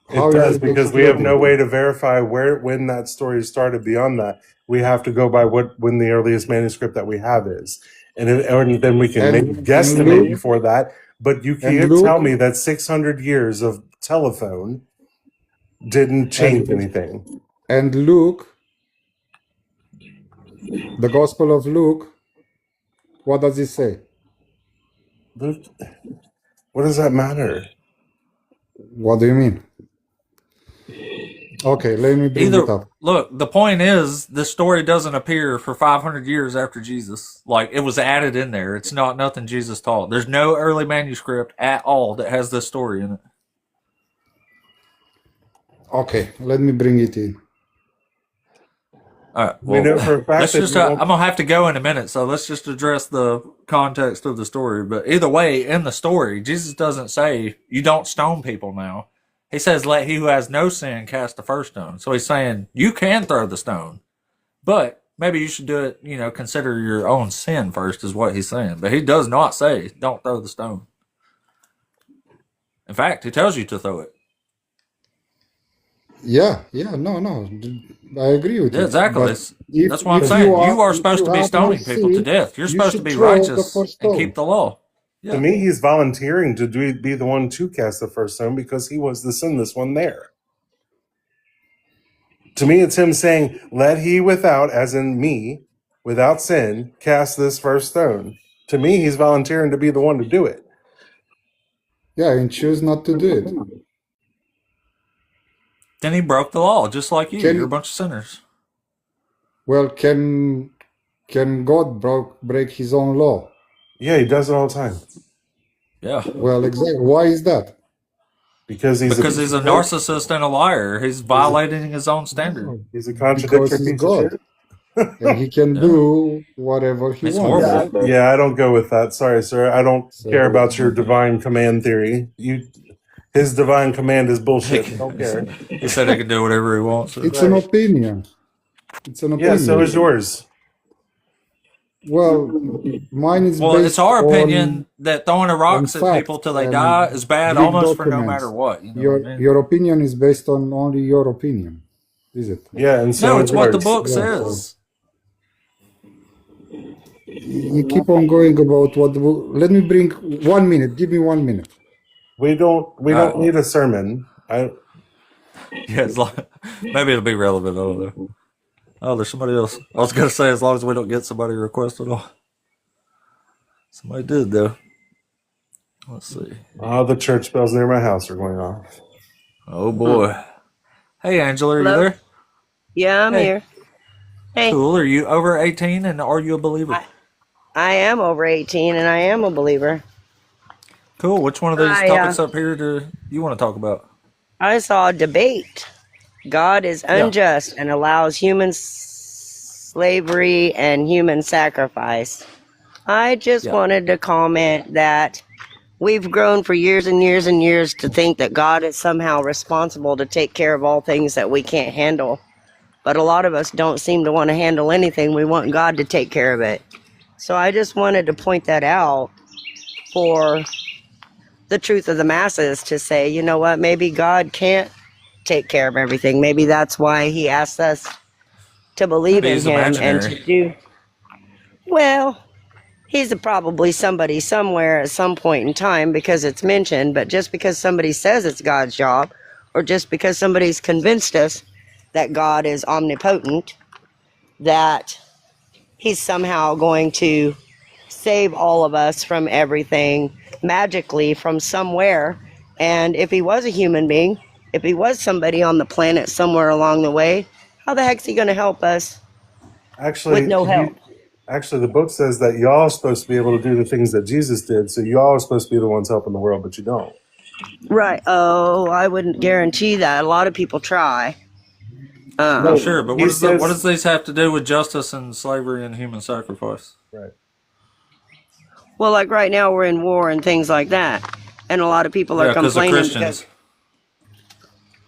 It How is does it because we have no excluded? way to verify when that story started. Beyond that, we have to go by when the earliest manuscript that we have is, and then we can maybe And guesstimate Luke before that. But you and can't tell Luke me that 600 years of telephone didn't change and anything. Luke, the Gospel of Luke, what does it say? Luke, what does that matter? What do you mean? Okay, let me bring it Either up. look, the point is the story doesn't appear for 500 years after Jesus. Like it was added in there. It's not nothing Jesus taught. There's no early manuscript at all that has this story in it. Okay, let me bring it in. All right. We Well, know for a fact let's that just. you won't. I'm gonna have to go in a minute, so let's just address the context of the story. But either way, in the story, Jesus doesn't say you don't stone people now. He says, "Let he who has no sin cast the first stone." So he's saying you can throw the stone, but maybe you should do it. Consider your own sin first, is what he's saying. But he does not say don't throw the stone. In fact, he tells you to throw it. Yeah, no, I agree with Yeah, you. exactly. But if That's what I'm if saying. you are You are if supposed you to be have no stoning people to sin, death. You're you supposed to should be throw the righteous first and keep stone. the law. To Yeah. me, he's volunteering to be the one to cast the first stone because he was the sinless one there. To me, it's him saying, "Let he without, as in me, without sin, cast this first stone." To me, he's volunteering to be the one to do it. Yeah, and choose not to do it. Then he broke the law, just like you. You're a Can bunch of sinners. well can God break his own law? Yeah, he does it all the time Yeah. Well, exactly. Why is that? because he's a Because piece he's of a shit. narcissist and a liar. He's He's a, violating his own standard. he's a Because contradictory he's piece of God shit. and he can Yeah. do whatever he He's wants. horrible. Yeah, I don't go with that. Sorry, sir. I don't care So about your divine command theory. His divine command is He, bullshit. Don't care. he said he can do whatever he wants. it's an Right. opinion. It's an Yeah, so opinion. is yours. Well, mine is Well, it's based our opinion that throwing the on rocks at people facts till they die and is bad Greek almost for no matter documents. what. You know what I mean? Your opinion is based on only your opinion, is it? Yeah, and No, so is it's what the yours. book Yeah. So says. you keep on going about what. Let me bring 1 minute. Give me 1 minute. We don't Well, need a sermon. yeah, it's like, maybe it'll be relevant. I don't know. Oh, there's somebody else. I was going to say, as long as we don't get somebody requested on. Somebody did, though. Let's see. The church bells near my house are going off. Oh, boy. Hey, Angela, are you Hello? there? Yeah, I'm Hey. here. Hey, Cool. Are you over 18 and are you a believer? I am over 18 and I am a believer. Cool. Which one of these I topics up here do you want to talk about? I saw a debate. God is Yeah. unjust and allows human slavery and human sacrifice. I just Yeah. wanted to comment that we've grown for years and years and years to think that God is somehow responsible to take care of all things that we can't handle. But a lot of us don't seem to want to handle anything. We want God to take care of it. So I just wanted to point that out for the truth of the masses to say, you know what, maybe God can't take care of everything. Maybe that's why he asks us to believe Maybe in he's him and to imaginary. do, well, he's probably somebody somewhere at some point in time because it's mentioned, but just because somebody says it's God's job, or just because somebody's convinced us that God is omnipotent, that he's somehow going to save all of us from everything magically from somewhere. And if he was a human being, if he was somebody on the planet somewhere along the way, how the heck's he going to help us with no help? Actually, the book says that y'all are supposed to be able to do the things that Jesus did. So y'all are supposed to be the ones helping the world, but you don't. Right. Oh, I wouldn't guarantee that. A lot of people try. Oh, sure. But He what says does these have to do with justice and slavery and human sacrifice? right. Well, like right now we're in war and things like that. And a lot of people are Yeah, because of complaining Christians. because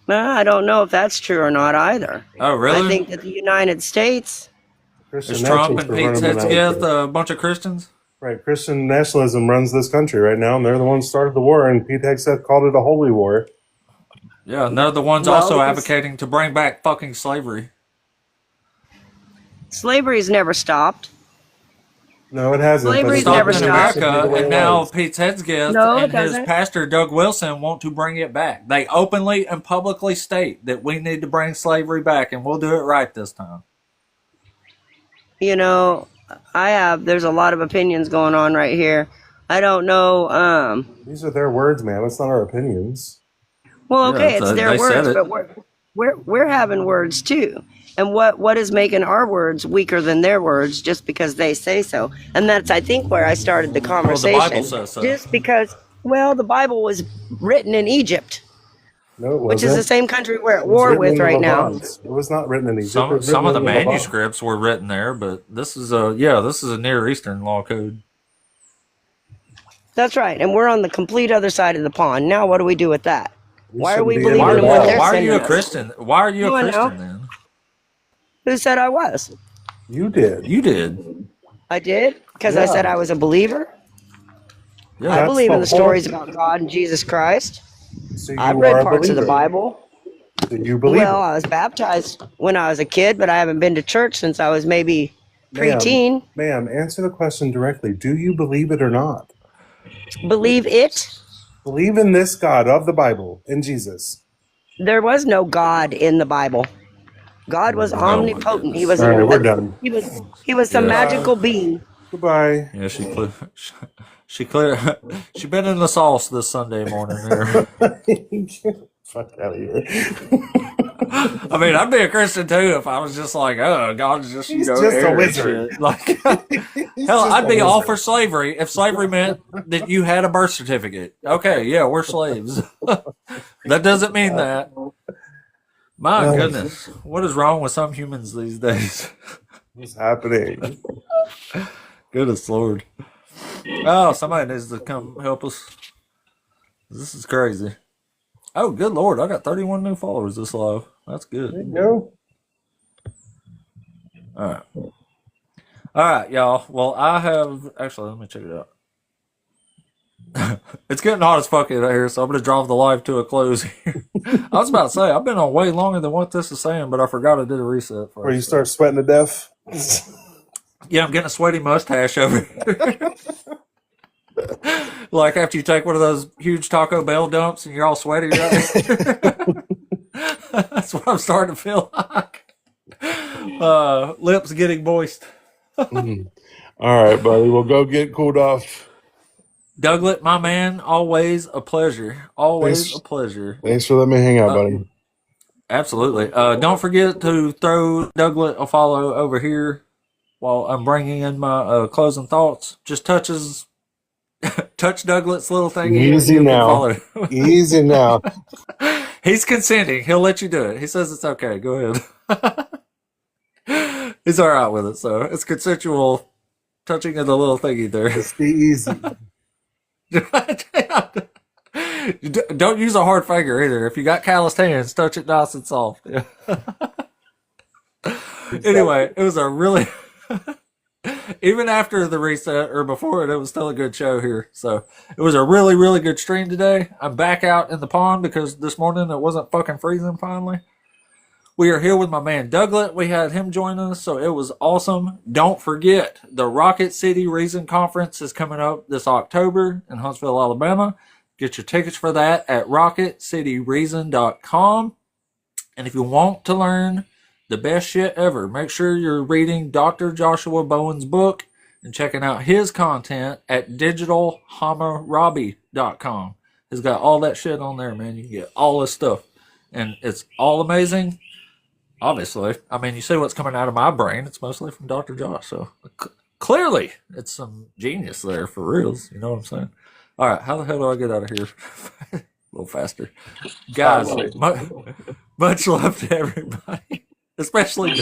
I don't know if that's true or not either. Oh, I really? think that the United States, Christian Is Trump nationalists and are Pete's running the United Heads States. a bunch of Christians? Right. Christian nationalism runs this country right now, and they're the ones who started the war. And Pete Hegseth called it a holy war. Yeah, and they're the ones Well, also because advocating to bring back fucking slavery. slavery's never stopped. No, it hasn't, but It it Slavery's stopped never in continues stopped. to be the America, way and it now was. Pete Hegseth No, it and his doesn't. pastor Doug Wilson want to bring it back. They openly and publicly state that we need to bring slavery back, and we'll do it right this time. You know, there's a lot of opinions going on right here. I don't know. These are their words, man. It's not our opinions. Well, Yeah, okay, it's their they said words, it. but we're having words too. And what is making our words weaker than their words just because they say so? And that's, I think, where I started the Well, the conversation. Bible says so. Just because, well, the Bible was written in Egypt, No, it which is the wasn't. same country we're at It was war written in with the right now. Levant. It was not written in Egypt. It was Some written of the in the Levant. manuscripts were written there, but this is a Near Eastern law code. That's right. And we're on the complete other side of the pond. Now, what do we do with that? We Why are we shouldn't be believing into in what that. they're Why are you sending a us? Christian? Why are you a You wanna Christian know? then? Who said I was? You did. You did. I did? Because I said Yeah. I was a believer? Yeah. I That's believe in the the whole. stories about God and Jesus Christ. So I've you read are a parts of the believer. Bible. So you believe Well, it. I was baptized when I was a kid, but I haven't been to church since I was maybe Ma'am, preteen. ma'am, answer the question directly. Do you believe it or not? Believe it? Believe in this God of the Bible, in Jesus. There was no God in the Bible. God was Oh my omnipotent. He goodness. was All right, we're done. he was some Yeah. magical being. Goodbye. Yeah, she been in the sauce this Sunday morning there. Fuck out of here. I mean, I'd be a Christian too if I was just like, oh, God's just, He's just a arrogant wizard. shit. Like, He's hell, just I'd a be all wizard. for slavery if slavery meant that you had a birth certificate. Okay, yeah, we're slaves. That doesn't mean that. My Oh, goodness, what is wrong with some humans these days? what's happening? Goodness Lord. Oh, somebody needs to come help us. This is crazy. Oh, good Lord, I got 31 new followers this live. That's There good. you go. All right. All right, y'all. Well, I have actually. Let me check it out. It's getting hot as fuck in here, so I'm gonna draw the live to a close here. I was about to say I've been on way longer than what this is saying, but I forgot I did a reset Where you first. start sweating to death. Yeah, I'm getting a sweaty mustache over here. Like after you take one of those huge Taco Bell dumps and you're all sweaty, right? That's what I'm starting to feel like. Lips getting moist. Mhm. All right, buddy. Well, go get cooled off. Douglas, my man, always a pleasure. Always a Thanks. pleasure. Thanks for letting me hang out, buddy. Absolutely. Don't forget to throw Douglas a follow over here while I'm bringing in my closing thoughts. Just touch Douglas' little thing here and Easy you can now. follow. Easy now. He's consenting. He'll let you do it. He says it's okay. Go ahead. He's all right with it. So it's consensual touching of the little thingy there. Just be easy. Don't use a hard finger either. If you got calloused hands, touch it nice and soft. Yeah. Anyway, it was a really, even after the reset or before it, it was still a good show here. So it was a really, really good stream today. I'm back out in the pond because this morning it wasn't fucking freezing finally. We are here with my man Douglas. We had him join us, so it was awesome. Don't forget, the Rocket City Reason Conference is coming up this October in Huntsville, Alabama. Get your tickets for that at rocketcityreason.com. And if you want to learn the best shit ever, make sure you're reading Dr. Joshua Bowen's book and checking out his content at digitalhammurabi.com. He's got all that shit on there, man. You can get all this stuff. And it's all amazing. Obviously, I mean, you see what's coming out of my brain. It's mostly from Dr. Josh. So clearly, it's some genius there for reals. You know what I'm saying? All right, how the hell do I get out of here? A little faster. Guys, much love to everybody, especially